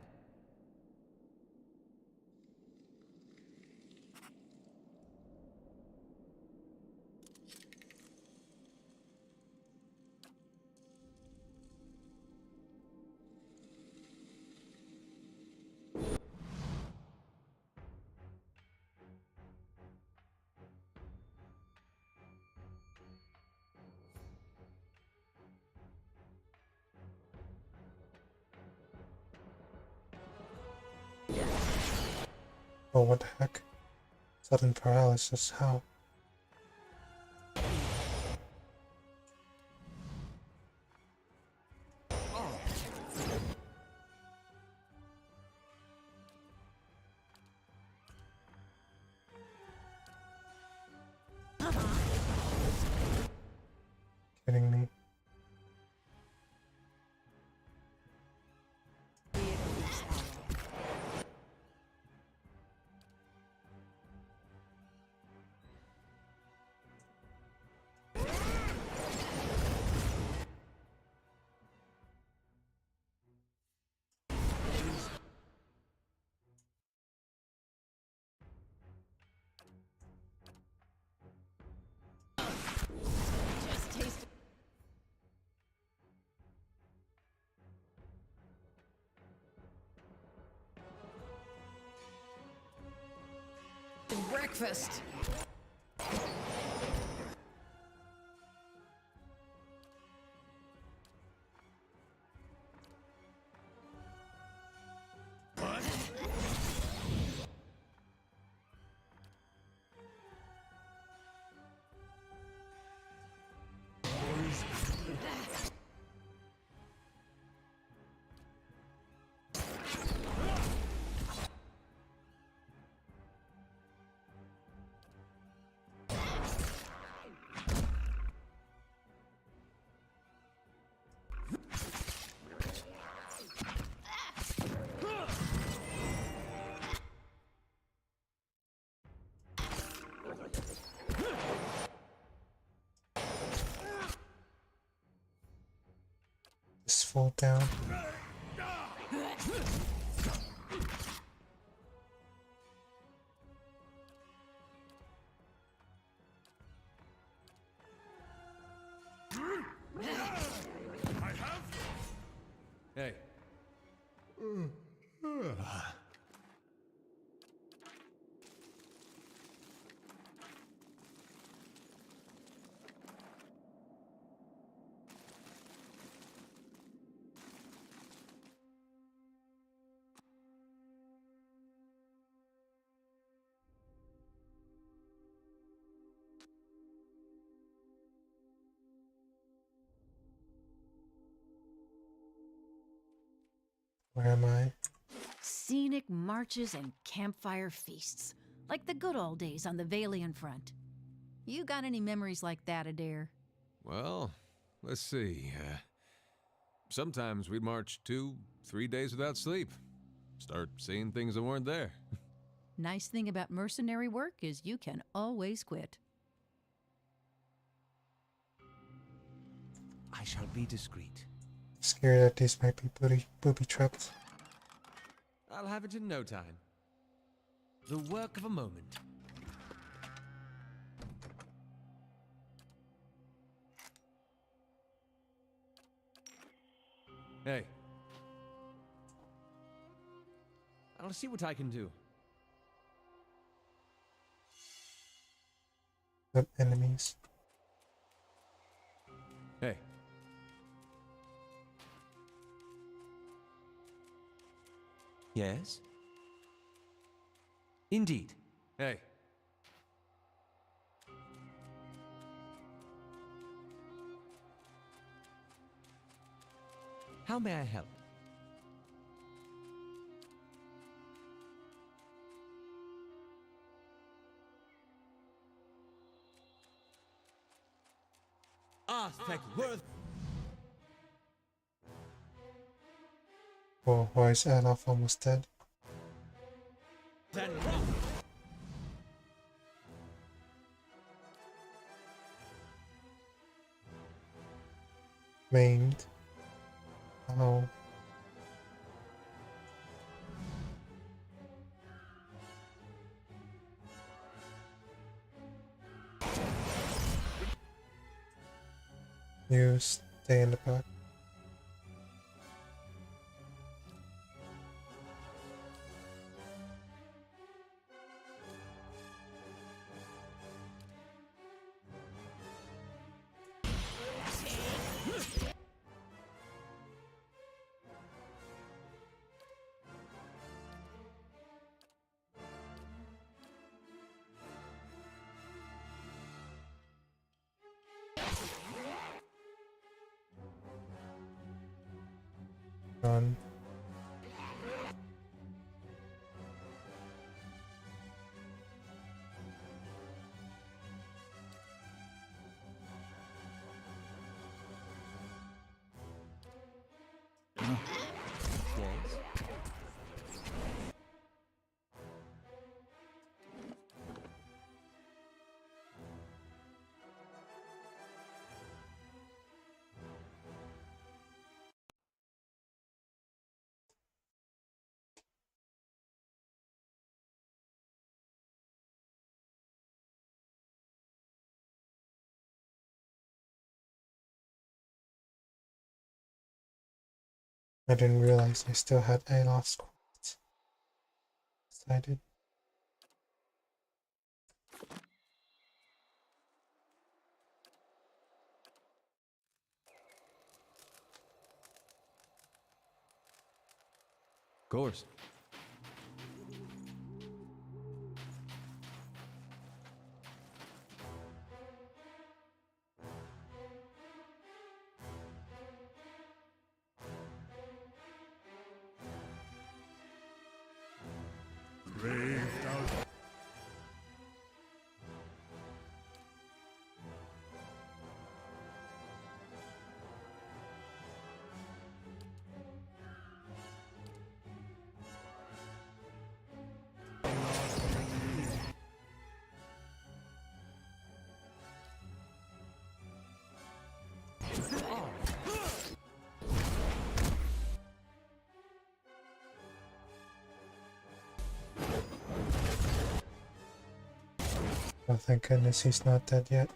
Oh, what the heck? Sudden paralysis, how? Kidding me? Breakfast. Just fall down. Hey. Where am I? Scenic marches and campfire feasts, like the good old days on the Valian front. You got any memories like that, Adair? Well, let's see. Sometimes we'd march 2-3 days without sleep. Start seeing things that weren't there. Nice thing about mercenary work is you can always quit. I shall be discreet. Scared that these might be booby trapped. I'll have it in no time. The work of a moment. Hey. I'll see what I can do. The enemies. Hey. Yes? Indeed. Hey. How may I help? Oh, why is Adolf almost dead? Maimed. Oh. You stay in the back. Run. Yes. I didn't realize I still had a lost quest. Decided. Of course. Braved out. Oh, thank goodness he's not dead yet.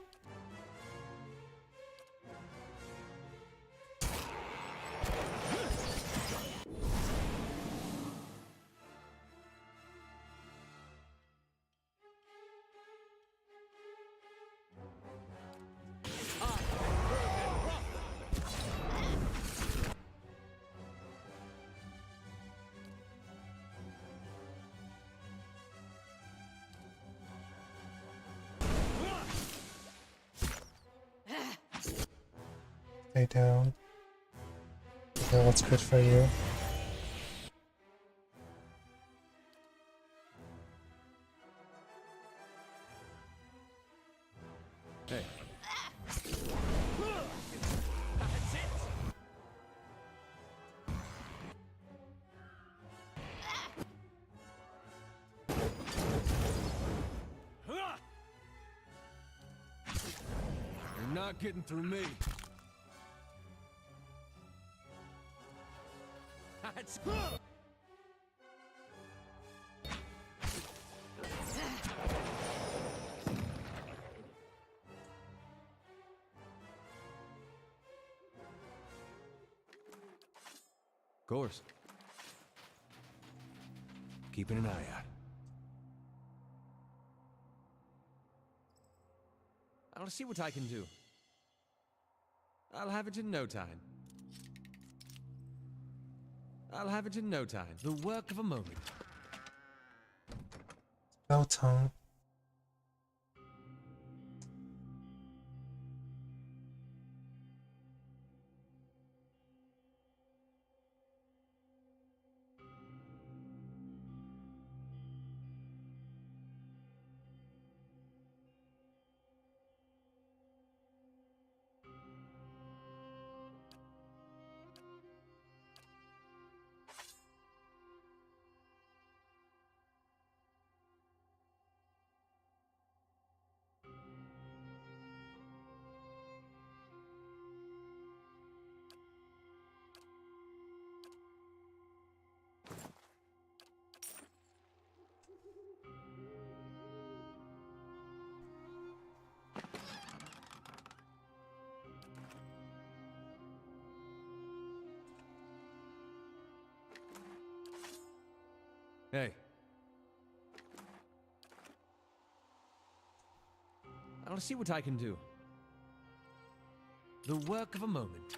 Stay down. Know what's good for you. Hey. You're not getting through me. Of course. Keeping an eye out. I'll see what I can do. I'll have it in no time. I'll have it in no time. The work of a moment. Spell tongue. Hey. I'll see what I can do. The work of a moment.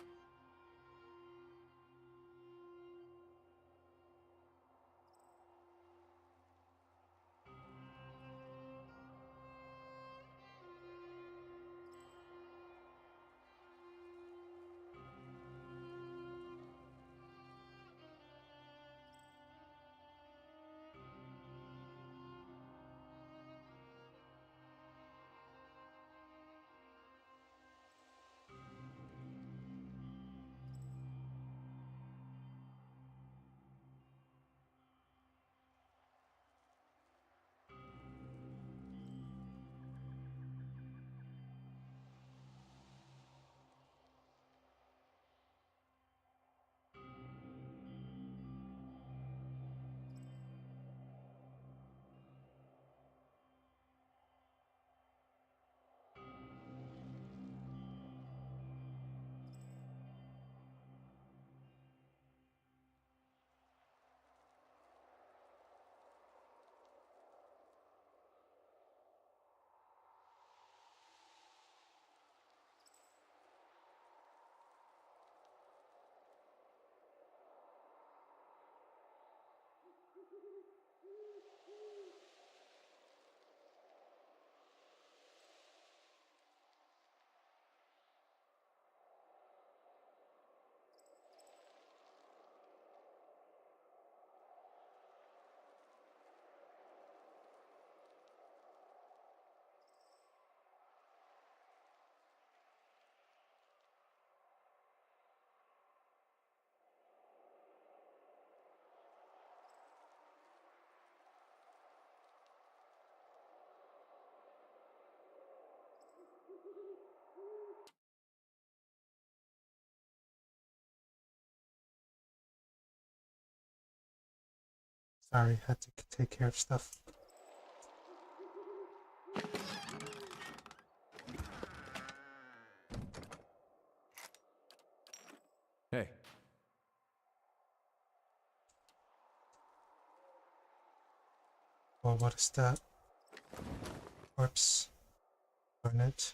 Sorry, had to take care of stuff. Hey. Oh, what is that? Corpse. Darn it.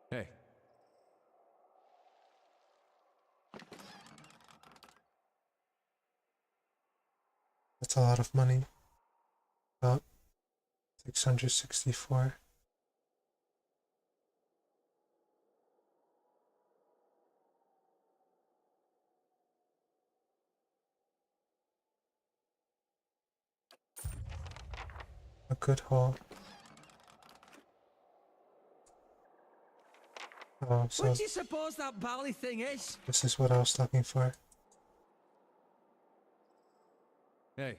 Hey. That's a lot of money. About 664. A good haul. Oh, so What do you suppose that bally thing is? this is what I was looking for. Hey.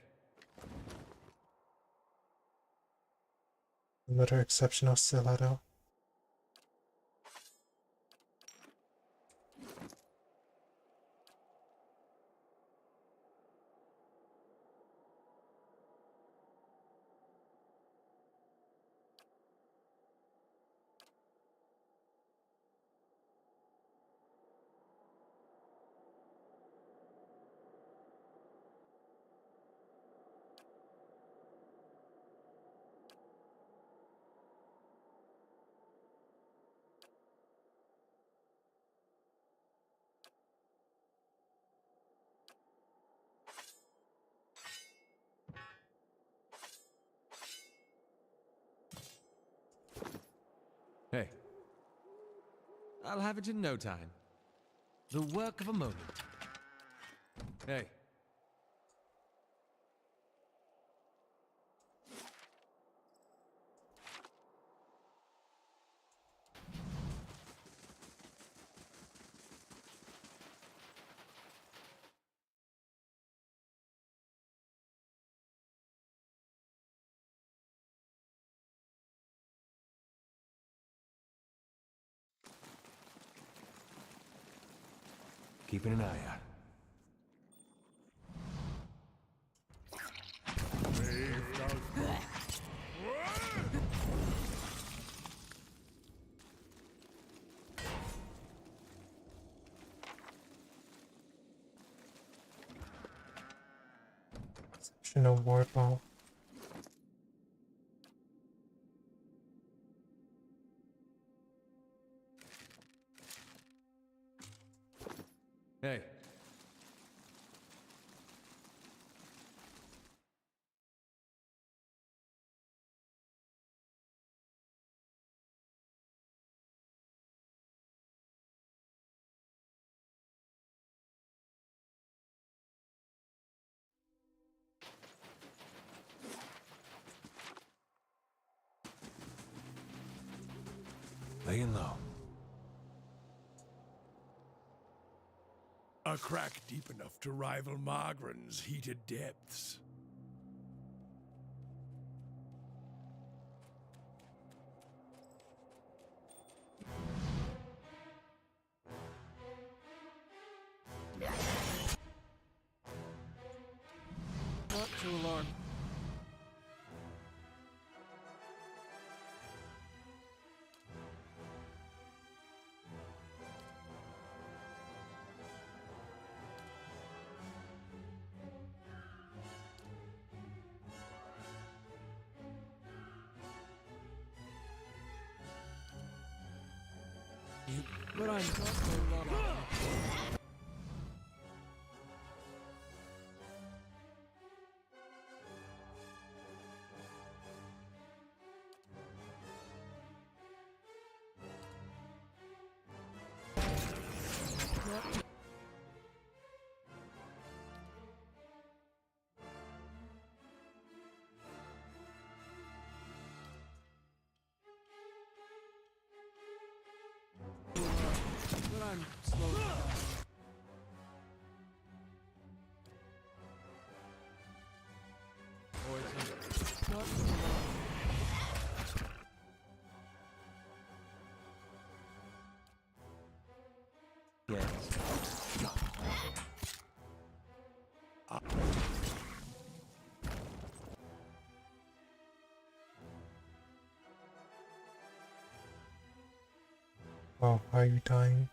Another exceptional stiletto. Hey. I'll have it in no time. The work of a moment. Hey. Keeping an eye out. Exceptional war ball. Hey. Laying low. A crack deep enough to rival Margren's heated depths. I'm not so long. But I'm slowly dying. Poison. Not so long. Oh, why are you dying?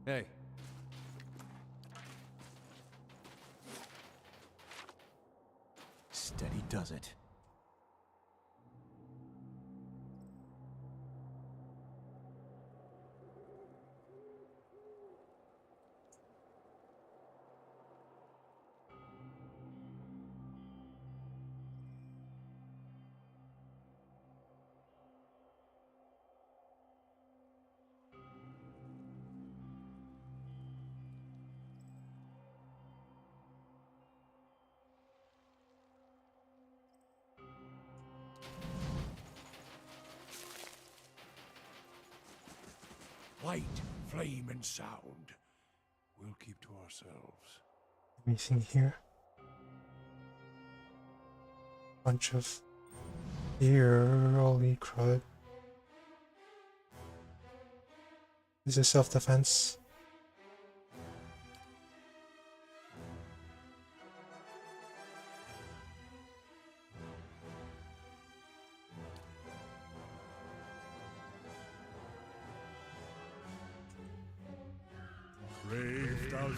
Hey. Steady does it. Light, flame, and sound. We'll keep to ourselves. Anything here? Bunch of holy crud. Is it self-defense? Brave does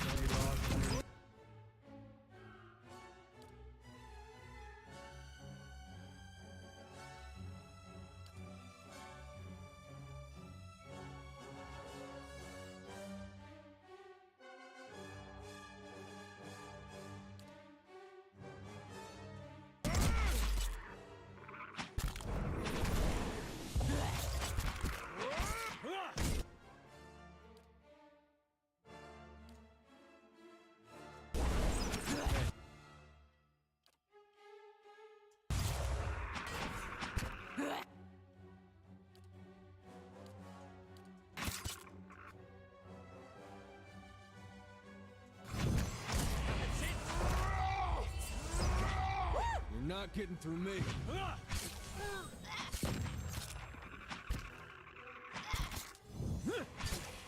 You're not getting through me.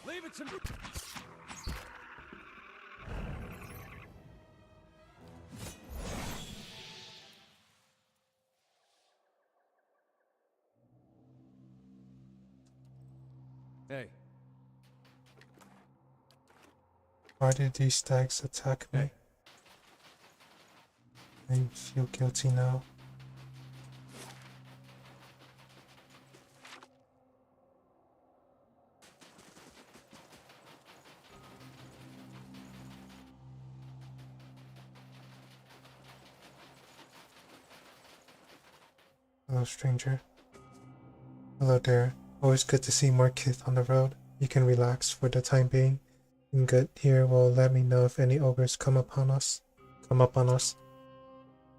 Leave it to me. Hey. Why did these stags attack me? I feel guilty now. Hello, stranger. Hello there. Always good to see more Kith on the road. You can relax for the time being. And good here will let me know if any ogres come up on us.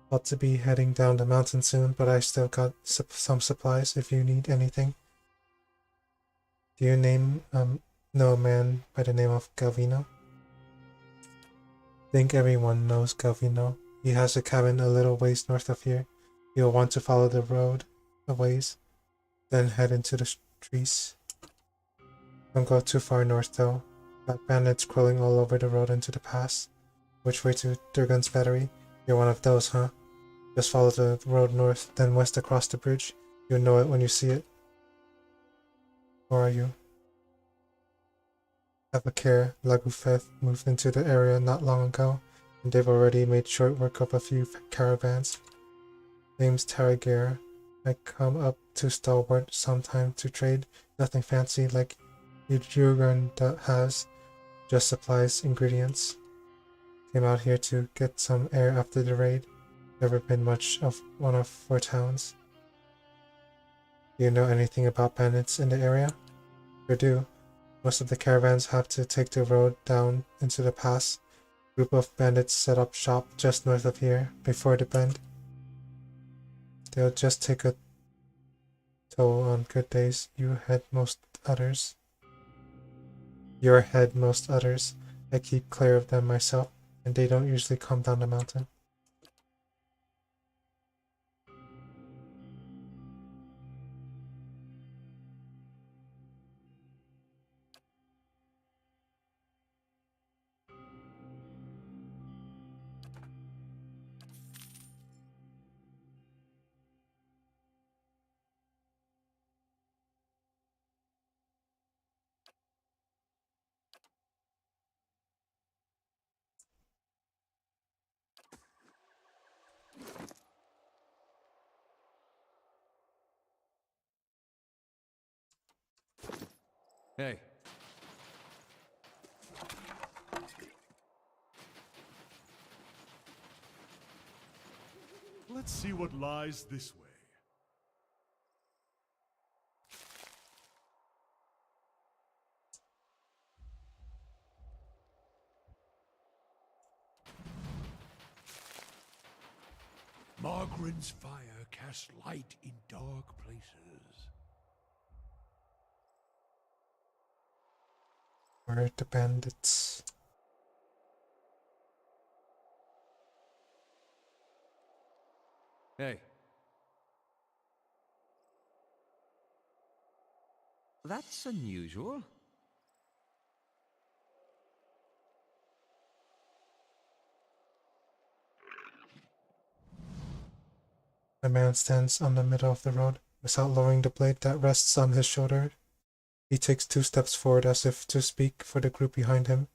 About to be heading down the mountain soon, but I still got some supplies if you need anything. Do you know a man by the name of Galvino? Think everyone knows Galvino. He has a cabin a little ways north of here. You'll want to follow the road a ways, then head into the trees. Don't go too far north though. Got bandits crawling all over the road into the pass. Which way to Durgan's battery? You're one of those, huh? Just follow the road north, then west across the bridge. You'll know it when you see it. Where are you? Have a care. Lagufeth moved into the area not long ago, and they've already made short work of a few caravans. Name's Taragir. I come up to Stalwart sometime to trade. Nothing fancy like Jurgen has. Just supplies, ingredients. Came out here to get some air after the raid. Never been much of one of our towns. Do you know anything about bandits in the area? Sure do. Most of the caravans have to take the road down into the pass. Group of bandits set up shop just north of here, before the bend. They'll just take a toll on good days. Your head most others. I keep clear of them myself, and they don't usually come down the mountain. Hey. Let's see what lies this way. Margaren's fire casts light in dark places. Where are the bandits? Hey. That's unusual. The man stands on the middle of the road, without lowering the blade that rests on his shoulder. He takes 2 steps forward as if to speak for the group behind him.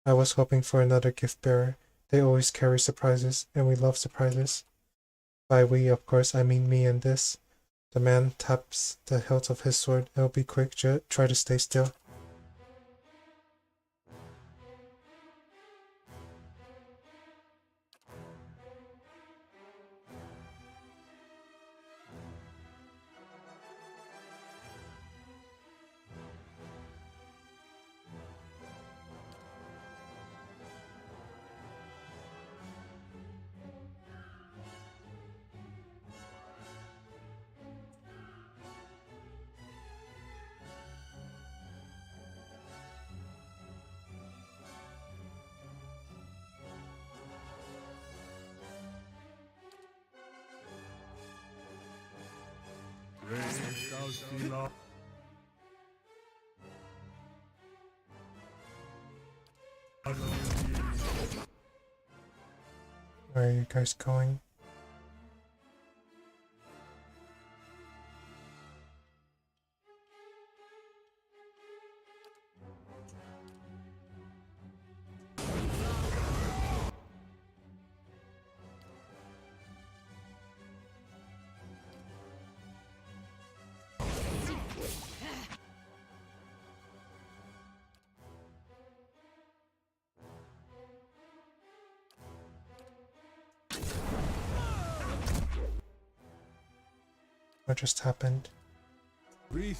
I was hoping for another gift bearer. They always carry surprises, and we love surprises. By we, of course, I mean me and this. The man taps the hilt of his sword. It'll be quick, try to stay still. Where are you guys going? What just happened? Breathe.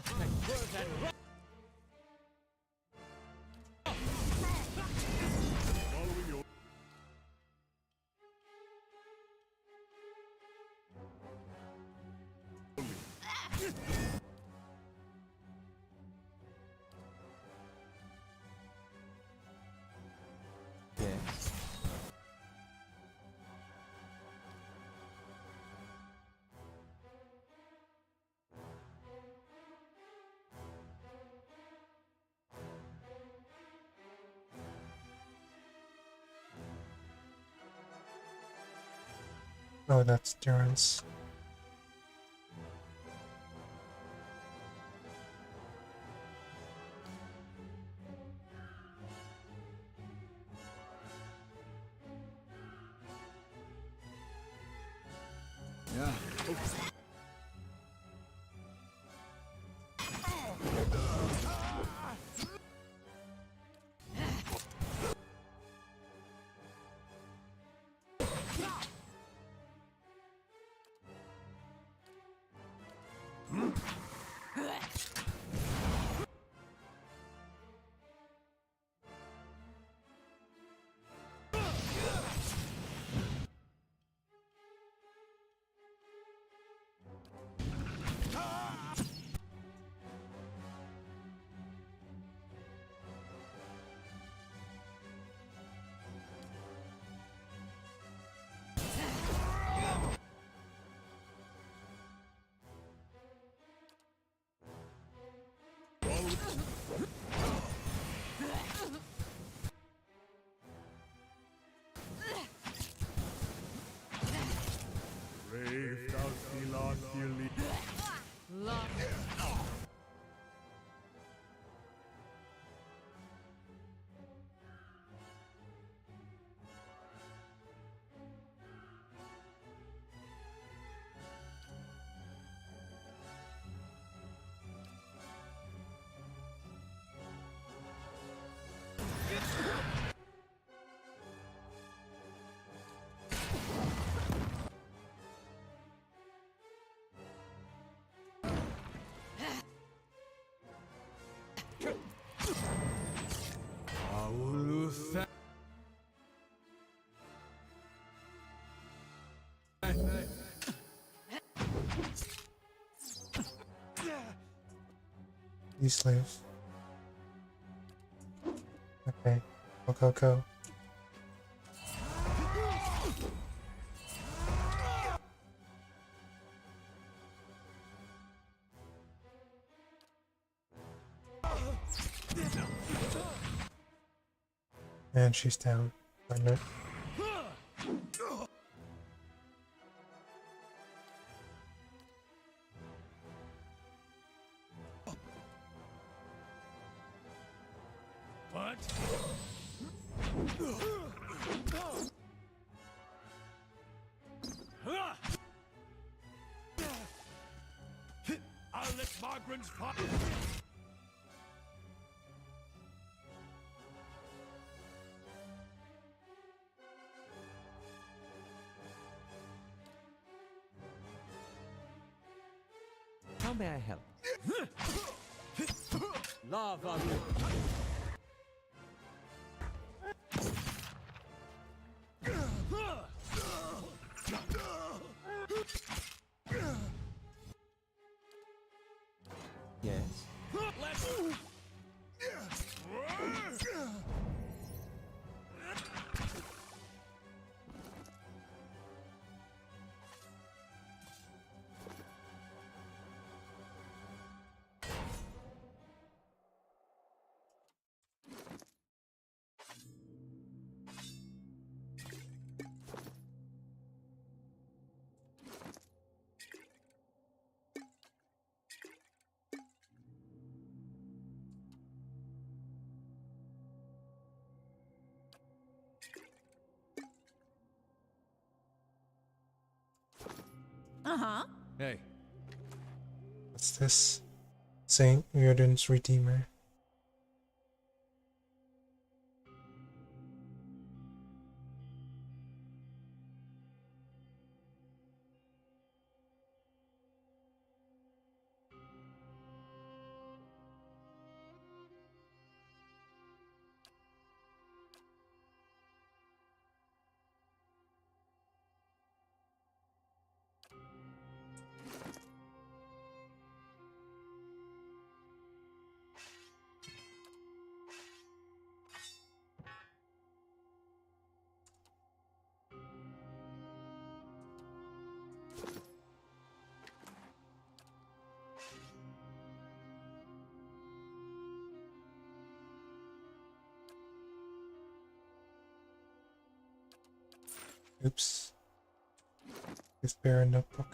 Following your Yes. Oh, that's Durance. Yeah. brave thou dearly. You slave. Okay. Go. And she's down. Partner. What? I'll let Margaret's pot. How may I help? Lava. Yes. Uh-huh. Hey, What's this? Saint Riordan's Redeemer. Oops. His bare notebook.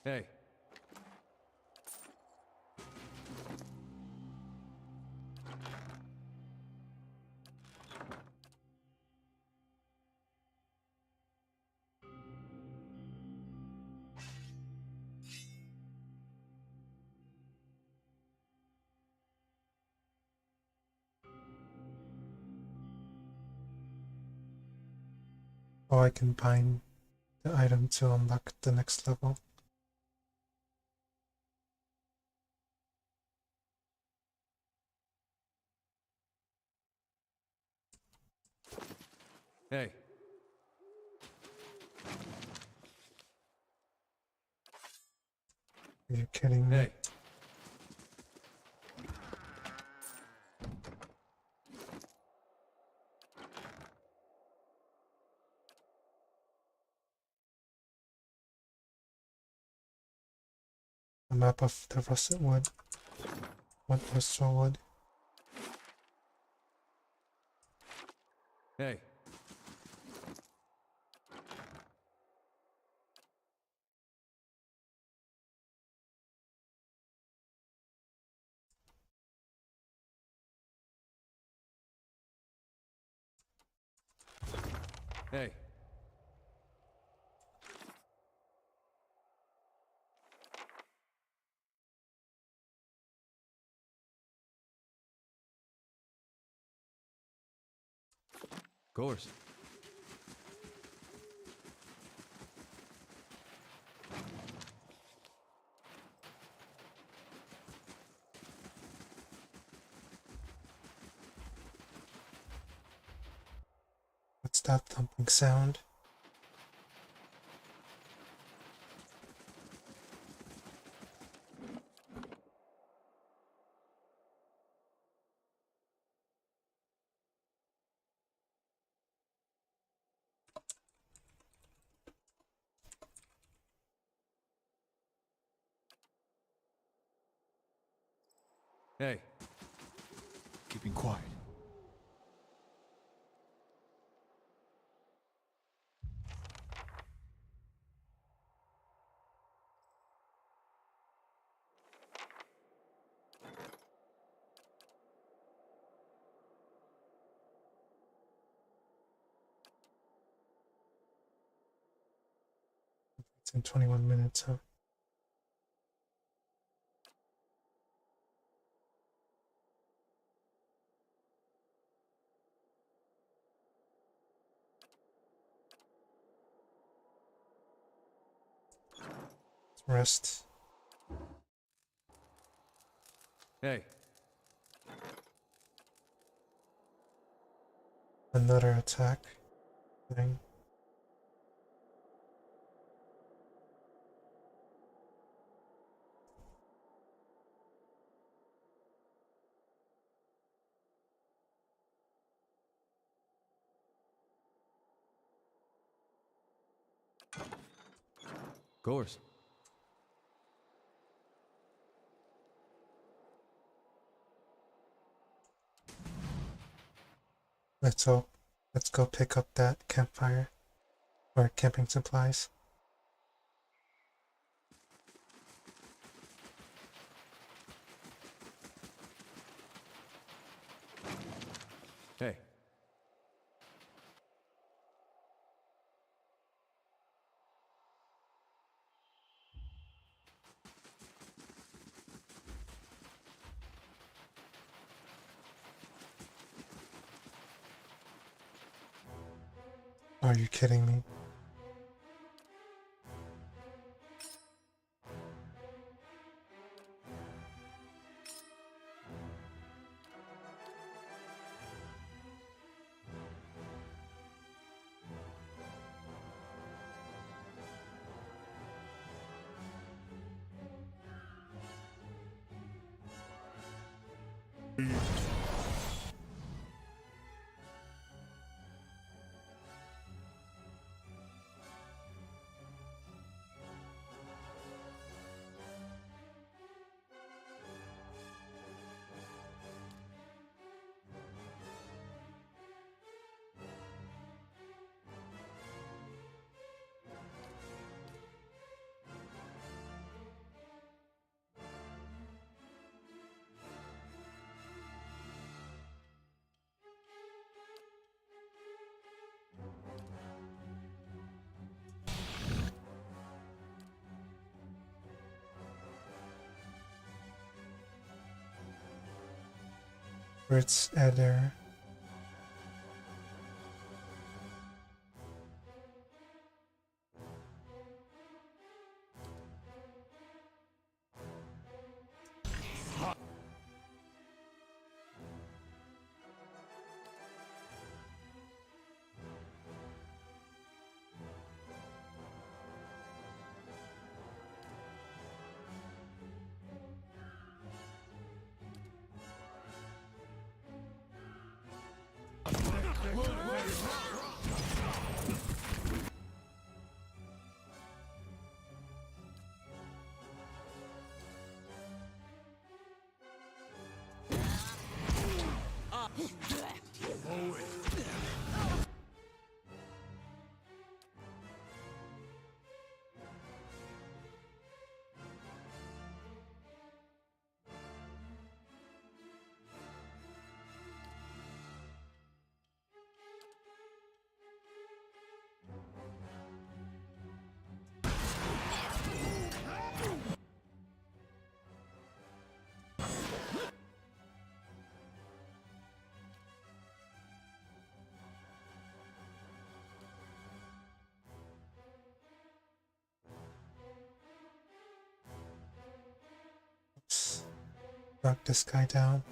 Hey. Oh, I can bind the item to unlock the next level. Hey. Are you kidding me? Hey. A map of the russet wood. What russet wood? Hey. Hey. Of course. What's that thumping sound? Hey. Keeping quiet. It's in 21 minutes, huh? Let's rest. Hey. Another attack thing. Of course. Let's go pick up that campfire or camping supplies. Hey. Are you kidding me? Ritz Eder. Knock this guy down.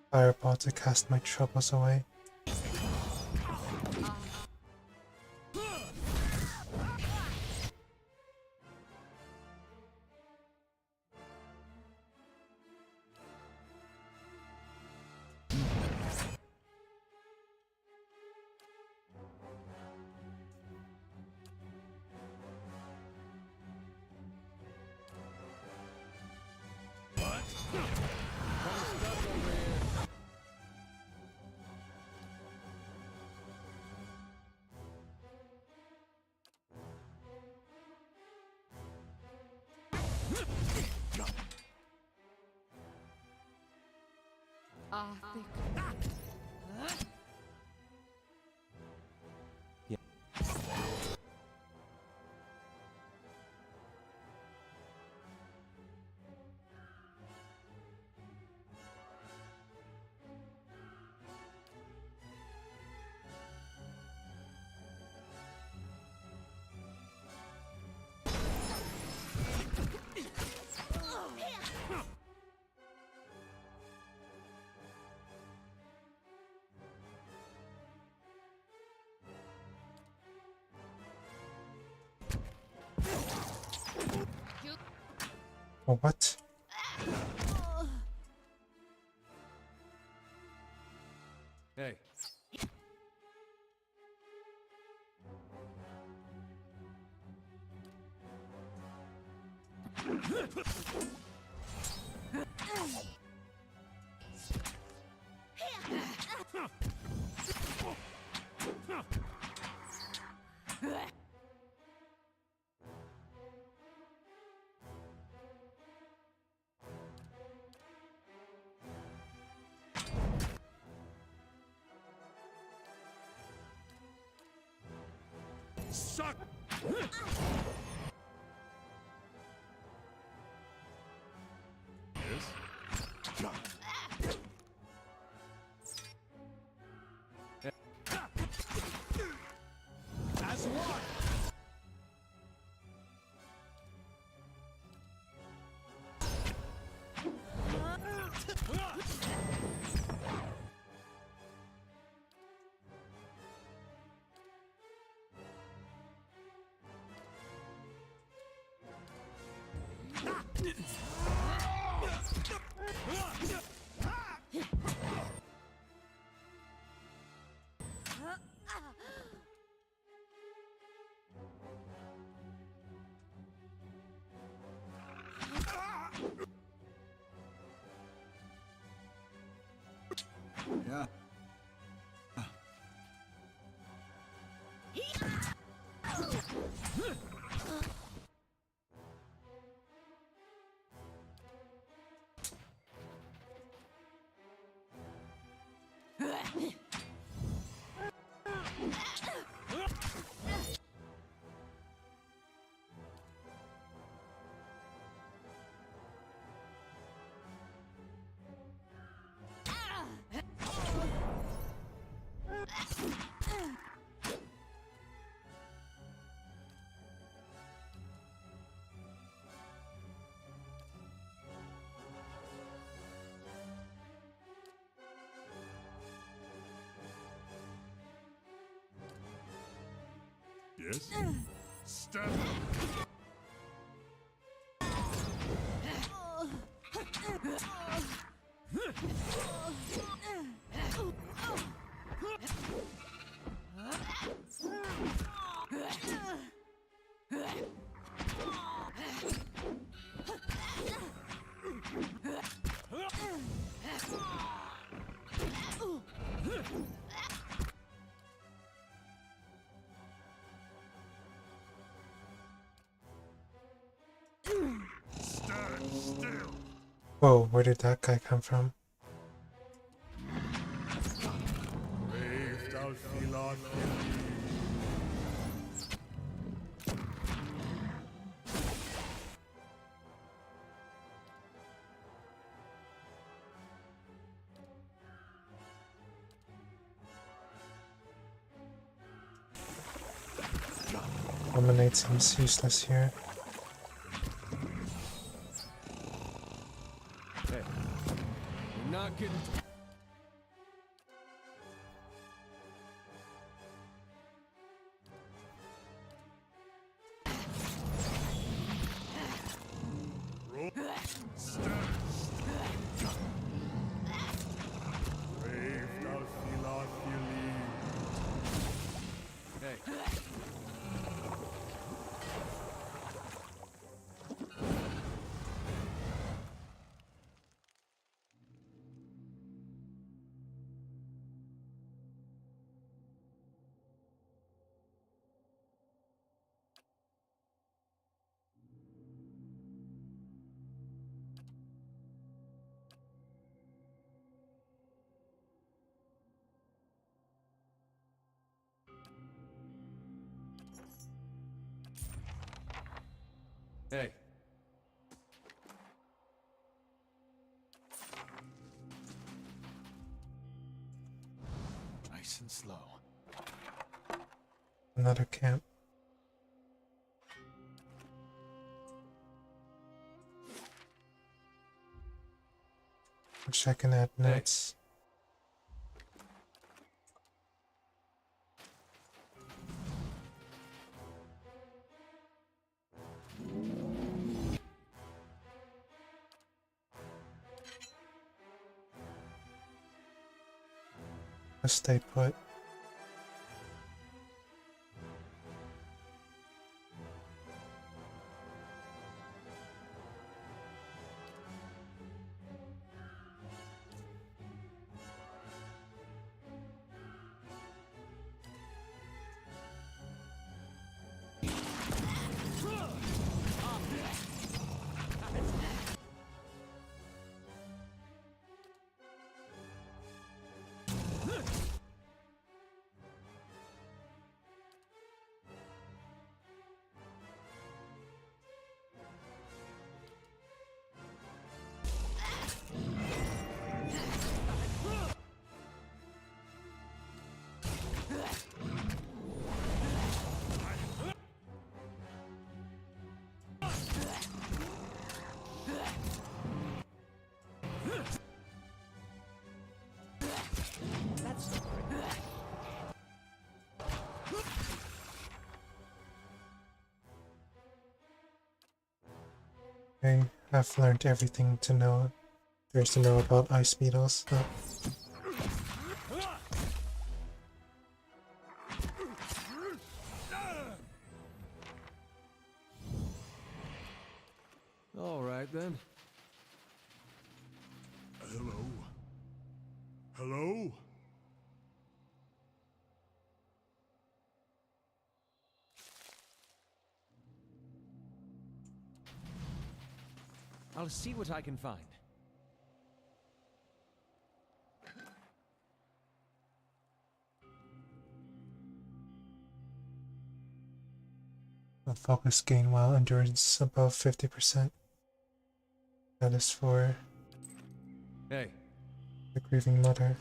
Fireball to cast my troubles away. Oh, what? Hey. Suck! Yeah. Yes? Stand up! Stand still! Whoa, where did that guy come from? Brave Dalfilar. Dominate seems useless here. Hey, we're not getting... Roll. Stand still! Brave Dalfilar. Hey. Hey. Nice and slow. Another camp. Wish I can add nets. Let's stay put. Okay, have learned everything to know there's to know about ice beetles. All right then. Hello? Hello? I'll see what I can find. A focus gain while endurance above 50%. That is for Hey. the grieving mother.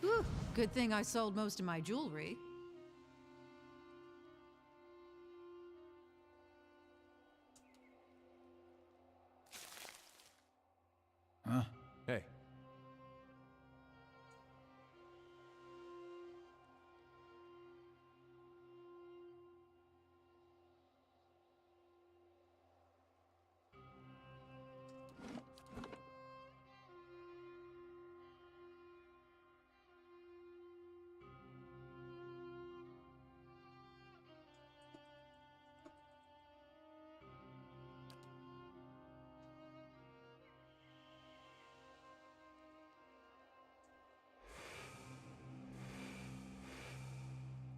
Whew, good thing I sold most of my jewelry. Huh? Hey.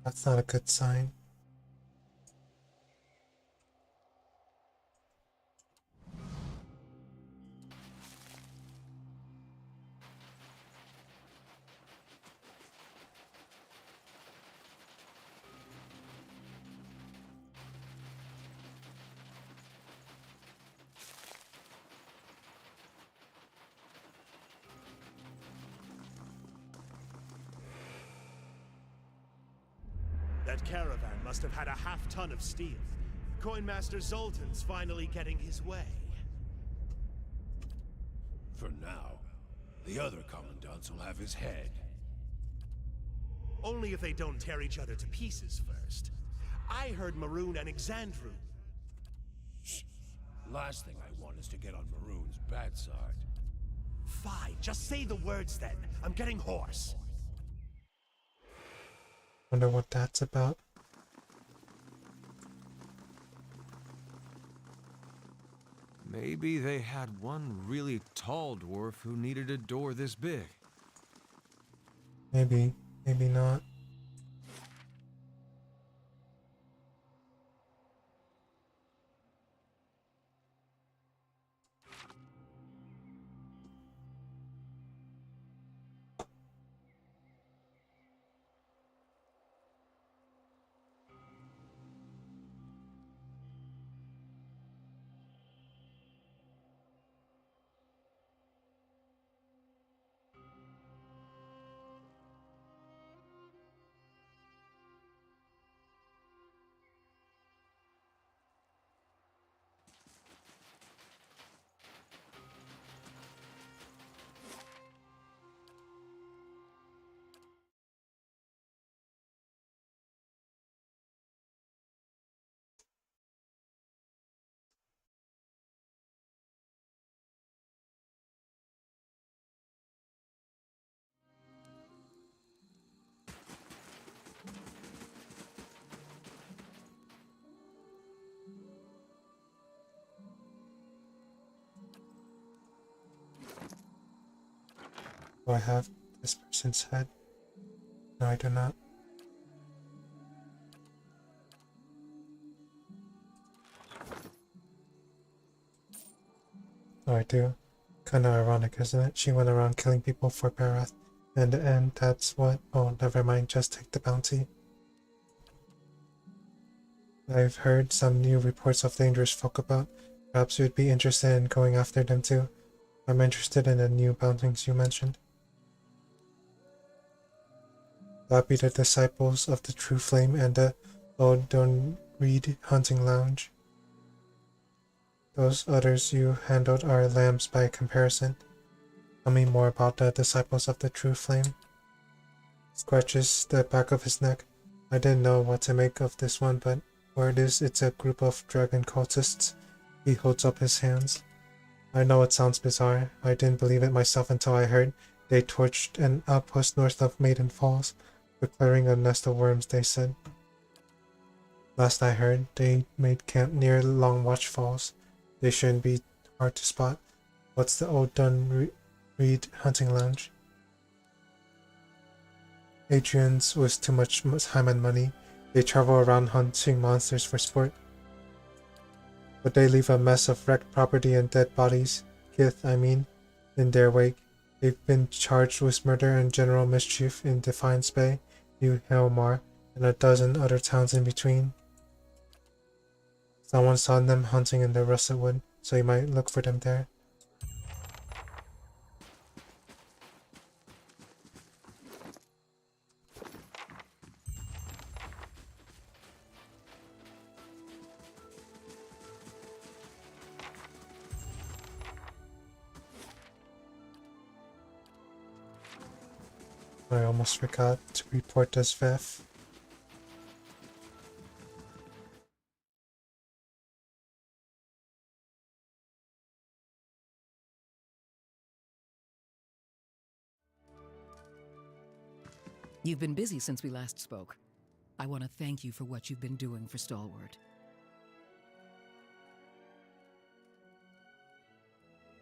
That's not a good sign. That caravan must have had a half-ton of steel. Coinmaster Zoltan's finally getting his way. For now. The other commandants will have his head. Only if they don't tear each other to pieces first. I heard Maroon and Exandru. Shh. Last thing I want is to get on Maroon's bad side. Fine, just say the words then. I'm getting hoarse. Wonder what that's about. Maybe they had one really tall dwarf who needed a door this big. Maybe, maybe not. Do I have this person's head? No, I do not. Oh, I do. Kinda ironic, isn't it? She went around killing people for Barath. And that's what... Oh, never mind, just take the bounty. I've heard some new reports of dangerous folk about. Perhaps you'd be interested in going after them too. I'm interested in the new bounties you mentioned. That be the disciples of the True Flame and the Odon Reed Hunting Lounge. Those others you handled are lambs by comparison. Tell me more about the disciples of the True Flame. Scratches the back of his neck. I didn't know what to make of this one, but word is it's a group of dragon cultists. He holds up his hands. I know it sounds bizarre. I didn't believe it myself until I heard they torched an outpost north of Maiden Falls, declaring a nest of worms, they said. Last I heard, they made camp near Longwatch Falls. They shouldn't be hard to spot. What's the old Reed Hunting Lounge? Adrian's was too much time and money. They travel around hunting monsters for sport. But they leave a mess of wrecked property and dead bodies, Kith, I mean, in their wake. They've been charged with murder and general mischief in Defiance Bay, New Helmar, and a dozen other towns in between. Someone saw them hunting in the Russet Wood, so you might look for them there. I almost forgot to report this Veth. You've been busy since we last spoke. I want to thank you for what you've been doing for Stalwart.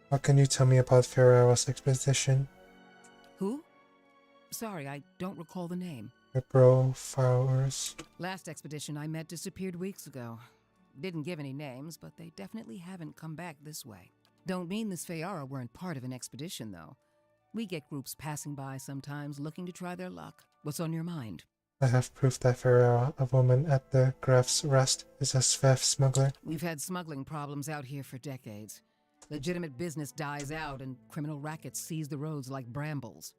What can you tell me about Ferrero's expedition? Who? Sorry, I don't recall the name. The bro followers. Last expedition I met disappeared weeks ago. Didn't give any names, but they definitely haven't come back this way. Don't mean the Sfeara weren't part of an expedition, though. We get groups passing by sometimes looking to try their luck. What's on your mind? I have proof that Ferrera, a woman at the Graf's Rest, is a Sveth smuggler. We've had smuggling problems out here for decades. Legitimate business dies out and criminal rackets seize the roads like brambles.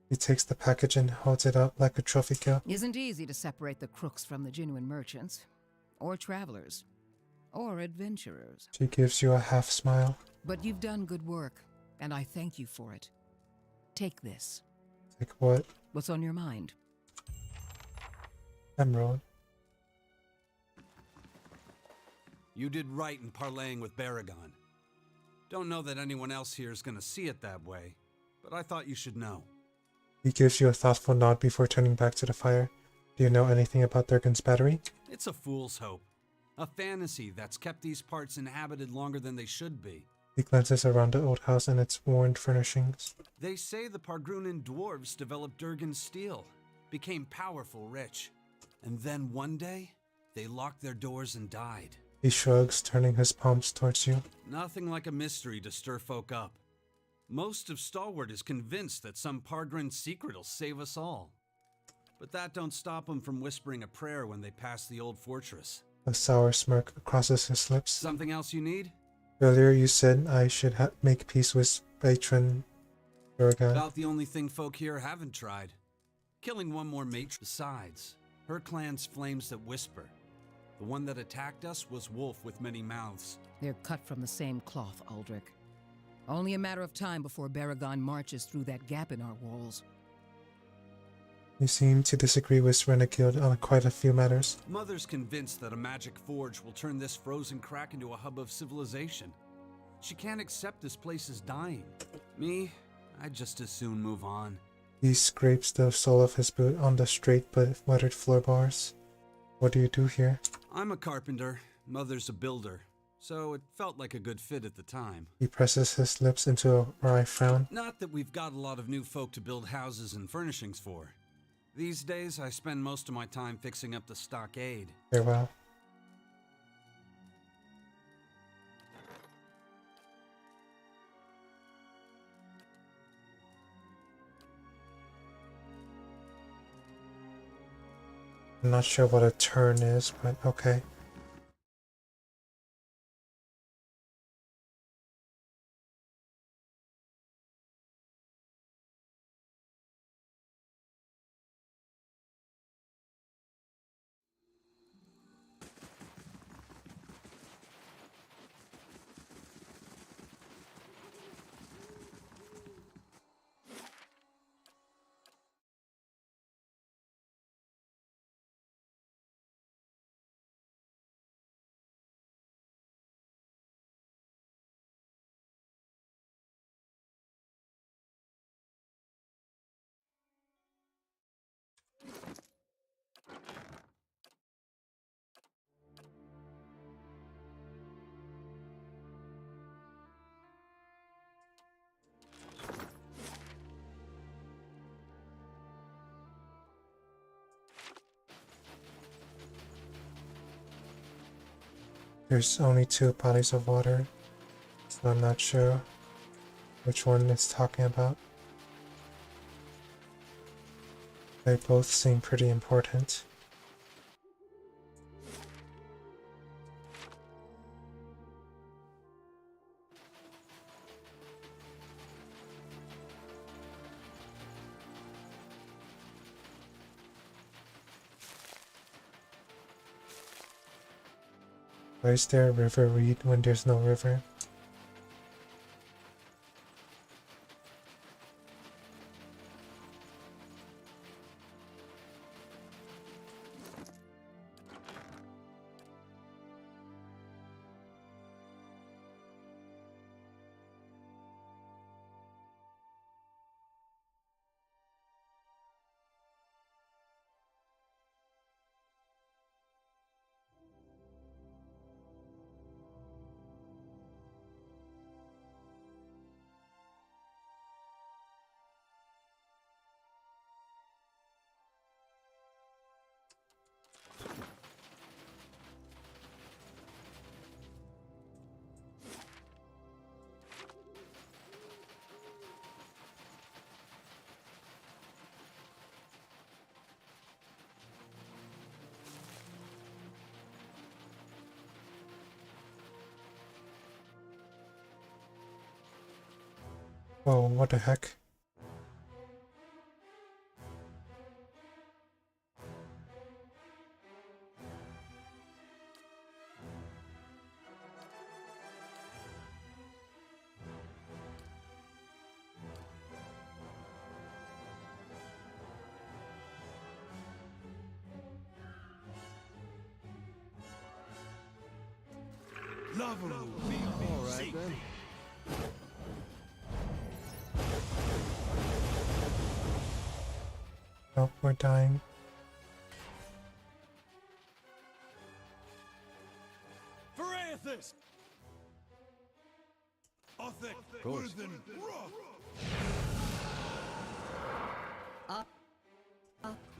He takes the package and holds it up like a trophy kill. Isn't easy to separate the crooks from the genuine merchants. Or travelers. Or adventurers. She gives you a half smile. But you've done good work, and I thank you for it. Take this. Like what? What's on your mind? Emerald. You did right in parlaying with Baragon. Don't know that anyone else here is gonna see it that way, but I thought you should know. He gives you a thoughtful nod before turning back to the fire. Do you know anything about Durgan's battery? It's a fool's hope. A fantasy that's kept these parts inhabited longer than they should be. He glances around the old house and its worn furnishings. They say the Pargrunan dwarves developed Durgan's steel, became powerful, rich. And then one day, they locked their doors and died. He shrugs, turning his palms towards you. Nothing like a mystery to stir folk up. Most of Stalwart is convinced that some Pargrin secret'll save us all. But that don't stop them from whispering a prayer when they pass the old fortress. A sour smirk crosses his lips. Something else you need? Earlier you said I should make peace with patron Durgan. About the only thing folk here haven't tried. Killing one more mate. Besides, her clan's flames that whisper. The one that attacked us was Wolf with many mouths. They're cut from the same cloth, Aldrich. Only a matter of time before Baragon marches through that gap in our walls. You seem to disagree with Renegade on quite a few matters. Mother's convinced that a magic forge will turn this frozen crack into a hub of civilization. She can't accept this place is dying. Me, I'd just as soon move on. He scrapes the sole of his boot on the straight but weathered floorboards. What do you do here? I'm a carpenter. Mother's a builder. So it felt like a good fit at the time. He presses his lips into a wry frown. Not that we've got a lot of new folk to build houses and furnishings for. These days, I spend most of my time fixing up the stockade. Farewell. I'm not sure what a turn is, but okay. There's only two bodies of water, so I'm not sure which one it's talking about. They both seem pretty important. Why is there a river reed when there's no river? Whoa, what the heck? All right then. Oh, we're dying. Verathis! Othic, Of course.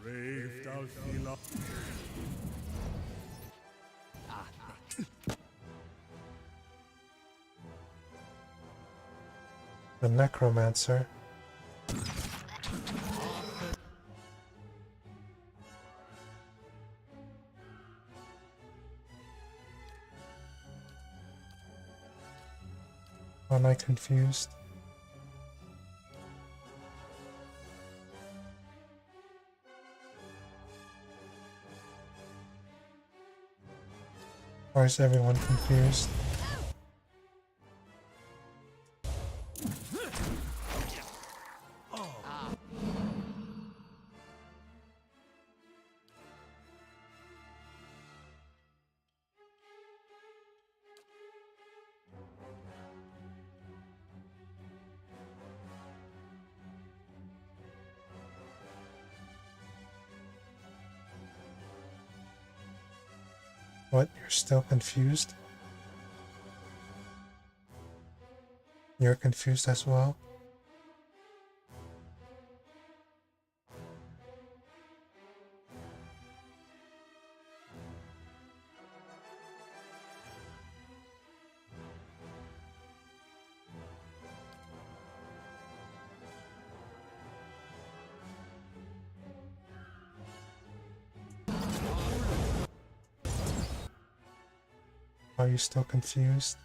Brave Dalfila. The necromancer. Am I confused? Or is everyone confused? What? You're still confused? You're confused as well? Are you still confused?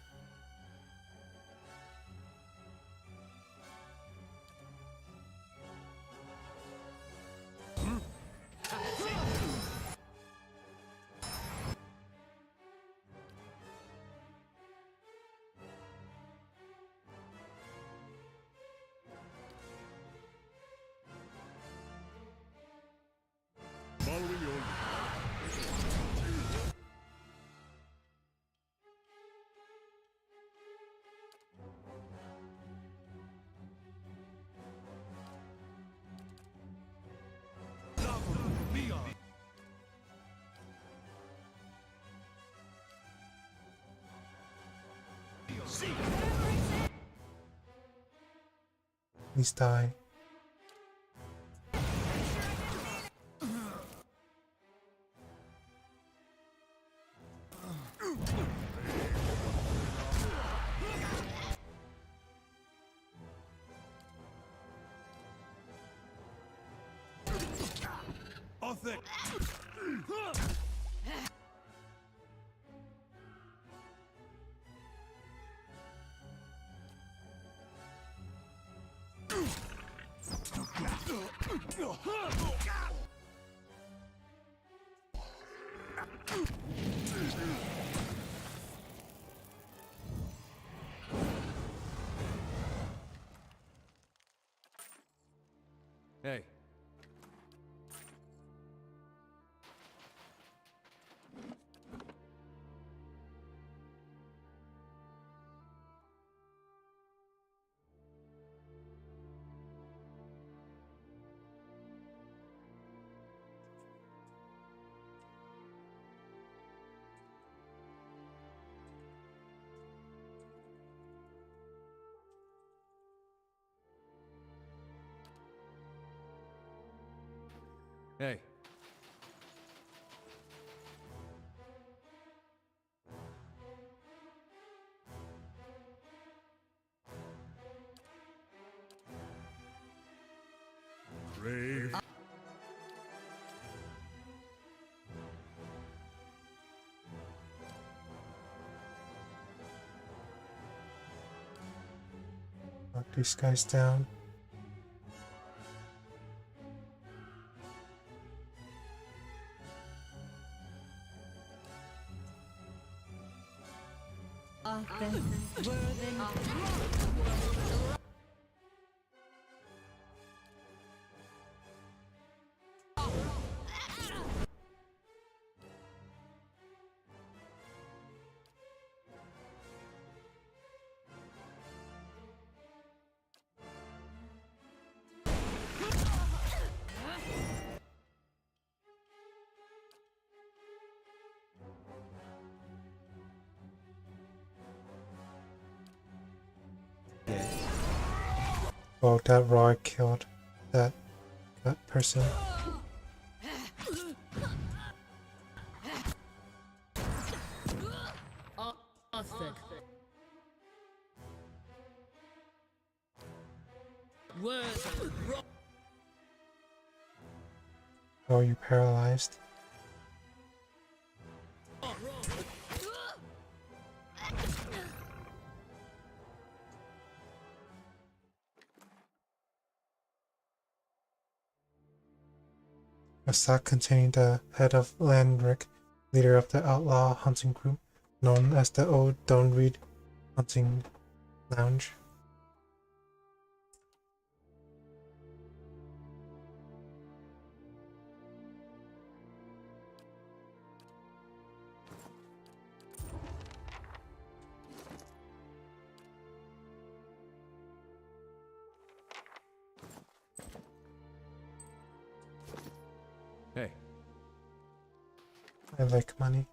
Following your Please die. nothing. Hey. Hey. Grave. Knock these guys down. Oh, that Roy killed that person. Oh, you paralyzed? A sack containing the head of Landrick, leader of the outlaw hunting group, known as the Old Don't Read Hunting Lounge. Hey. I like money.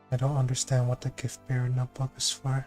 I don't understand what the gift bearer notebook is for.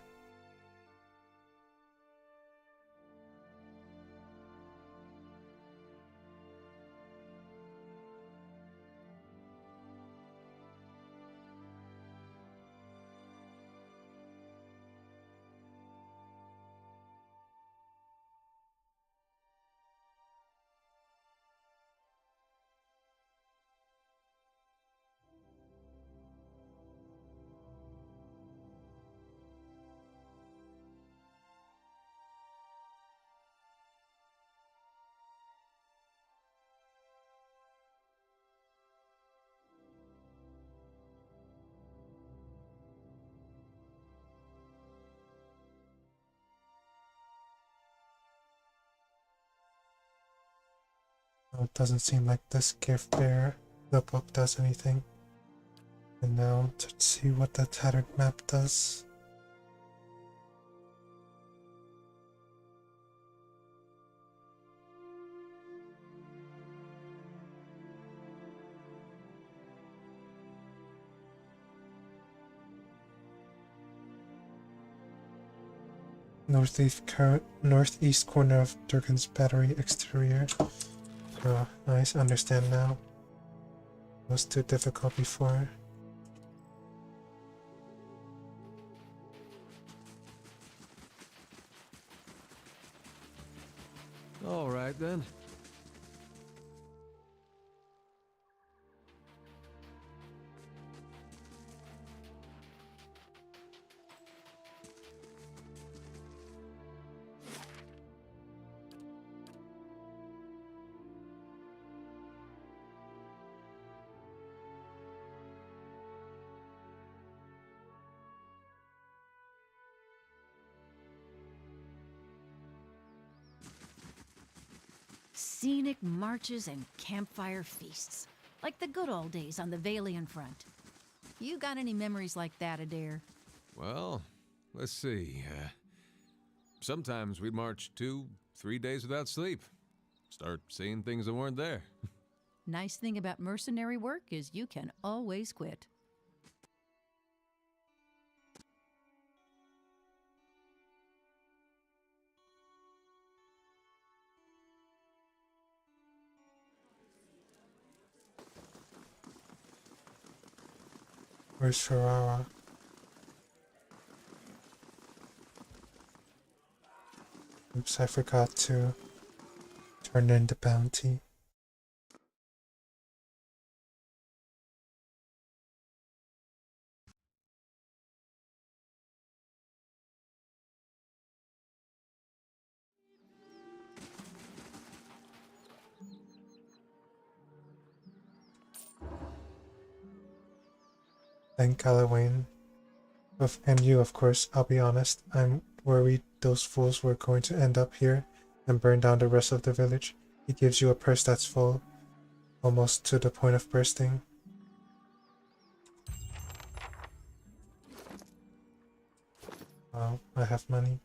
Oh, it doesn't seem like this gift bearer notebook does anything. And now to see what the tattered map does. Northeast corner of Durgan's battery exterior. Oh, nice, understand now. It was too difficult before. right then. Scenic marches and campfire feasts, like the good old days on the Valian front. You got any memories like that, Adair? Well, let's see. Sometimes we'd march 2-3 days without sleep. Start seeing things that weren't there. Nice thing about mercenary work is you can always quit. Where's Ferrara? Oops, I forgot to turn in the bounty. Thank Gallowayne. And you, of course. I'll be honest, I'm worried those fools were going to end up here and burn down the rest of the village. He gives you a purse that's full, almost to the point of bursting. Wow, I have money.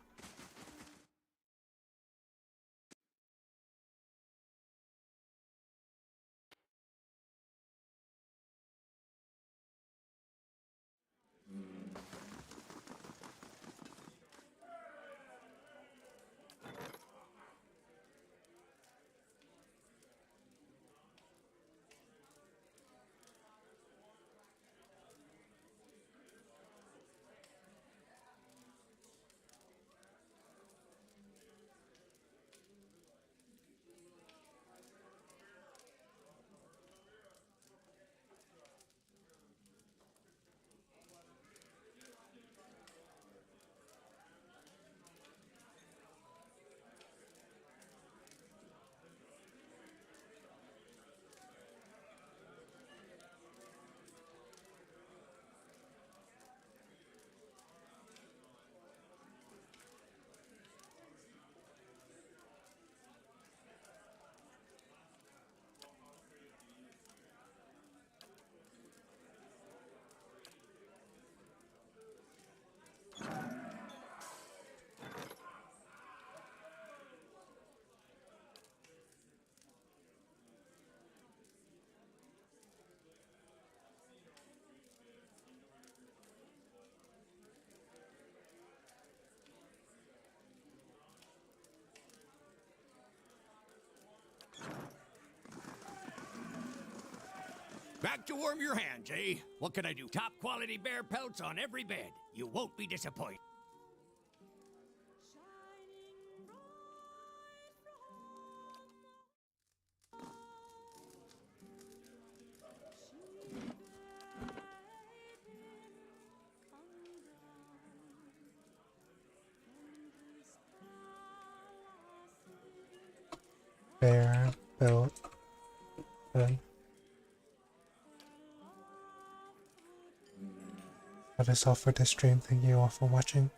Back to warm your hands, eh? What can I do? Top quality bear pelts on every bed. You won't be disappointed. Bear, belt, bed. That is all for this stream. Thank you all for watching.